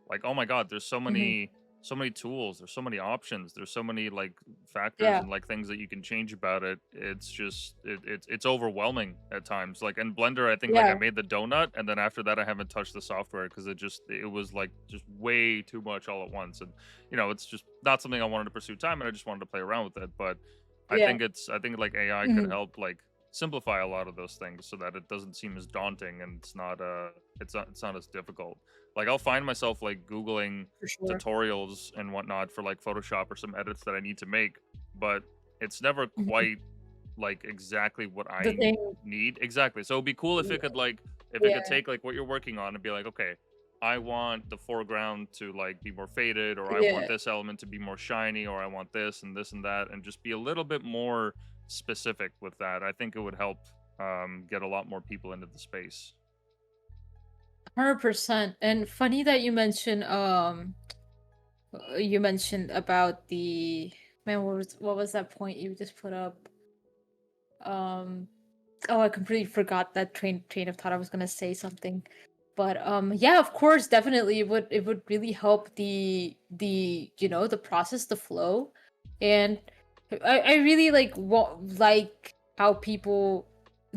like, oh my god, there's Mhm. so many tools, there's so many options, there's so many like factors Yeah. and like things that you can change about it. It's just it's overwhelming at times. Like in Blender, I think like I Yeah. made the donut, and then after that I haven't touched the software because it was like just way too much all at once. And it's just not something I wanted to pursue time, and I just wanted to play around with it. But Yeah. I think like AI could Mhm. help like simplify a lot of those things so that it doesn't seem as daunting, and it's not as difficult. Like I'll find myself like Googling For sure. tutorials and whatnot for like Photoshop or some edits that I need to make, but it's never Mhm. quite like exactly what The I thing. need. Exactly. So it'd be cool if it Yeah. could like if it could Yeah. take like what you're working on and be like, okay, I want the foreground to like be more faded, or I want Yeah. this element to be more shiny, or I want this and that, and just be a little bit more specific with that. I think it would help get a lot more people into the space. 100%. And funny that you mentioned about the man, what was that point you just put up? Um oh, I completely forgot that train of thought. I was gonna say something. But yeah, of course, definitely it would really help the process, the flow. And I really like how people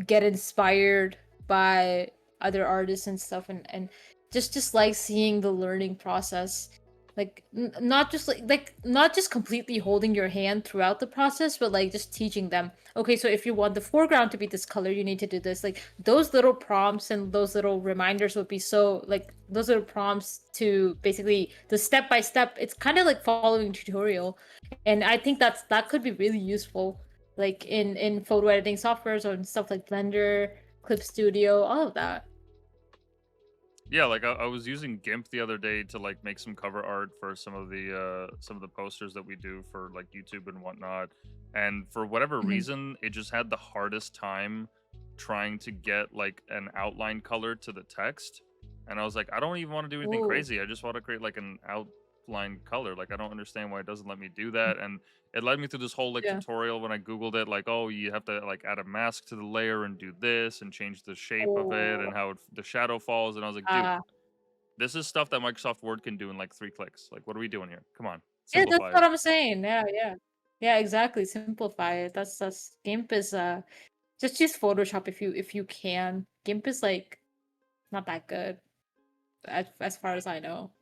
get inspired by other artists and stuff and just like seeing the learning process, like not just not just completely holding your hand throughout the process, but like just teaching them, okay, so if you want the foreground to be this color, you need to do this. Like those little prompts and those little reminders would be so like those little prompts to basically the step by step. It's kind of like following a tutorial, and I think that could be really useful, like in photo editing softwares or in stuff like Blender, Clip Studio, all of that. Yeah, like I was using GIMP the other day to like make some cover art for some of the posters that we do for like YouTube and whatnot. And for whatever Mhm. reason, it just had the hardest time trying to get like an outline color to the text. And I was like, I don't even want to do anything Ooh. crazy. I just want to create like an outline color. Like I don't understand why it doesn't let me do that. And it led me through this whole like Yeah. tutorial when I googled it, like, oh, you have to like add a mask to the layer and do this and change the shape of it and Oh. how the shadow falls. And I was like, dude, Ah. this is stuff that Microsoft Word can do in like 3 clicks. Like, what are we doing here? Come on, Yeah, that's simplify what it. I'm saying. Yeah, yeah. Yeah, exactly. Simplify it. That's GIMP is just use Photoshop if you can. GIMP is like not that good as far as I know.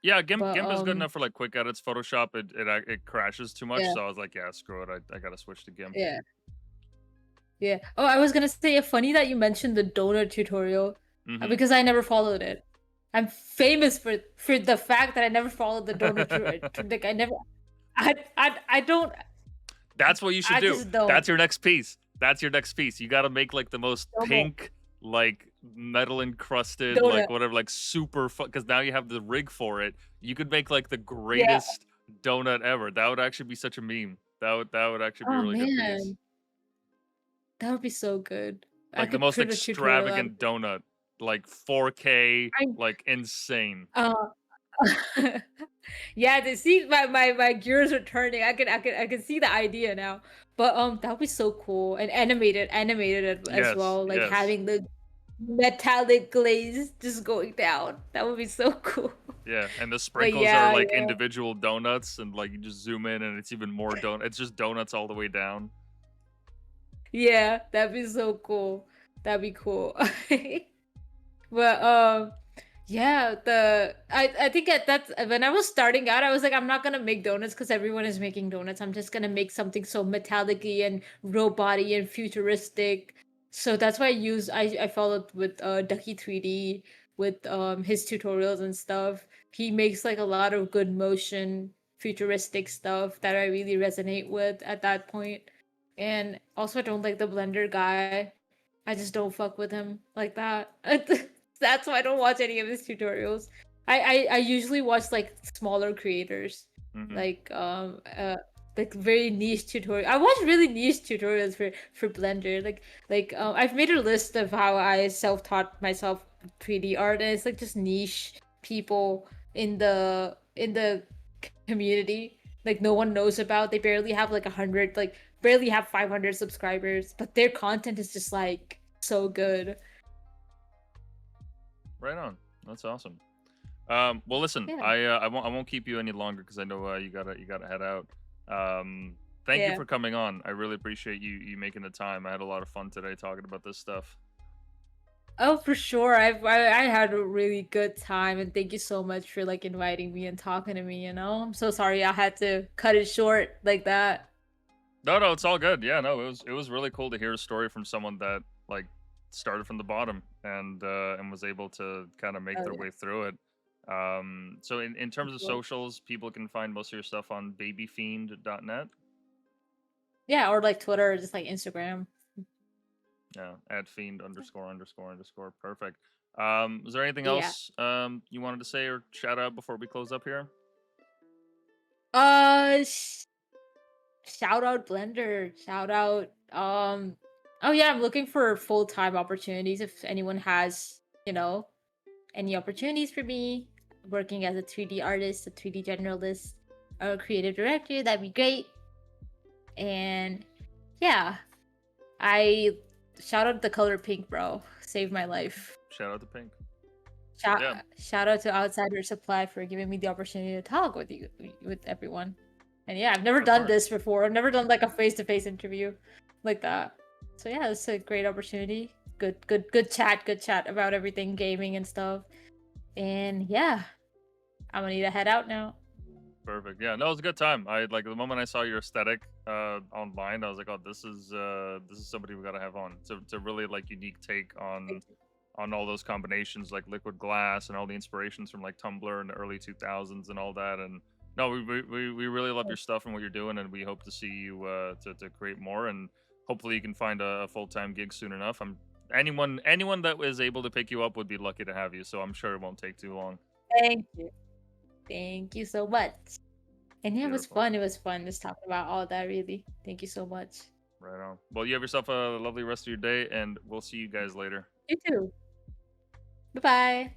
Yeah, But GIMP is good enough for like quick edits. Photoshop, it crashes too much, yeah, so I was like, yeah, screw it. I gotta switch to GIMP. yeah, yeah. Oh, I was gonna say, funny that you mentioned the donut tutorial, Hmm. because I never followed it. I'm famous for the fact that I never followed the donut like I never. I don't. That's what you should I do. just don't. That's your next piece. That's your next piece. You got to make like the most Donut. pink, like metal encrusted, like Donut. whatever, like super fun. Because now you have the rig for it. You could make like the Yeah. greatest donut ever. That would actually be such a meme. That would actually be a Oh really good piece. man, that would be so good. I Like the could most print a tutorial out of extravagant donut, like 4K, I like insane. uh yeah, to see my gears are turning. I can see the idea now. But that would be so cool. And animated as Yes, well, like yes. having the metallic glaze just going down. That would be so cool. Yeah, and the But sprinkles are yeah, like yeah. individual donuts, and like you just zoom in, and it's even more donut. It's just donuts all the way down. Yeah, that'd be so cool. That'd be cool. But yeah, I think that's when I was starting out, I was like, I'm not gonna make donuts because everyone is making donuts. I'm just gonna make something so metallic-y and robot-y and futuristic. So that's why I followed with Ducky 3D with his tutorials and stuff. He makes like a lot of good motion futuristic stuff that I really resonate with at that point. And also I don't like the Blender guy. I just don't fuck with him like that. That's why I don't watch any of his tutorials. I usually watch like smaller creators, Hmm. like like very niche tutorial. I watch really niche tutorials for Blender. I've made a list of how I self-taught myself 3D art, and it's like just niche people in the community. Like no one knows about. They barely have like 100, like barely have 500 subscribers, but their content is just like so good. Right on. That's awesome. Well, listen, Yeah. I won't keep you any longer because I know you gotta head out. Thank you Yeah. for coming on. I really appreciate you making the time. I had a lot of fun today talking about this stuff. Oh, for sure. I had a really good time, and thank you so much for like inviting me and talking to me, you know? I'm so sorry I had to cut it short like that. No, no, it's all good. Yeah, no, it was really cool to hear a story from someone that like started from the bottom and was able to kind of make Oh their yeah. way through it. So in For terms of sure. socials, people can find most of your stuff on babyfiend.net. Yeah, or like Twitter or just like Instagram. Yeah, at fiend underscore underscore underscore. Perfect. Was there anything Yeah. else you wanted to say or shout out before we close up here? Uh sh- Shout out Blender. Shout out oh yeah, I'm looking for full-time opportunities if anyone has, you know, any opportunities for me working as a 3D artist, a 3D generalist, or a creative director, that'd be great. And yeah, I shout out the color pink, bro. Saved my life. Shout out to Pink. Shout Yeah, shout out to Outsider Supply for giving me the opportunity to talk with you with everyone. And yeah, I've never of done course. this before. I've never done like a face-to-face interview like that. So yeah, it's a great opportunity. Good chat about everything gaming and stuff. And yeah, I'm gonna need to head out now. Perfect. Yeah, no, it was a good time. I like the moment I saw your aesthetic online, I was like, oh, this is somebody we gotta have on. It's a really like unique take Thank you. on all those combinations like liquid glass and all the inspirations from like Tumblr in the early 2000s and all that. And no, we really love your stuff and what you're doing, and we hope to see you to create more, and hopefully you can find a full-time gig soon enough. I'm anyone that is able to pick you up would be lucky to have you, so I'm sure it won't take too long. Thank you. Thank you so much. And yeah, it was Beautiful. fun. It was fun just talking about all that, really. Thank you so much. Right on. Well, you have yourself a lovely rest of your day, and we'll see you guys later. You too. Bye bye.